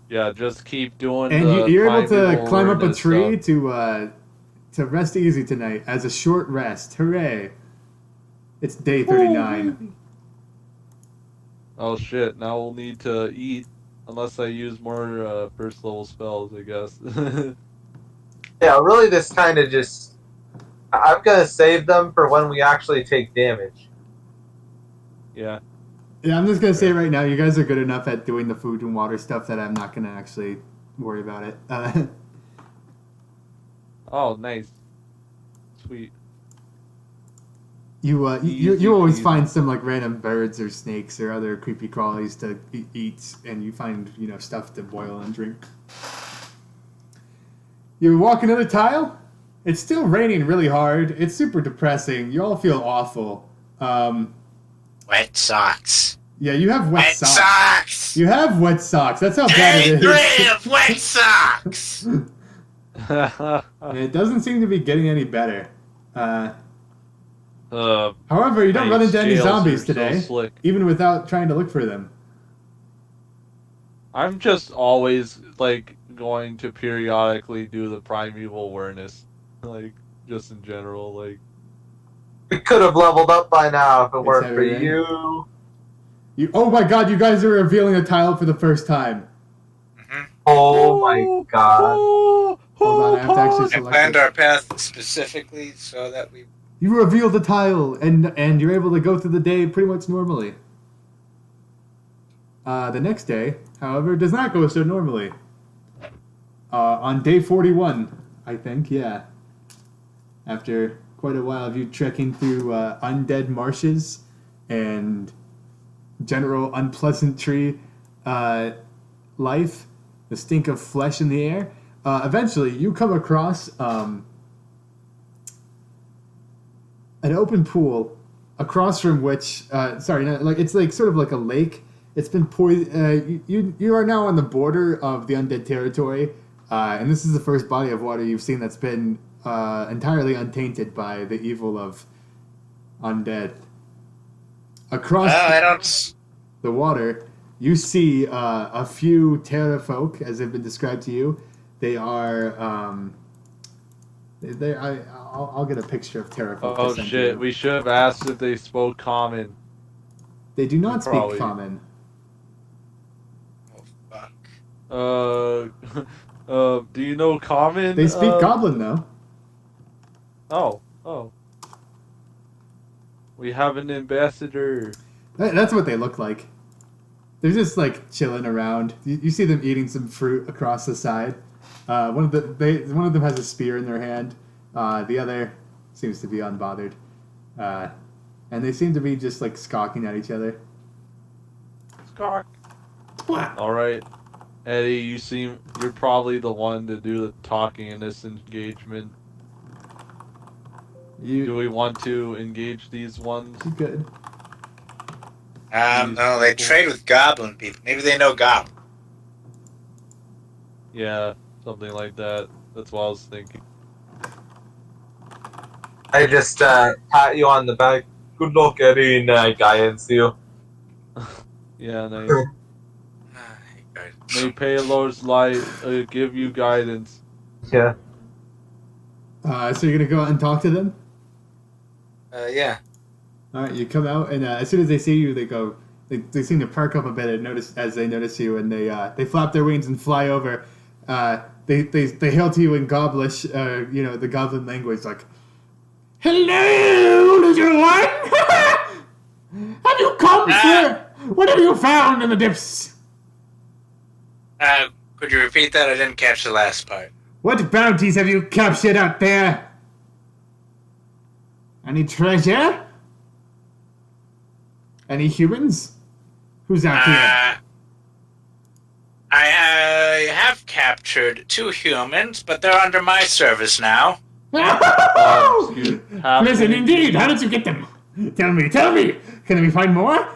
Yeah, just keep doing and the you're able to primeval climb up a awareness tree stuff. to rest easy tonight as a short rest. Hooray! It's day 39. Oh shit, now we'll need to eat. Unless I use more first level spells, I guess. Yeah, really, this kind of just. I'm gonna save them for when we actually take damage. Yeah. Yeah, I'm just gonna say right now, you guys are good enough at doing the food and water stuff that I'm not gonna actually worry about it. Oh, nice. Sweet. You Easy always peasy. find some like random birds or snakes or other creepy crawlies to eat, and you find stuff to boil and drink. You walk another tile. It's still raining really hard. It's super depressing. You all feel awful. Wet socks. Yeah, you have wet Wet socks. socks. You have wet socks. That's how bad Day it 3 is. of wet socks. It doesn't seem to be getting any better. However, you don't my run into any scales zombies are so today, slick. even without trying to look for them. I'm just always like going to periodically do the primeval awareness, like just in general, like. We could have leveled up by now if it weren't for everything. you. Oh my god, you guys are revealing a tile for the first time. Oh my god. Hold on, I have to actually I select planned it. our path specifically so that we. You revealed the tile, and you're able to go through the day pretty much normally. The next day, however, does not go so normally. On day 41, I think, yeah. After quite a while of you trekking through undead marshes and general unpleasantry life, the stink of flesh in the air, eventually you come across an open pool across from which, it's like sort of like a lake. It's been you are now on the border of the undead territory, and this is the first body of water you've seen that's been entirely untainted by the evil of undead. Across I don't. the water, you see a few Terra folk, as have been described to you. They are. I'll get a picture of Terra folk. Oh to send to shit! you. We should have asked if they spoke common. They do not speak Probably. common. Oh fuck. Do you know common? They speak goblin though. Oh. We have an ambassador. That's what they look like. They're just like chilling around. You see them eating some fruit across the side. One of them has a spear in their hand. The other seems to be unbothered. And they seem to be just like skulking at each other. Scark. All right, Eddie. You're probably the one to do the talking in this engagement. Do we want to engage these ones? You good? No, they trade with goblin people. Maybe they know goblin. Yeah, something like that. That's what I was thinking. I just pat you on the back. Good luck getting guidance to you. Yeah, nice. May Paylor's light give you guidance. Yeah. So you're gonna go out and talk to them? Yeah. All right, you come out, and as soon as they see you, they go. They seem to perk up a bit and as they notice you, and they flap their wings and fly over. They hail to you in Goblish, the Goblin language, like, "Hello, little one! Have you come, sir? What have you found in the depths? Could you repeat that? I didn't catch the last part. What bounties have you captured out there? Any treasure? Any humans? Who's out here?" I have captured 2 humans, but they're under my service now. Listen, indeed. How did you get them? Tell me. Can we find more?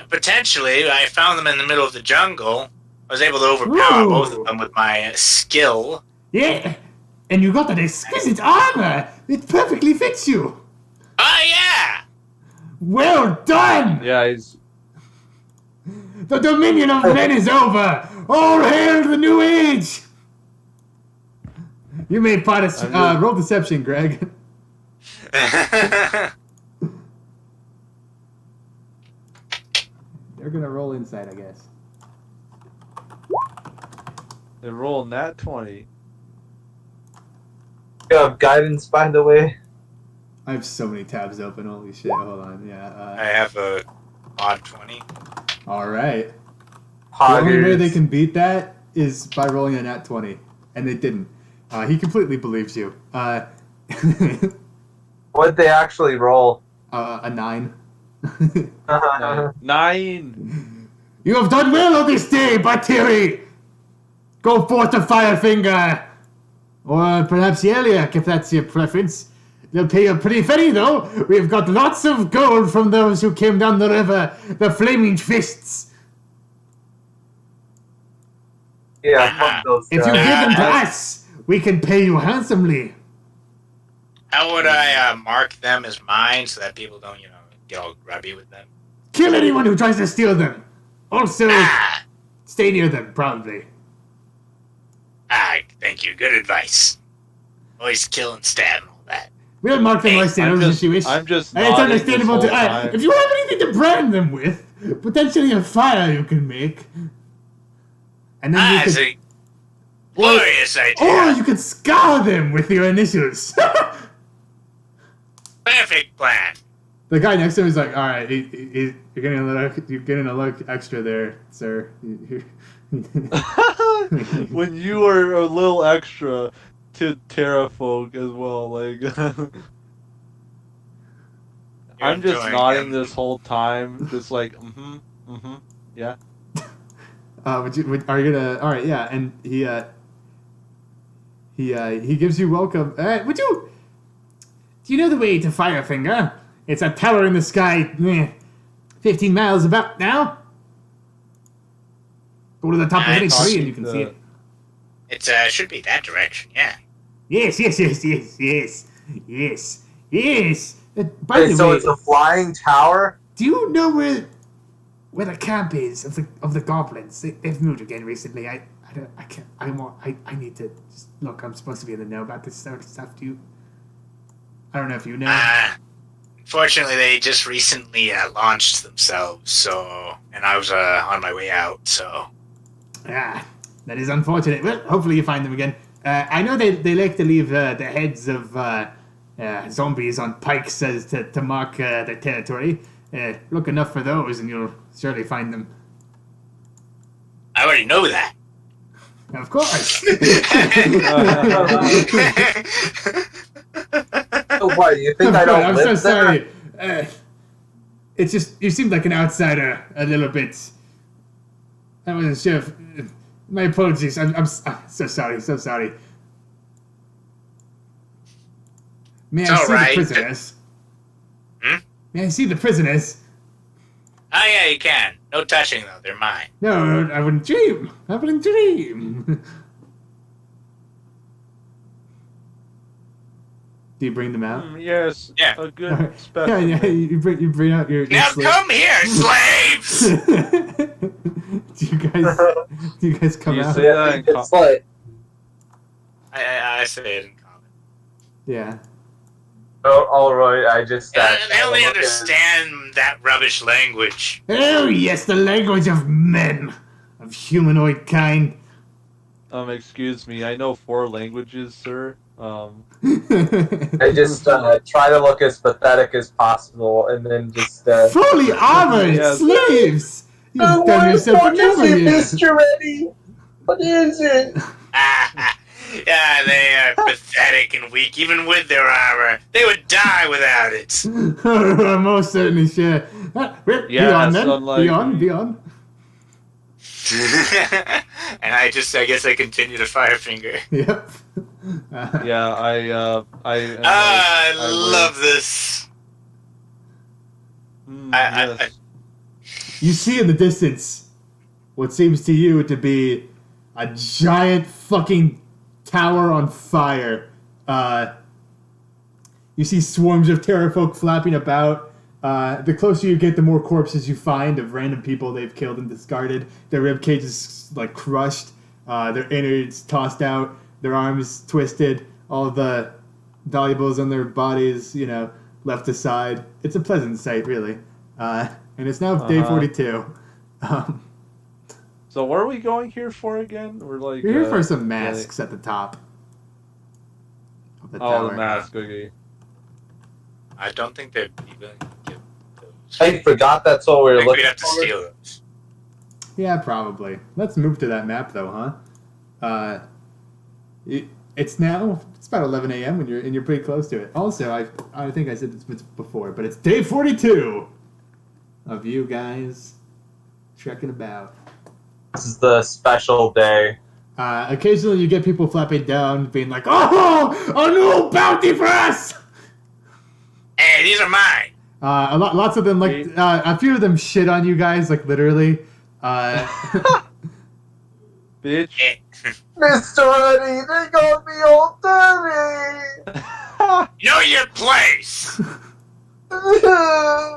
Potentially. I found them in the middle of the jungle. I was able to overpower both of them with my skill. Yeah, and you got that exquisite armor. It perfectly fits you. Oh yeah! Well done. Yeah, he's. The dominion of men is over. All hail the new age. You may roll deception, Greg. They're gonna roll insight, I guess. They roll nat 20. You have guidance, by the way. I have so many tabs open. Holy shit! Hold on. Yeah. I have a odd 20. All right. The only way they can beat that is by rolling a nat 20, and they didn't. He completely believes you. What'd they actually roll? A 9. 9. You have done well on this day, Batiri. Go forth to Firefinger, or perhaps Yeliak, if that's your preference. They'll pay a pretty penny, though. We've got lots of gold from those who came down the river, the Flaming Fists. Yeah, fuck those If you guys. give them to us, we can pay you handsomely. How would I mark them as mine so that people don't, get all grubby with them? Kill anyone who tries to steal them. Also, stay near them, probably. Thank you. Good advice. Always kill and stab and all that. We'll mark them like sailors if you wish. I'm just And it's nodding understandable this to whole time. if you have anything to brand them with, potentially a fire you can make. And then you It's could, a glorious idea. or you could scour them with your initials. Perfect plan. The guy next to him is like, "All right, you're getting a look extra there, sir." When you were a little extra to Terrafolk as well, like I'm just enjoying nodding him. this whole time, just like yeah. Are you gonna? All right, yeah, and he gives you welcome. Would you? Do you know the way to Firefinger? It's a tower in the sky, 15 miles about now. Go to the top of any tree and you can see it. It should be that direction, yeah. Yes. By Wait, the so way, it's a flying tower? do you know where the camp is of the goblins? They've moved again recently. I can't. I need to just look. I'm supposed to be in the know about this sort of stuff. Do you? I don't know if you know. Fortunately, they just recently launched themselves, and I was on my way out, so. Ah, that is unfortunate. Well, hopefully you find them again. I know they like to leave the heads of zombies on pikes as to mark their territory. Look enough for those, and you'll surely find them. I already know that. Of course. Oh, what, you think I don't I'm live so there? sorry. It's just you seemed like an outsider a little bit. I wasn't sure. My apologies. I'm so sorry. So sorry. May It's I all see right. the prisoners? Hmm? May I see the prisoners? Oh, yeah, you can. No touching, though. They're mine. No, I wouldn't dream. I wouldn't dream. Do you bring them out? Yes. Yeah. A good Yeah, specimen. you bring out your Now slave. come here, slaves! do you guys come You out? say that in It's like, I say it in common. Yeah. oh, all right, I just... They only understand that rubbish language. Oh yes, the language of men, of humanoid kind. Excuse me. I know 4 languages, sir. I just try to look as pathetic as possible, and then just... Fully armored Yes. slaves. You've done yourself a number here. Mr. Ready? What is it? Yeah, they are pathetic and weak, even with their armor. They would die without it. Most certainly, sure. Well, Yes, be on then. unlike- Be on. And I guess I continue to fire finger. Yep. Yeah, I I love this. Yes. You see in the distance what seems to you to be a giant fucking tower on fire. You see swarms of terrafolk flapping about. The closer you get, the more corpses you find of random people they've killed and discarded. Their rib cages like crushed, their innards tossed out, their arms twisted, all of the valuables on their bodies, left aside. It's a pleasant sight, really. And it's now day 42. So what are we going here for again? We're like You're here for some masks at the top of the tower. the mask. Okay. I don't think they'd even give those. I forgot that's what we I were think looking we'd have to for. steal those. Yeah, probably. Let's move to that map, though, huh? It's about 11 a.m. and you're pretty close to it. Also, I think I said this before, but it's day 42 of you guys trekking about. This is the special day. Occasionally, you get people flapping down, being like, "Oh, a new bounty for us!" Hey, these are mine. Lots of them, like a few of them, shit on you guys, like literally. Bitch. Eh. Mr. Eddie, they got me all dirty! Know your place.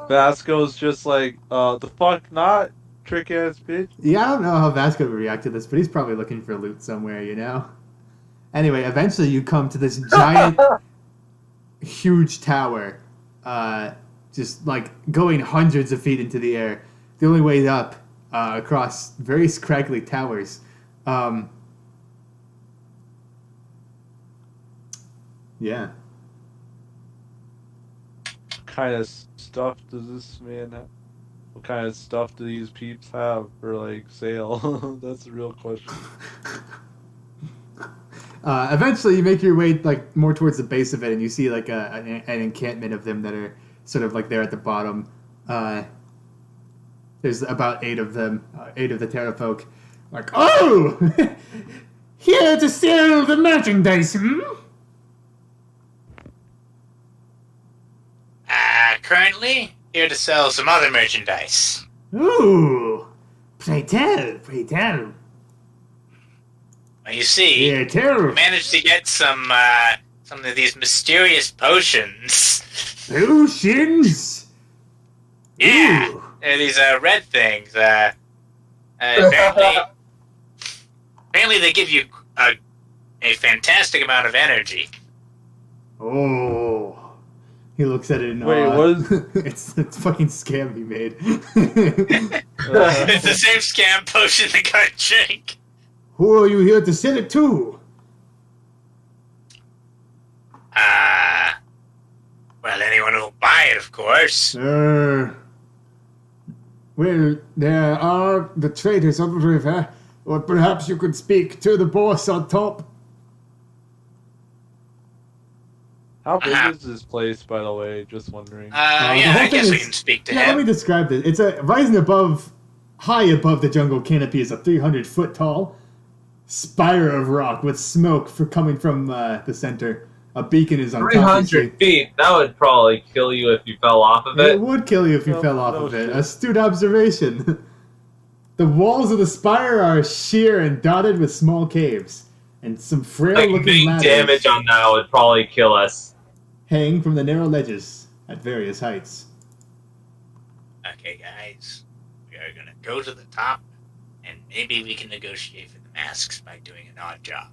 Vasco's just like, the fuck not, trick ass bitch. Yeah, I don't know how Vasco would react to this, but he's probably looking for loot somewhere, Anyway, eventually you come to this giant, huge tower, just like going hundreds of feet into the air. The only way up, across very scraggly towers. Yeah. What kind of stuff does this man have? What kind of stuff do these peeps have for like sale? That's the real question. Eventually, you make your way like more towards the base of it, and you see like an encampment of them that are sort of like there at the bottom. There's about 8 of them, 8 of the terrafolk. Like, oh, here to sell the merchandise, Currently, here to sell some other merchandise. Ooh, pray tell, pray tell. Well, you see, Yeah, terrible. managed to get some of these mysterious potions. Potions? Yeah, Ooh. these red things. Apparently they give you a fantastic amount of energy. Oh. He looks at it in Wait, awe. what is- it's fucking scam he made. It's the same scam potion the guy drank. Who are you here to sell it to? Well, anyone who'll buy it, of course. Well, there are the traders of the river, or perhaps you could speak to the boss on top. How big Uh-huh. is this place, by the way? Just wondering. the whole I thing guess we is- can speak to Yeah, let me him. describe this. It's a high above the jungle canopy is a 300-foot tall spire of rock with smoke coming from the center. A beacon is on top. 300 feet. That would probably kill you if you fell off of It it. would kill you if you No, fell off no of it. shit. Astute observation. The walls of the spire are sheer and dotted with small caves, and some Like, frail-looking main ladders damage on that would probably kill us. hang from the narrow ledges at various heights. Okay, guys, we are gonna go to the top, and maybe we can negotiate for the masks by doing an odd job.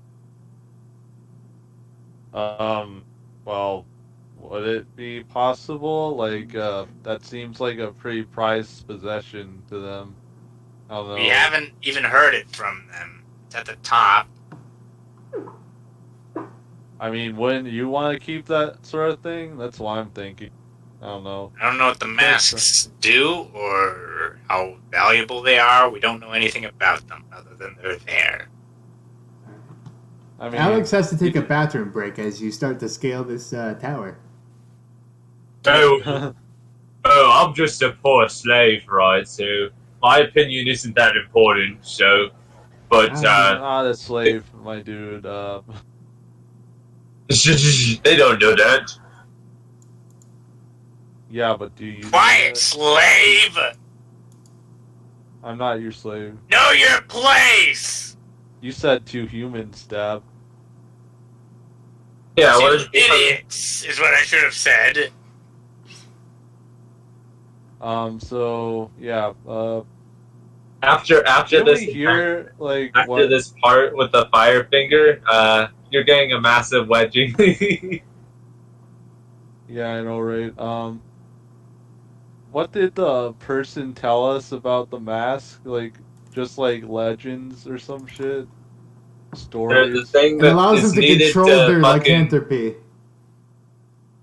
Well, would it be possible? Like, that seems like a pretty prized possession to them. I don't know. We haven't even heard it from them. It's at the top. I mean, wouldn't you want to keep that sort of thing? That's what I'm thinking. I don't know. I don't know what the masks do or how valuable they are. We don't know anything about them other than they're there. I mean, Alex has to take a bathroom break as you start to scale this tower. Oh, I'm just a poor slave, right? So my opinion isn't that important. So, but I'm not a slave, my dude. they don't know that. Yeah, but do you? know Quiet, that? slave! I'm not your slave. Know your place! You said 2 humans, Dab. Yeah, You what is idiots, is what I should have said. So yeah. after Can this we hear like after what? this part with the fire finger, you're getting a massive wedging. Yeah, I know, right? What did the person tell us about the mask? Like, just like legends or some shit? There's the Stories? thing It that allows is them to needed control to their fucking. lycanthropy.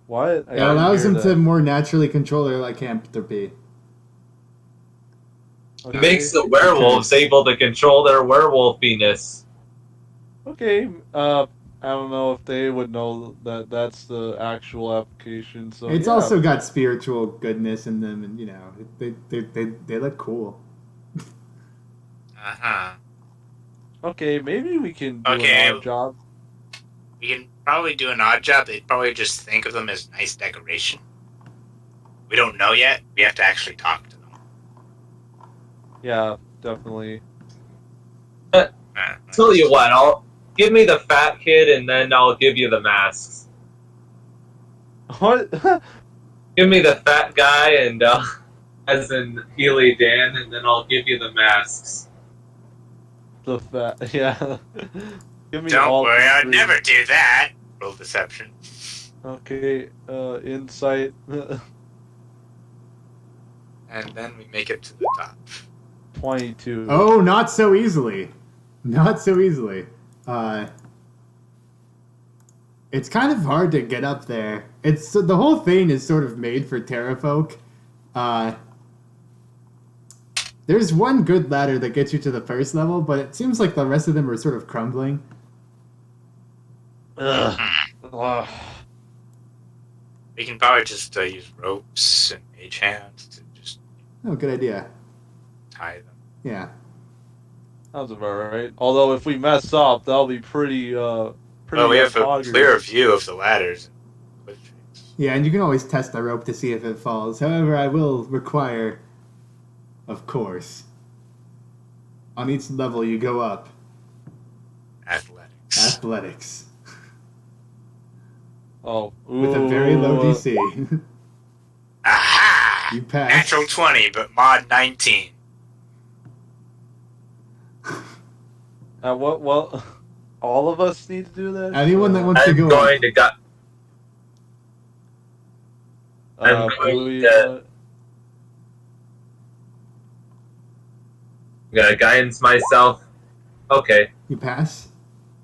What? I It didn't allows hear them to that. more naturally control their lycanthropy. Okay. Makes the werewolves Because- able to control their werewolfiness. Okay. I don't know if they would know that that's the actual application. So It's yeah. also got spiritual goodness in them, and you know, they look cool. Uh-huh. Okay. Maybe we can do Okay. an odd job. We can probably do an odd job. They'd probably just think of them as nice decoration. We don't know yet. We have to actually talk to them. Yeah, definitely. Tell you what, I'll give me the fat kid, and then I'll give you the masks. What? Give me the fat guy, and as in Healy Dan, and then I'll give you the masks. The fat. Yeah. Give me Don't all worry, I'd three. never do that. Roll deception. Okay. Insight. And then we make it to the top. 22. Oh, not so easily. Not so easily. It's kind of hard to get up there. It's the whole thing is sort of made for terrafolk. There's one good ladder that gets you to the first level, but it seems like the rest of them are sort of crumbling. Ugh. Ugh. We can probably just use ropes and mage hands to just Oh, good idea. tie them. Yeah. Sounds about right. Although if we mess up, that'll be pretty. Well, we have a tawdry. clear view of the ladders. Yeah, and you can always test the rope to see if it falls. However, I will require, of course, on each level you go up, Athletics. Oh, With a very low ooh, DC. Aha! You pass. Natural 20, but mod 19. What? All of us need to do this. Anyone that wants to I'm go going up. to go. I'm going Bluey, to- I'm gonna guidance myself. Okay, You pass.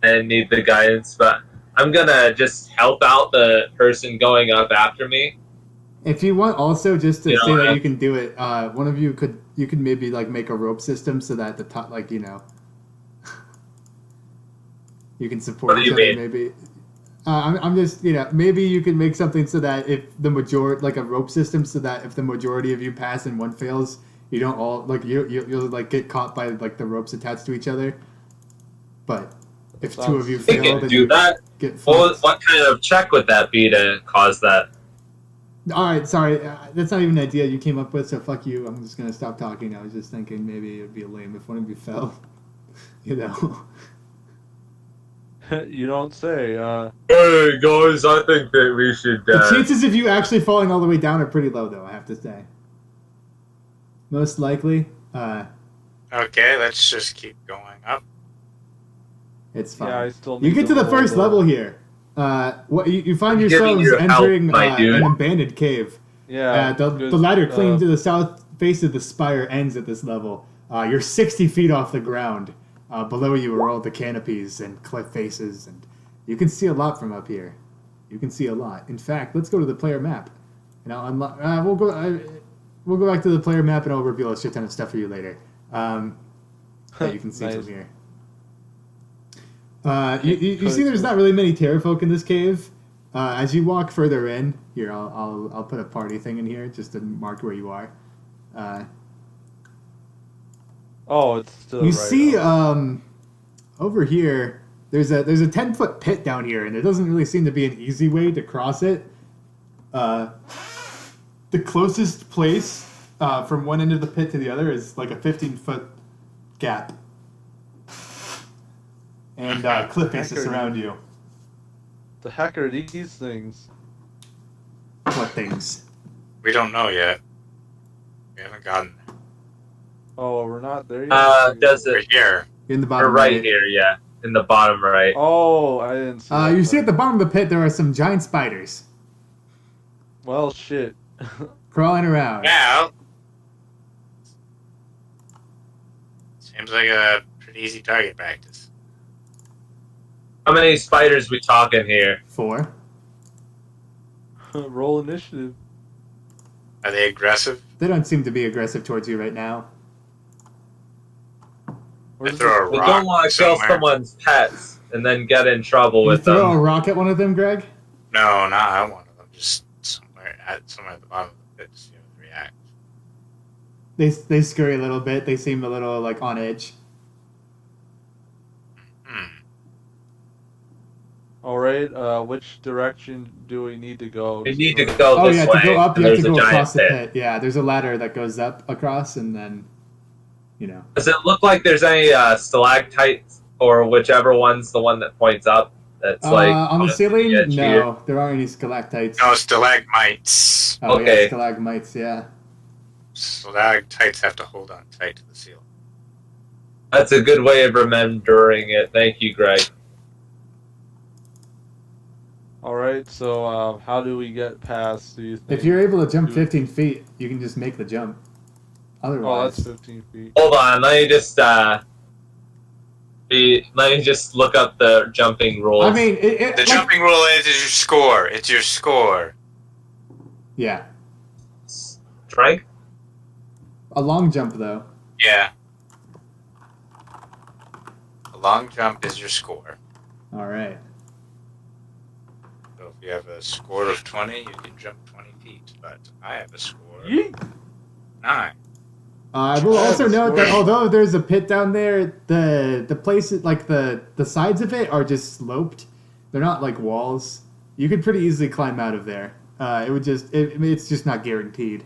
I need the guidance, but I'm gonna just help out the person going up after me. If you want, also just to You know, say that I- you can do it, one of you could maybe like make a rope system so that the top, like you know, you can support What do each you other. mean? Maybe. I'm just maybe you can make something so that if the majority like a rope system so that if the majority of you pass and one fails, you don't all like you'll like get caught by like the ropes attached to each other. But if two of you We fail, can then do you that. get Well, fucked. what kind of check would that be to cause that? All right, sorry, that's not even an idea you came up with. So fuck you. I'm just gonna stop talking. I was just thinking maybe it'd be lame if one of you fell. You know. you don't say. Hey guys, I think that we should. The chances of you actually falling all the way down are pretty low, though. I have to say. Most likely, Okay, let's just keep going up. it's fine. Yeah, I still. You need get to the roll first level here. What you find I'm giving yourselves you help, entering my dude. an abandoned cave. Yeah. The good, ladder clinging to the south face of the spire ends at this level. You're 60 feet off the ground. Below you are all the canopies and cliff faces, and you can see a lot from up here. You can see a lot. In fact, let's go to the player map, and I'll unlock. We'll go back to the player map, and I'll reveal a shit ton of stuff for you later. That you can see Nice. from here. You see, there's not really many terrafolk in this cave. As you walk further in, here I'll put a party thing in here just to mark where you are. Oh, it's still. You right see, up. over here, there's a 10-foot pit down here, and there doesn't really seem to be an easy way to cross it. The closest place from one end of the pit to the other is like a 15-foot gap, and cliff faces surround you. The heck are these things? What things? We don't know yet. We haven't gotten there. Oh, we're not there yet. Does We're it? here. In the Or bottom right here, yeah, in the bottom right. Oh, I didn't see. that You see part. at the bottom of the pit there are some giant spiders Well, shit. crawling around. Well, seems like a pretty easy target practice. How many spiders we talking here? 4. Roll initiative. Are they aggressive? They don't seem to be aggressive towards you right now. Where's throw a We rock don't want to kill somewhere. someone's pets and then get in trouble You with throw a them. rock at one of them, Greg? No, not one of them. Just somewhere at the bottom of the pit to see how they react. They scurry a little bit. They seem a little like on edge. All right. Which direction do we need to go? We need to go Oh this yeah, way. to go up and you have to there's go a giant across the pit. pit. Yeah, there's a ladder that goes up across, and then, you know. Does it look like there's any stalactites or whichever one's the one that points up? That's like On the the ceiling, edge no, here? there aren't any stalactites. No, stalagmites. Oh Okay. yeah, stalagmites. Yeah. Stalactites have to hold on tight to the ceiling. That's a good way of remembering it. Thank you, Greg. All right. So, how do we get past? Do you think? If you're able to jump Dude. 15 feet, you can just make the jump. Oh, Otherwise, that's 15 feet. Hold on, let me just look up the jumping rules. I mean, The jumping rule is your score. It's your score. yeah, Strength? a long jump though. Yeah. A long jump is your score. All right. So if you have a score of 20, you can jump 20 feet. But I have a score of Yeet. 9. I will also note that although there's a pit down there, the places like the sides of it are just sloped. They're not like walls. You could pretty easily climb out of there. It's just not guaranteed.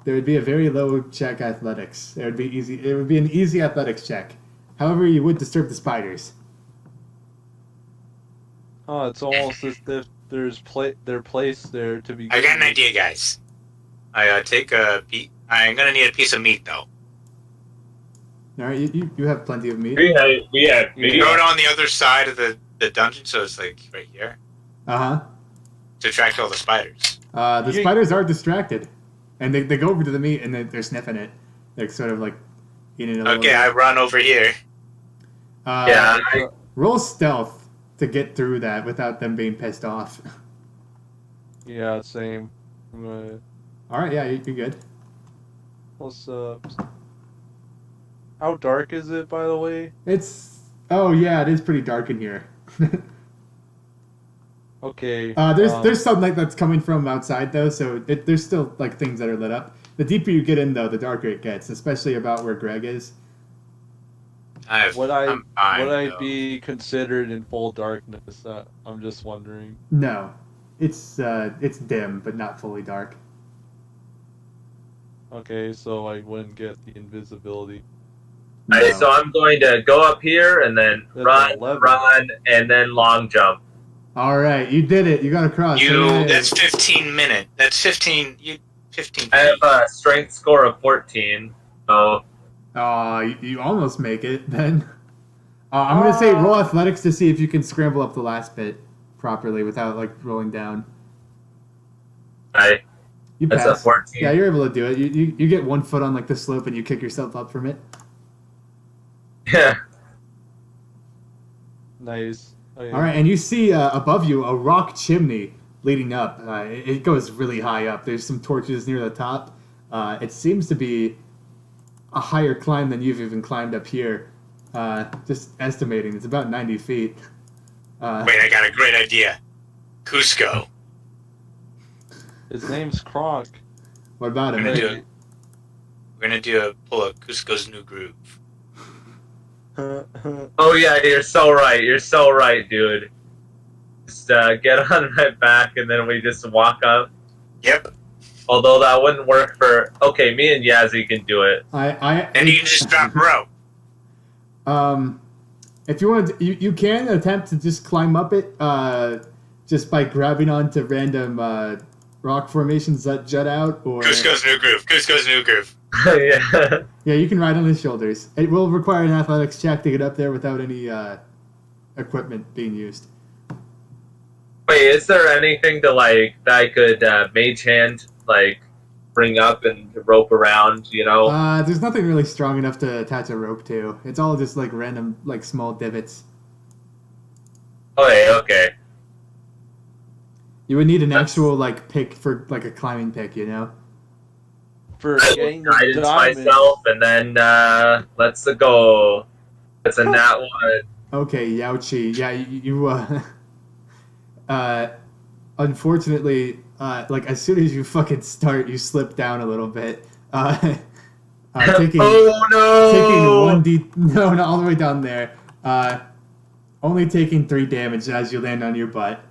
There would be a very low check athletics. It would be easy. It would be an easy athletics check. However, you would disturb the spiders. Oh, it's almost as if they're placed there to be. I got an idea, guys. Take a piece. I'm gonna need a piece of meat, though. All right, you have plenty of meat. We had Throw it on the other side of the dungeon, so it's like right here Uh to attract all the spiders. huh. The spiders are distracted, and they go over to the meat and they're sniffing it. They're sort of like eating it a little Okay, bit. I run over here. Yeah, Roll stealth to get through that without them being pissed off. Yeah, same. I'm gonna. All right, yeah, you're good. What's How dark is it, by the way? Oh yeah, it is pretty dark in here. Okay. There's sunlight that's coming from outside though, so there's still like things that are lit up. The deeper you get in though, the darker it gets, especially about where Greg is. Would I'm fine, I though. be considered in full darkness? I'm just wondering. No, it's dim but not fully dark. Okay, so I wouldn't get the invisibility. No. Alright, so I'm going to go up here and then That's run, 11. run, and then long jump. All right, you did it. You got across. Hey. That's 15 minutes. That's 15. 15. I have a strength score of 14, so You almost make it then. I'm gonna say roll athletics to see if you can scramble up the last bit properly without like rolling down. You that's pass. a 14. Yeah, you're able to do it. You get 1 foot on like the slope and you kick yourself up from it. Yeah. Nice. Okay. All right, and you see above you a rock chimney leading up. It goes really high up. There's some torches near the top. It seems to be a higher climb than you've even climbed up here. Just estimating, it's about 90 feet. Wait, I got a great idea. Cusco. His name's Kronk. What about him? We're gonna pull a Cusco's New Groove. Oh yeah, you're so right. You're so right, dude. Just get on my back and then we just walk up. Yep. Although that wouldn't work for. Okay, me and Yazzie can do it. And you can just drop a rope. If you want to, you can attempt to just climb up it, just by grabbing onto random rock formations that jut out, or Cusco's New Groove. Cusco's New Groove. Yeah. yeah, you can ride on his shoulders. It will require an athletics check to get up there without any equipment being used. Wait, is there anything to like that I could mage hand like bring up and rope around? You know? There's nothing really strong enough to attach a rope to. It's all just like random, like small divots. Okay. You would need an actual like pick for like a climbing pick, you know. For I will getting the guidance diamond. myself and then let's go. It's a nat one. Okay, Yauchi. Yeah, unfortunately, like as soon as you fucking start, you slip down a little bit. Taking Oh no! taking 1d, no, not all the way down there. Only taking 3 damage as you land on your butt.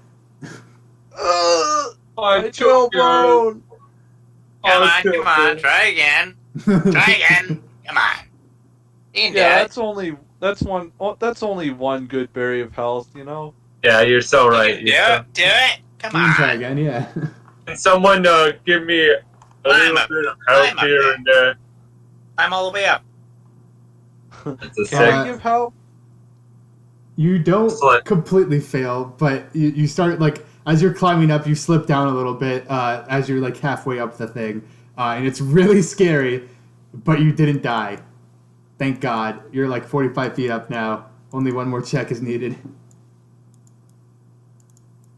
My tailbone. Come on, try again. Try again. Come on. You can do Yeah, it. that's only one good berry of health, you know. Yeah, you're so right. Do it. Come You can try on. again, yeah. Can someone give me a Climb little up. bit of Climb help up here? there. And I'm all the way up. it's a Can six. I give help? You don't Excellent. completely fail, but you start like as you're climbing up, you slip down a little bit as you're like halfway up the thing, and it's really scary. But you didn't die, thank God. You're like 45 feet up now. Only 1 more check is needed.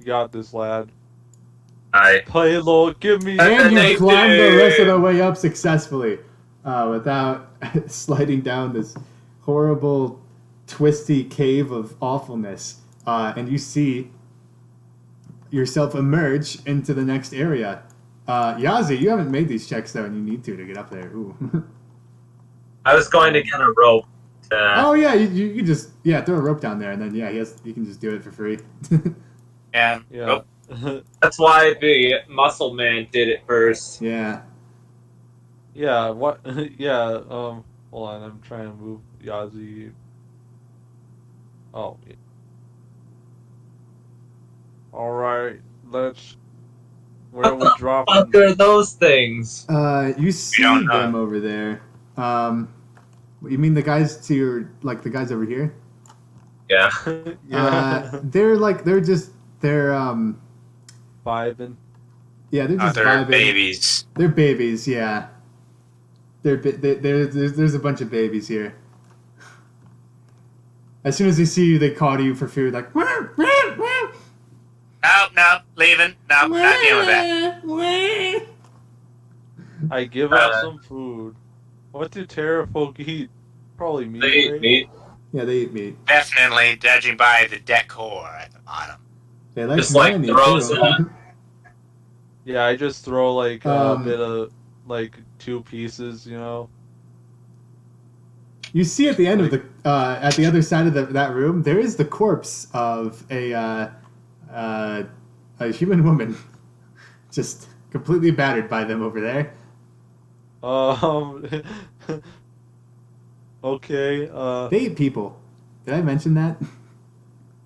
You got this, lad. Aye. Payload, give me. And They you climb the rest of did. the way up successfully, without sliding down this horrible, twisty cave of awfulness. And you see yourself emerge into the next area. Yazzie, you haven't made these checks though, and you need to get up there. Ooh. I was going to get a rope. Oh yeah, you can just throw a rope down there, and then you can just do it for free. Yeah. Yeah. That's why the muscle man did it first. Yeah. Yeah. What? Yeah. Hold on. I'm trying to move Yazzie. Oh. Yeah. Alright, let's... Where What are we the dropping? fuck are those things? You see don't know. them over there. You mean the guys to your, like the guys over here? Yeah. Yeah. They're just Vibing. yeah, they're just They're vibing. babies. They're babies, yeah. There's a bunch of babies here. As soon as they see you, they call to you for food, like. Nope, leaving. Nope, not dealing with that. I give up some food. What do terrafolk eat? Probably meat, They eat right? meat. Yeah, they eat meat. Definitely judging by the decor at the bottom. They like Just like money throws too. up. Yeah, I just throw like a Um, bit of like 2 pieces, you know. You see at the end of the at the other side of that room, there is the corpse of a human woman, just completely battered by them over there. Okay. They eat people. Did I mention that?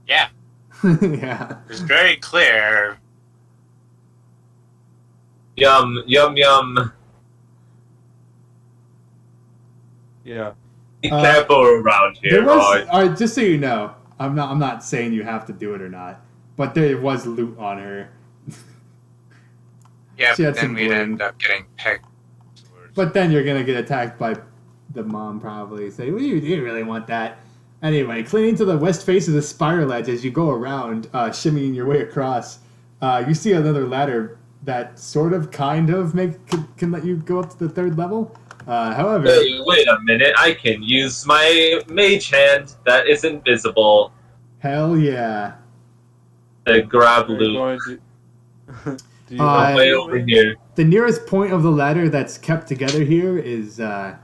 Yeah, Yeah. it's very clear. Yum, yum, yum. Yeah. Be careful around here, There was. Roy. All right, just so you know, I'm not saying you have to do it or not, but there was loot on her. Yeah, She but had then some we'd bling. end up getting pegged. But then you're gonna get attacked by the mom probably. Say, well, you didn't really want that. Anyway, clinging to the west face of the spiral edge as you go around, shimmying your way across, you see another ladder that sort of, kind of, can let you go up to the 3rd level. However, Hey, wait a minute. I can use my mage hand that is invisible hell yeah. to grab Are you loot. going to... Do you Uh, have Way to, over man? here. The nearest point of the ladder that's kept together here is Can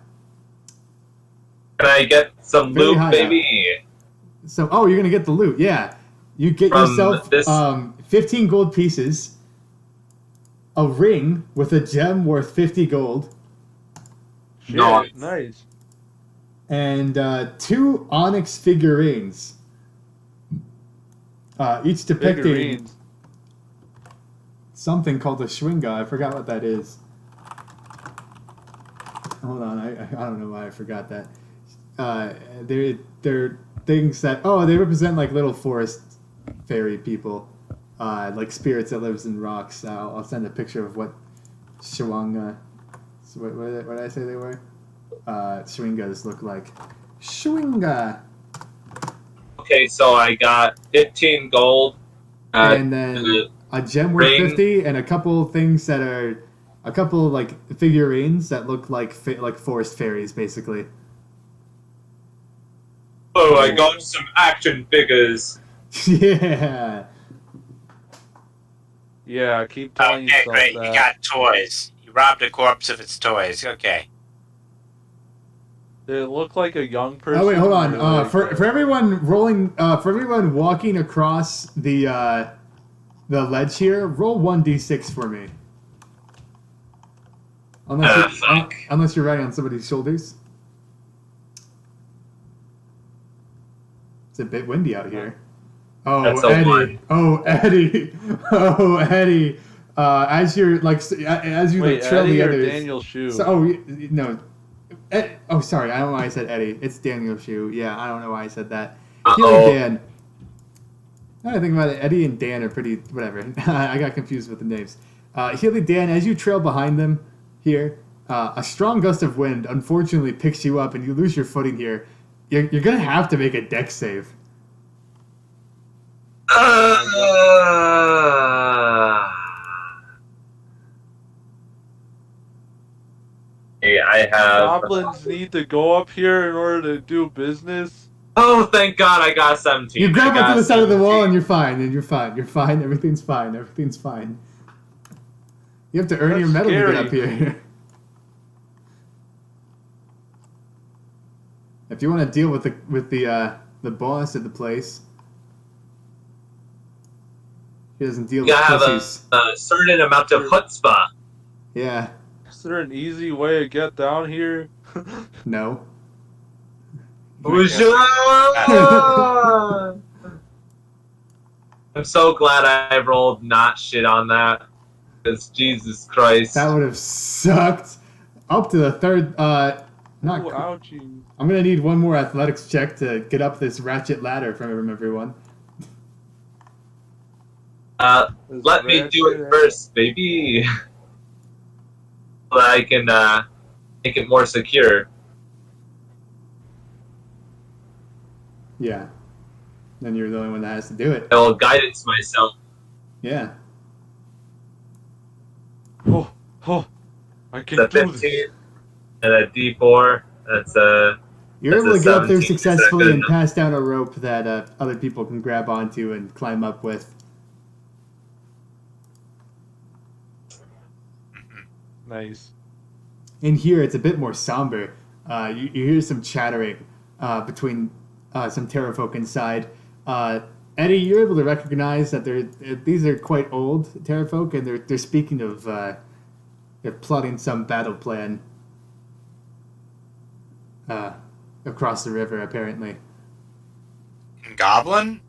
I get some Very loot, high baby? so. Oh, you're gonna get the loot. Yeah, you get From yourself this- 15 gold pieces, a ring with a gem worth 50 gold, Shit, Nice. nice. and 2 onyx figurines. Each depicting Figurines. something called a Schwinga. I forgot what that is. Hold on, I don't know why I forgot that. They're things that they represent like little forest fairy people, like spirits that lives in rocks. I'll send a picture of what Schwanga. What did I say they were? Schwingas look like. Schwinga. Okay, so I got 15 gold. And then a gem worth ring. 50, and a couple things that are a couple like figurines that look like forest fairies, basically. Oh, I got some action figures. Yeah. Yeah, keep telling Okay, yourself great. that. You got toys. You robbed a corpse of its toys. Okay. Did it look like a young person? Oh wait, hold on. or like, For everyone rolling, for everyone walking across the ledge here, roll 1d6 for me. Fuck. Unless you're riding on somebody's shoulders. It's a bit windy out here. Oh, That's a Eddie. one. Oh, Eddie. Oh, Eddie. As you're like, as you Wait, like trail Eddie the or others. Daniel Shu? So, no. Oh, sorry. I don't know why I said Eddie. It's Daniel Shu. Yeah, I don't know why I said that. Healy Uh-oh. Dan. Now that I think about it, Eddie and Dan are pretty, whatever. I got confused with the names. Healy Dan, as you trail behind them here, a strong gust of wind unfortunately picks you up and you lose your footing here. You're going to have to make a deck save. Hey, I have. Goblins need to go up here in order to do business. Oh, thank God I got 17. You grab I got onto the side of the wall 17. and you're fine, and you're fine. You're fine. Everything's fine. Everything's fine. You have to earn That's your medal to get scary. up here. If you want to deal with the boss at the place, he doesn't deal You with gotta have pussies. a certain amount of chutzpah. Yeah. Is there an easy way to get down here? No. Bonjour! I'm so glad I rolled not shit on that. Because Jesus Christ. That would have sucked. Up to the third. Not. Ooh, ouchie. I'm gonna need one more athletics check to get up this ratchet ladder from everyone. Let me do it first, baby. So that I can make it more secure. Yeah. Then you're the only one that has to do it. I will guidance myself. Yeah. Oh, I can The do this. 15 and a D4. That's You're That's able a to get up there 17. Is that successfully good and enough? pass down a rope that other people can grab onto and climb up with. Nice. In here, it's a bit more somber. You hear some chattering between some terrafolk inside. Eddie, you're able to recognize that these are quite old terrafolk, and they're speaking of they're plotting some battle plan across the river, apparently. In Goblin?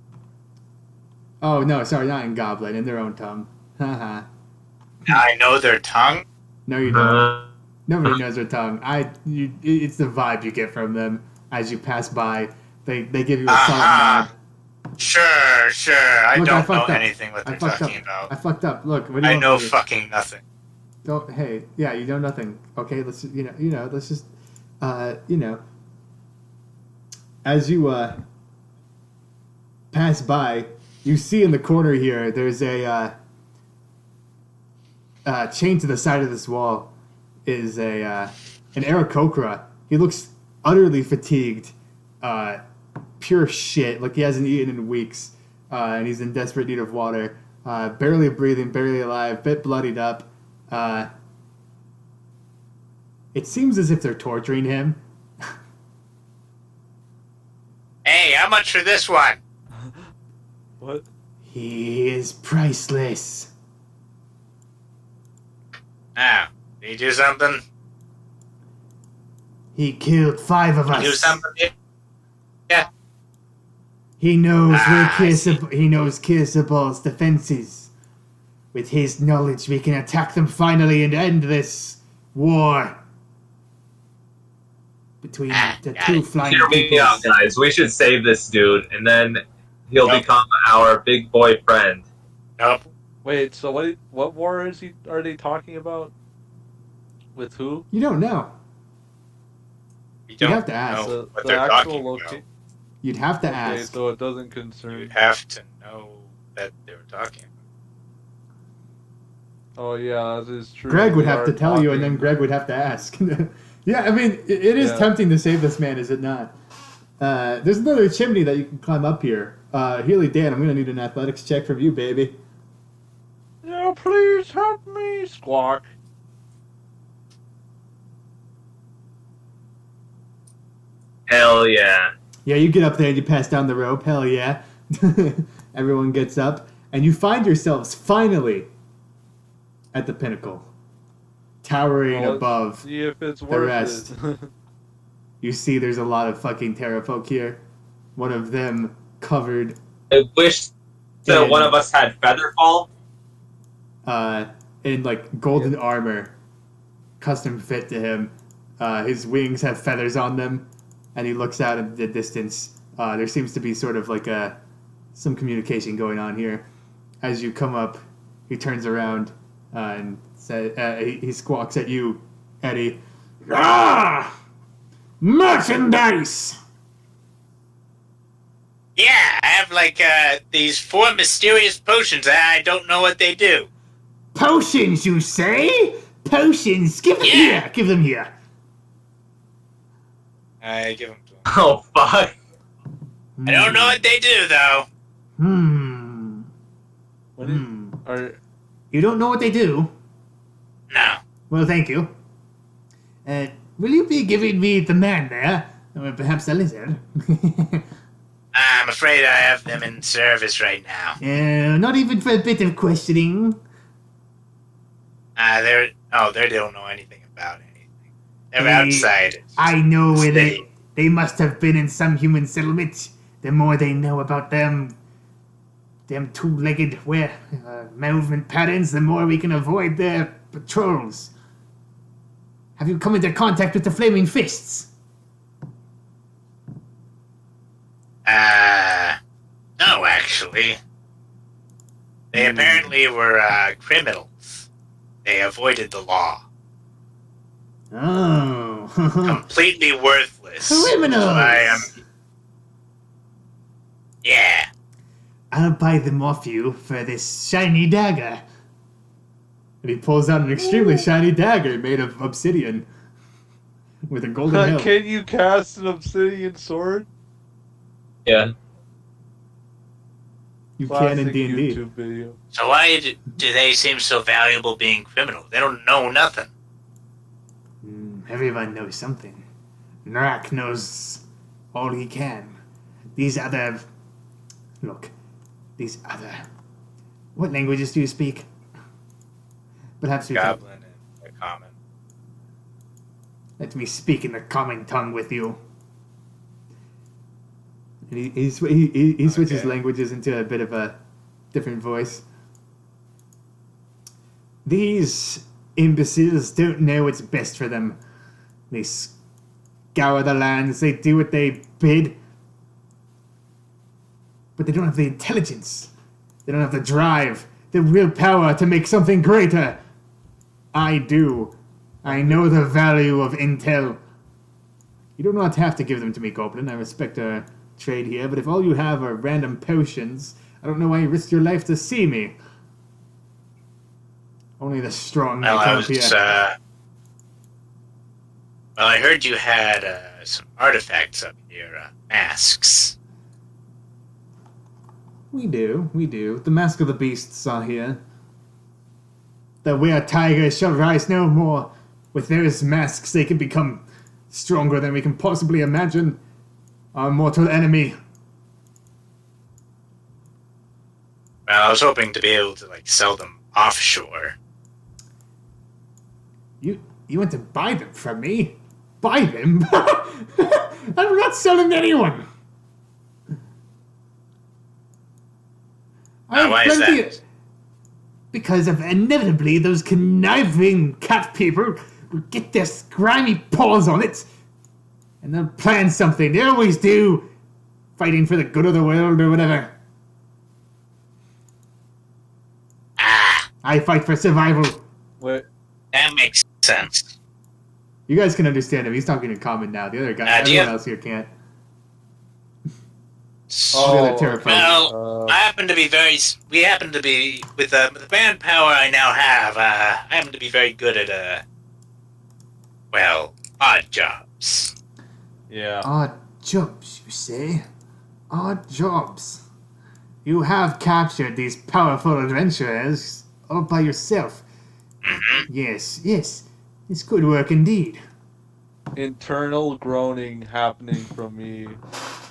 Oh no, sorry, not in Goblin, in their own tongue. Haha. I know their tongue. No, you don't. Uh, Nobody knows their tongue. It's the vibe you get from them as you pass by. They give you a solid Uh-huh. nod. Sure. I Look, I don't know fucked up. anything what I they're fucked talking up. about. I fucked up. Look, what do you I want know me to do? fucking nothing. Don't. Hey, yeah, you know nothing. Okay, let's let's just as you pass by, you see in the corner here there's a chained to the side of this wall is an Aarakocra. He looks utterly fatigued, pure shit. Like he hasn't eaten in weeks, and he's in desperate need of water. Barely breathing, barely alive, bit bloodied up. It seems as if they're torturing him. Hey, how much for this one? What? He is priceless. Now, did you do something? He killed 5 of Did us. you do something? Yeah. He knows I see. he knows Kirsabal's defenses. With his knowledge, we can attack them finally and end this war between the got two it. flying Hear me out, peoples. guys. We should save this dude, and then he'll Nope. become our big boy friend. Nope. Wait, so what war are they talking about? With who? You don't know. You don't have to ask. know The, what the they're actual talking location. about. You'd have to Okay, ask. so it doesn't concern. You'd have to know that they were talking about. Oh yeah, that is true. Greg would They have are to tell you, and talking- then Greg would have to ask. Yeah, I mean, it is Yeah. tempting to save this man, is it not? There's another chimney that you can climb up here. Healy Dan, I'm going to need an athletics check from you, baby. Yeah, please help me, Squawk. Hell yeah. Yeah, you get up there and you pass down the rope. Hell yeah. Everyone gets up. And you find yourselves finally at the pinnacle. Towering Well, let's above. See if it's the worth rest. it. You see there's a lot of fucking terrafolk here. One of them covered I wish that And- one of us had Featherfall. in like golden armor. Custom fit to him. His wings have feathers on them. And he looks out at the distance. There seems to be sort of like some communication going on here. As you come up, he turns around and he squawks at you, Eddie. Ah! Merchandise! Yeah, I have like these 4 mysterious potions. I don't know what they do. Potions, you say? Potions? Give them Yeah. here! Give them here! I give them to him. Oh, fuck. I don't know what they do though. Hmm. What is, Hmm. are, You don't know what they do? No. Well, thank you. Will you be giving me the man there? Or perhaps the lizard? I'm afraid I have them in service right now. Not even for a bit of questioning. They don't know anything about anything. They're Hey, outsiders. I know where Stay. they must have been in some human settlement. The more they know about them, them two-legged movement patterns, the more we can avoid their patrols. Have you come into contact with the Flaming Fists? No, actually. They apparently were, criminals. They avoided the law. Oh. Completely worthless. Criminals! Yeah. I'll buy them off you for this shiny dagger. And he pulls out an extremely shiny dagger made of obsidian with a golden hilt. Can you cast an obsidian sword? Yeah. You can in Classic D&D. YouTube video. So why do they seem so valuable being criminals? They don't know nothing. Everyone knows something. Narak knows all he can. These other... Look. These other... What languages do you speak? Perhaps we can... Goblin and a common. Let me speak in the common tongue with you. And he switches Okay. languages into a bit of a different voice. These imbeciles don't know what's best for them. They scour the lands, they do what they bid. But they don't have the intelligence. They don't have the drive, the willpower to make something greater. I do. I know the value of intel. You do not have to give them to me, Goblin. I respect our trade here, but if all you have are random potions, I don't know why you risked your life to see me. Only the strong may Well, I come was, here. well, I heard you had, some artifacts up here, masks. We do. The Mask of the Beasts are here. The weird tigers shall rise no more. With those masks, they can become Stronger than we can possibly imagine. Our mortal enemy. Well, I was hoping to be able to, sell them offshore. You want to buy them from me? Buy them? I'm not selling to anyone. I have Why is plenty that? Because of inevitably those conniving cat people will get their grimy paws on it, and they'll plan something. They always do, fighting for the good of the world or whatever. Ah, I fight for survival. Wait, that makes sense. You guys can understand him. He's talking in common now. The other guy, Do you everyone have- else here can't. Oh, the other terrified. Well, I happen to be we happen to be, with the manpower I now have, I happen to be very good at, odd jobs. yeah. Odd jobs, you say? Odd jobs. You have captured these powerful adventurers all by yourself. Yes. It's good work indeed. Internal groaning happening from me.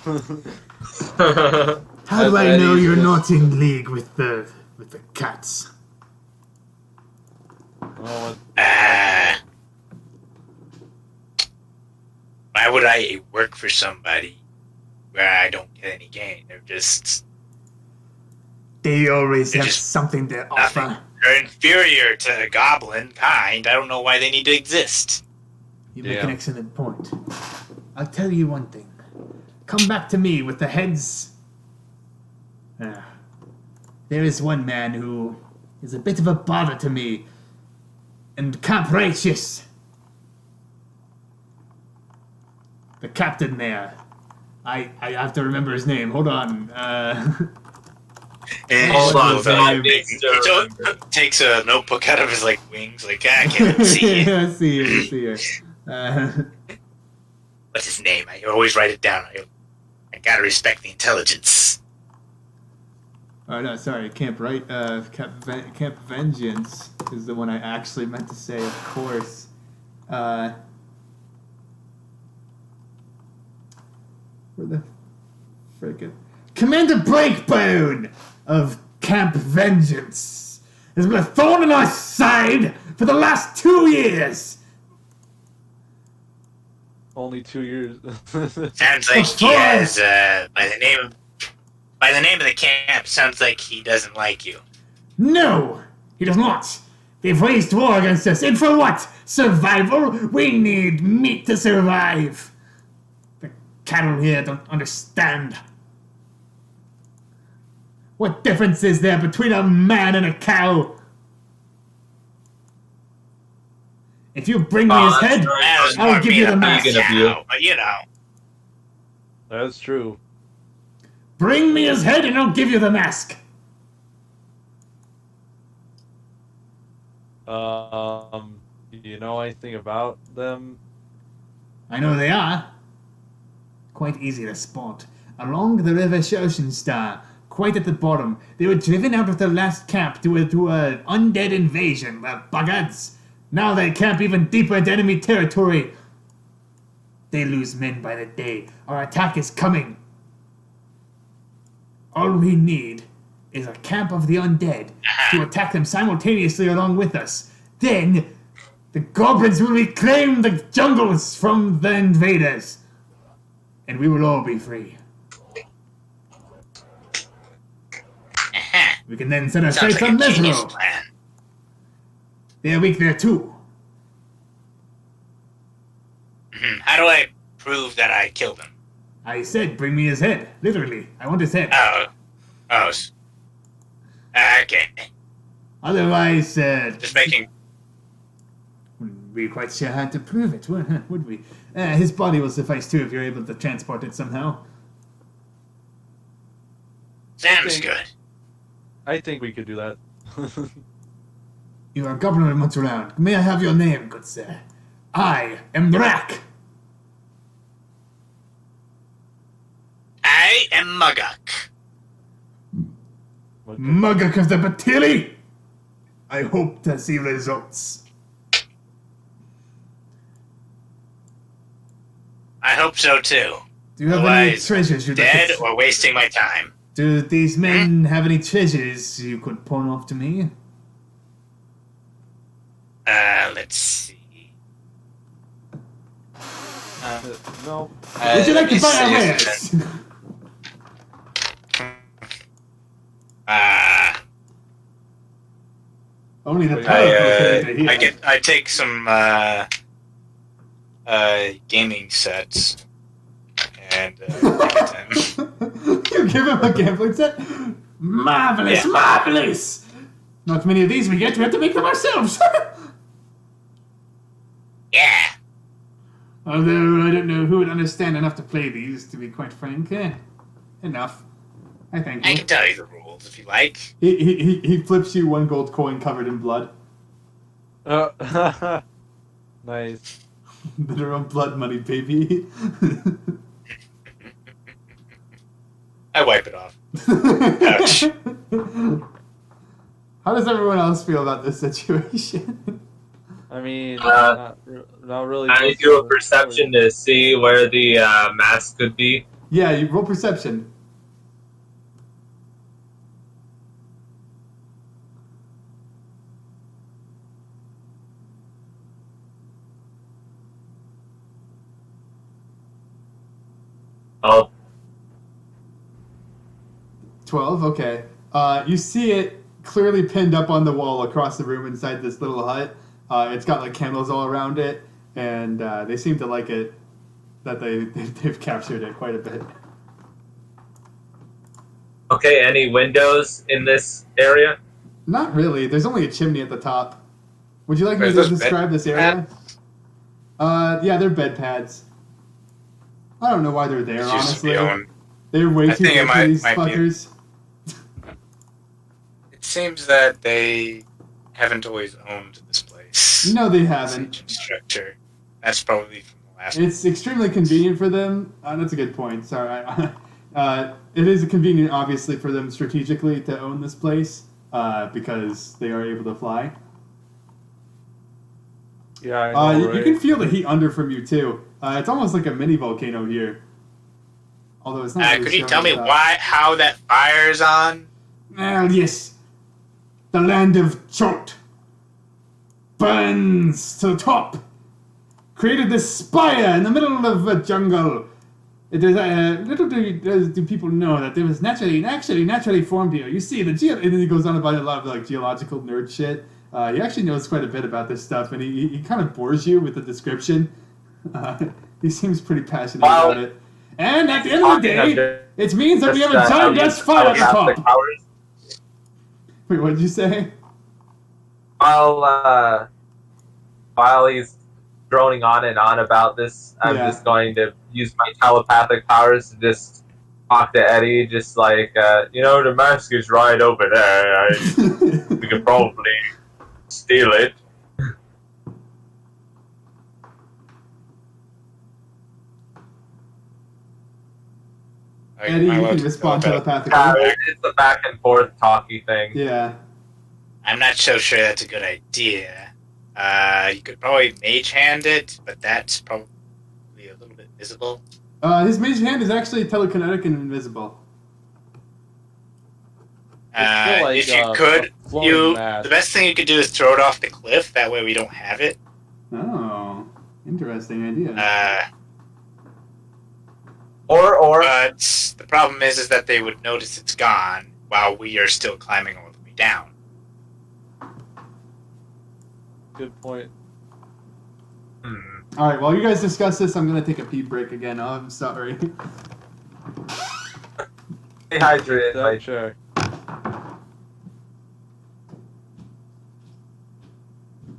How do As I know Eddie's you're just- not in league with the cats? Oh, Why would I work for somebody where I don't get any gain? They always They're have just something to nothing. offer. They're inferior to goblin kind. I don't know why they need to exist. You make Yeah. an excellent point. I'll tell you one thing. Come back to me with the heads. There is one man who is a bit of a bother to me, and Camp Righteous. The captain there. I have to remember his name. Hold on. Hold on, so I need He to remember. takes a notebook out of his wings, I can't see it. I see her. What's his name? I always write it down. I gotta respect the intelligence. Oh no, sorry, Camp Camp Vengeance is the one I actually meant to say, of course. Where the frickin' Commander Breakbone of Camp Vengeance has been a thorn in our side for the last 2 years. only 2 years. Sounds like he has, by By the name of the camp, sounds like he doesn't like you. No, he does not. They've waged war against us, and for what? Survival? We need meat to survive. The cattle here don't understand. What difference is there between a man and a cow? If you bring me his head, That was I'll more give meat you the of a mask. cow, but you know. That's true. Bring me his head and I'll give you the mask. Do you know anything about them? I know they are. Quite easy to spot. Along the river Shoshinstar, quite at the bottom, they were driven out of their last camp to an undead invasion, the buggards. Now they camp even deeper into enemy territory. They lose men by the day. Our attack is coming. All we need is a camp of the undead to attack them simultaneously along with us. Then, the goblins will reclaim the jungles from the invaders. And we will all be free. We can then set our Sounds sights like on a genius Mesro. plan. They're weak there too. How do I prove that I killed him? I said, bring me his head. Literally, I want his head. Oh. Okay. Otherwise, Just making. wouldn't be quite sure how to prove it, would we? His body will suffice too if you're able to transport it somehow. Sounds good. I think we could do that. You are governor of Montreal. May I have your name, good sir? I am Brack. I am Muguk. Muguk of the Batili. I hope to see results. I hope so too. Do you have any Otherwise, treasures you'd like Dead to... or wasting my time. Do these men have any treasures you could pawn off to me? Let's see. No. Would you like to let me buy our see. wares? Only the powerful can here. I take some gaming sets and give it to him. You give him a gambling set? Marvelous, Yeah. marvelous! Not many of these we get, we have to make them ourselves. Yeah. Although I don't know who would understand enough to play these, to be quite frank. Enough. I thank I you. can tell you the rules if you like. He flips you one gold coin covered in blood. Nice. Literal blood money, baby. I wipe it off. Ouch. How does everyone else feel about this situation? I mean, Uh, not really. I do a perception to see where the mask could be. Yeah, you roll perception. Oh, 12, okay. You see it clearly pinned up on the wall across the room inside this little hut. It's got like candles all around it, and they seem to like it. That they've captured it quite a bit. okay. Any windows in this area? Not really. There's only a chimney at the top. Would you like me Are to those describe this area? Yeah, they're bed pads. I don't know why they're there, It used to be honestly. owned. They're way I too think it big for might- these might be- fuckers. It seems that they haven't always owned this place. No, they This haven't. ancient structure. That's probably from the last. It's extremely convenient for them. That's a good point. Sorry. It is convenient, obviously, for them strategically to own this place because they are able to fly. Yeah, I know, You right? can feel the heat under from you too. It's almost like a mini volcano here. Although it's not. Really Could you showing tell me it up. how that fire's on? Well, yes. The land of Chot burns to the top. Created this spire in the middle of a jungle. Little do people know that there was naturally formed here. You see, and then he goes on about a lot of like geological nerd shit. He actually knows quite a bit about this stuff, and he kind of bores you with the description. He seems pretty passionate about it. And at the end of the day, it means that we have a giant ass fire at the top. Wait, what did you say? While he's droning on and on about this, I'm just going to use my telepathic powers to just talk to Eddie, just like, the mask is right over there. We could probably steal it. Eddie, you can respond telepathically. It's a back and forth talky thing. Yeah. I'm not so sure that's a good idea. You could probably mage hand it, but that's probably a little bit visible. His mage hand is actually telekinetic and invisible. If you could, the best thing you could do is throw it off the cliff. That way we don't have it. Oh, interesting idea. But the problem is that they would notice it's gone while we are still climbing all the way down. Good point. All right, while you guys discuss this, I'm gonna take a pee break again. Oh, I'm sorry. Stay hydrated, Mike. Sure.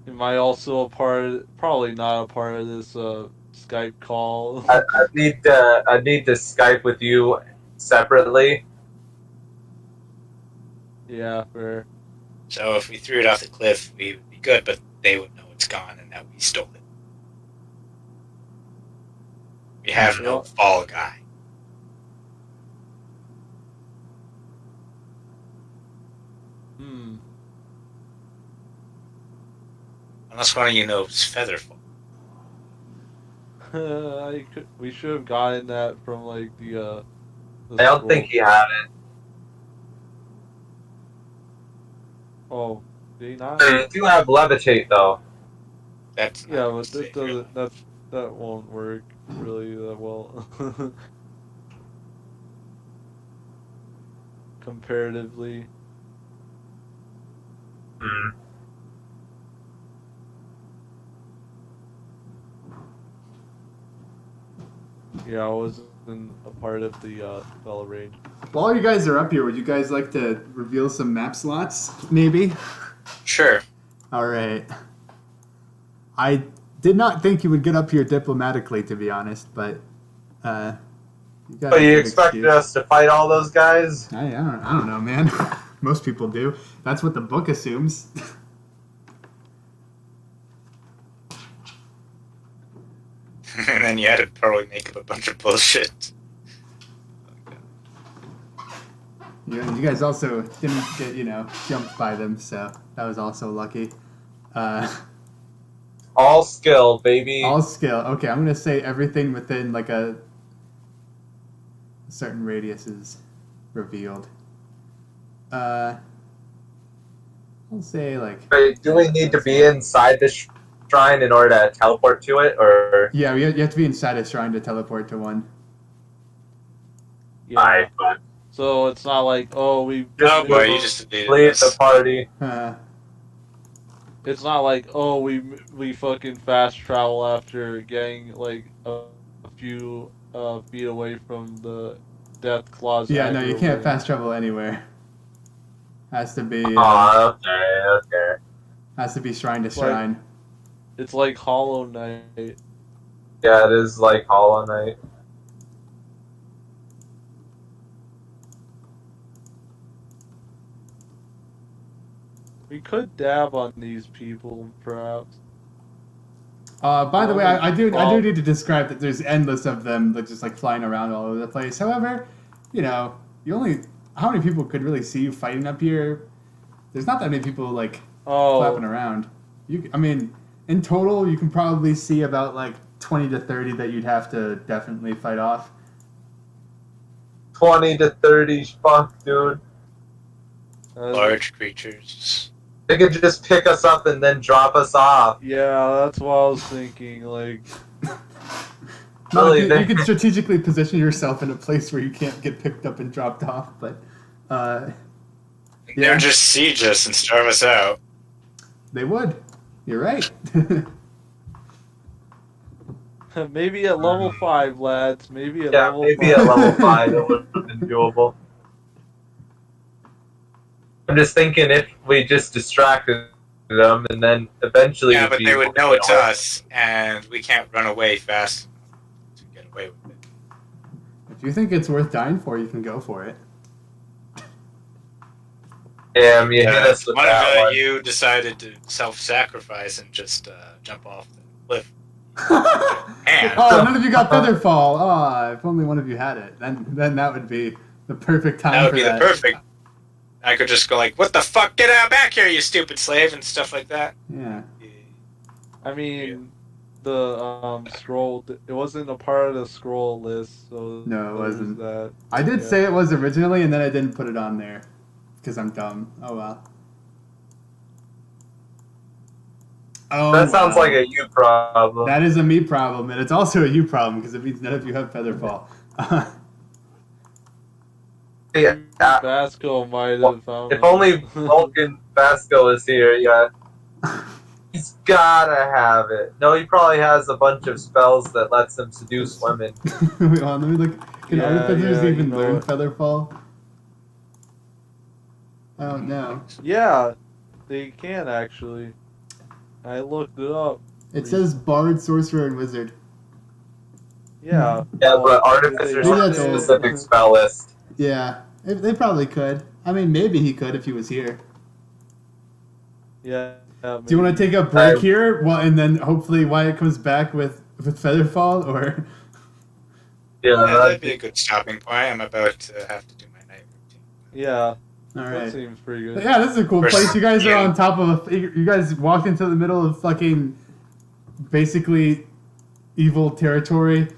Am I also probably not a part of this Skype call? I need to Skype with you separately. Yeah, fair. So if we threw it off the cliff, we would be good, but they would know it's gone and that we stole it. We have no fall guy. Unless one of you knows Featherfall. We should have gotten that from like the I don't think he had it. Oh, did he not? They do have levitate though. That's yeah, but that doesn't. That won't work really that well. Comparatively. Yeah, I wasn't a part of the spell range. While you guys are up here, would you guys like to reveal some map slots, maybe? Sure. All right. I did not think you would get up here diplomatically, to be honest, but you got. But you expected us to fight all those guys? I don't know, man. Most people do. That's what the book assumes. And then you had to probably make up a bunch of bullshit. Yeah, you guys also didn't get, jumped by them, so that was also lucky. All skill, baby. All skill. Okay, I'm going to say everything within, like, a certain radius is revealed. I'll say, like... Wait, do we need to be inside the shrine in order to teleport to it, or...? Yeah, you have to be inside a shrine to teleport to one. Yeah. So it's not like, we... Oh boy, you just leave the party. It's not like, we fucking fast travel after getting, like, a few feet away from the death claws. Yeah, no, you can't fast travel anywhere. Has to be... okay. Has to be shrine to shrine. It's like Hollow Knight. Yeah, it is like Hollow Knight. We could dab on these people, perhaps. By the way, I do need to describe that there's endless of them that just like flying around all over the place. However, how many people could really see you fighting up here? There's not that many people like flapping around. In total, you can probably see about like 20 to 30 that you'd have to definitely fight off. 20 to 30, fuck, dude. Large creatures. They could just pick us up and then drop us off. Yeah, that's what I was thinking, like... Really, You can strategically position yourself in a place where you can't get picked up and dropped off, but They'll just siege us and starve us out. they would. You're right. Maybe at level 5, lads. Maybe at yeah, level maybe 5. at level 5 it would have been doable. I'm just thinking if we just distracted them and then eventually. Yeah, but they would know it's us, and we can't run away fast to get away with it. If you think it's worth dying for, you can go for it. Damn, you hit us with One that of one. you decided to self-sacrifice and just jump off the cliff. And Oh, none of you got Featherfall. Oh, if only one of you had it, then that would be the perfect time that would for be that. the perfect. I could just go like, "What the fuck? Get out back here, you stupid slave!" and stuff like that. Yeah. I mean, the scroll, it wasn't a part of the scroll list, so No, it there's wasn't. that. I did Yeah. say it was originally, and then I didn't put it on there because I'm dumb. Oh well. Oh, That sounds wow. like a you problem. That is a me problem, and it's also a you problem because it means none of you have Featherfall. Yeah, Vasco might have found if it. only Vulcan Vasco is here, yeah. He's gotta have it. No, he probably has a bunch of spells that lets him seduce women. Wait, hold on, let me look. Can Yeah, artificers yeah, even you know learn what? Featherfall? I don't know. Yeah, they can actually. I looked it up. It says Bard, Sorcerer, and Wizard. Yeah. Yeah, well, but artificers Maybe have a that's old. specific spell list. Yeah, they probably could. I mean, maybe he could if he was here. Yeah. Do you want to take a break I- here? Well, and then hopefully Wyatt comes back with Featherfall, or Yeah, Yeah, that'd be a good stopping point. I'm about to have to do my night routine. Yeah. all That right. seems pretty good. Yeah, this is a cool First- place. You guys are yeah. on top of you guys walked into the middle of fucking basically evil territory,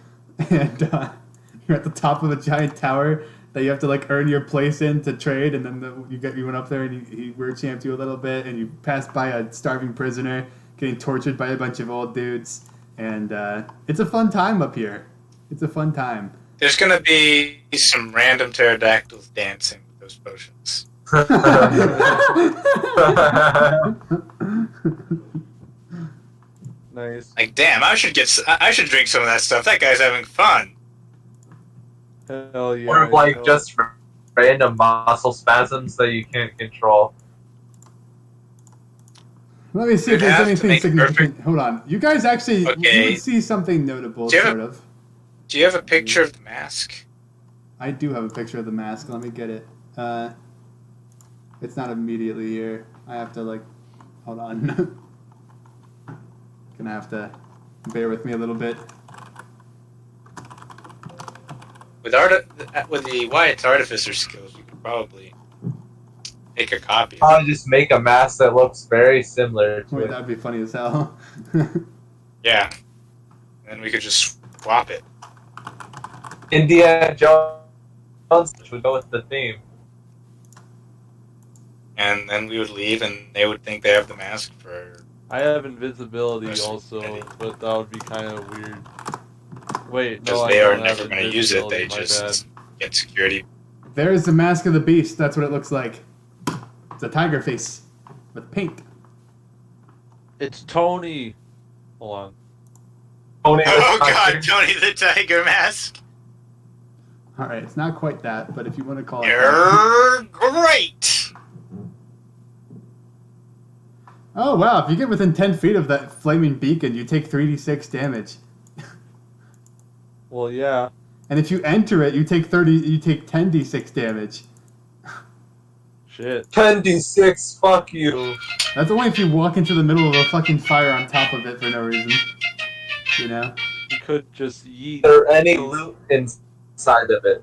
and you're at the top of a giant tower that you have to like earn your place in to trade, and then you went up there and he word champed you a little bit, and you passed by a starving prisoner getting tortured by a bunch of old dudes, and it's a fun time up here. It's a fun time. There's gonna be some random pterodactyls dancing with those potions. Nice. Like, damn, I should drink some of that stuff. That guy's having fun. Hell yeah. or like hell- just random muscle spasms that you can't control. Let me see if You'd there's have to anything make significant. Hold on. You guys actually Okay. you would see something notable, Do you have sort of. Do you have a picture of the mask? I do have a picture of the mask. Let me get it. It's not immediately here. I have to like, hold on. Gonna have to bear with me a little bit. With the Wyatt's artificer skills, you could probably make a copy. of it. I'll just make a mask that looks very similar to Wait, it. that'd be funny as hell. Yeah. And then we could just swap it. Indiana Jones, which would go with the theme. And then we would leave, and they would think they have the mask for. I have invisibility Yes. also, but that would be kind of weird. Wait, Because no, I they are don't have never going to use it. They invisibility, my just get security. There's the mask of the beast. That's what it looks like. It's a tiger face with paint. bad. It's Tony. Hold on. Tony Oh the god, Tiger. Tony the Tiger mask! All right, it's not quite that, but if you want to call it. that. You're great! Oh wow! If you get within 10 feet of that flaming beacon, you take 3d6 damage. Well, yeah. And if you enter it, you take 10d6 damage. Shit. 10d6, fuck you. That's only if you walk into the middle of a fucking fire on top of it for no reason. You know? You could just yeet. Is there any loot inside of it?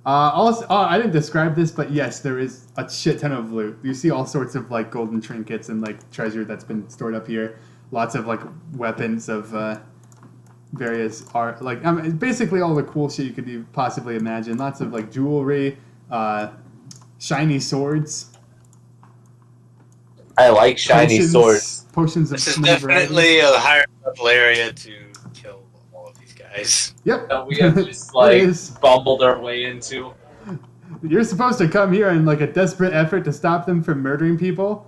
Also, I didn't describe this, but yes, there is a shit ton of loot. You see all sorts of like golden trinkets and like treasure that's been stored up here. Lots of like weapons of various art, like basically all the cool shit you could possibly imagine. Lots of like jewelry, shiny swords. I like shiny swords. Potions of This is many varieties. definitely a higher level area to kill all of these guys. Nice. Yep. that we have just It like is. bumbled our way into. You're supposed to come here in like a desperate effort to stop them from murdering people.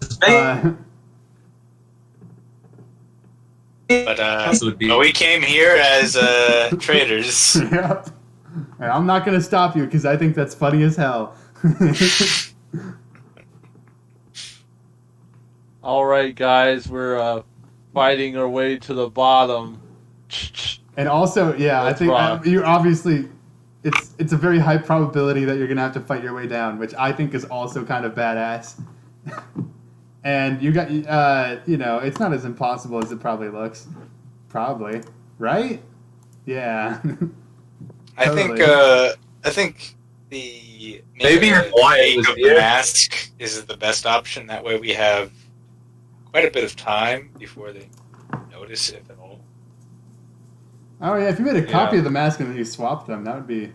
But This would be- we came here as traitors. Yep. And I'm not gonna stop you because I think that's funny as hell. All right, guys, we're fighting our way to the bottom. And also, yeah, Let's I think rock. you obviously, it's a very high probability that you're gonna have to fight your way down, which I think is also kind of badass. And you got, you know, it's not as impossible as it probably looks. Probably, right? Yeah. I think the Maybe a Wyatt fake was of the here. mask is the best option. That way we have quite a bit of time before they notice, if at all. Oh yeah, if you made a copy Yeah. of the mask and then you swapped them, that would be,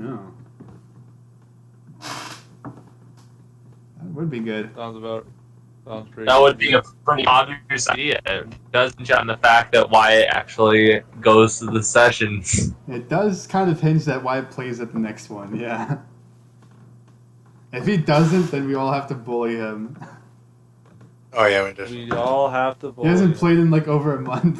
oh, that would be good. Sounds pretty. That would be a pretty obvious idea. It doesn't hinge on the fact that Wyatt actually goes to the sessions. It does kind of hinge that Wyatt plays at the next one, yeah. If he doesn't, then we all have to bully him. Oh yeah, we definitely. We all have to. He hasn't bully. played in like over a month.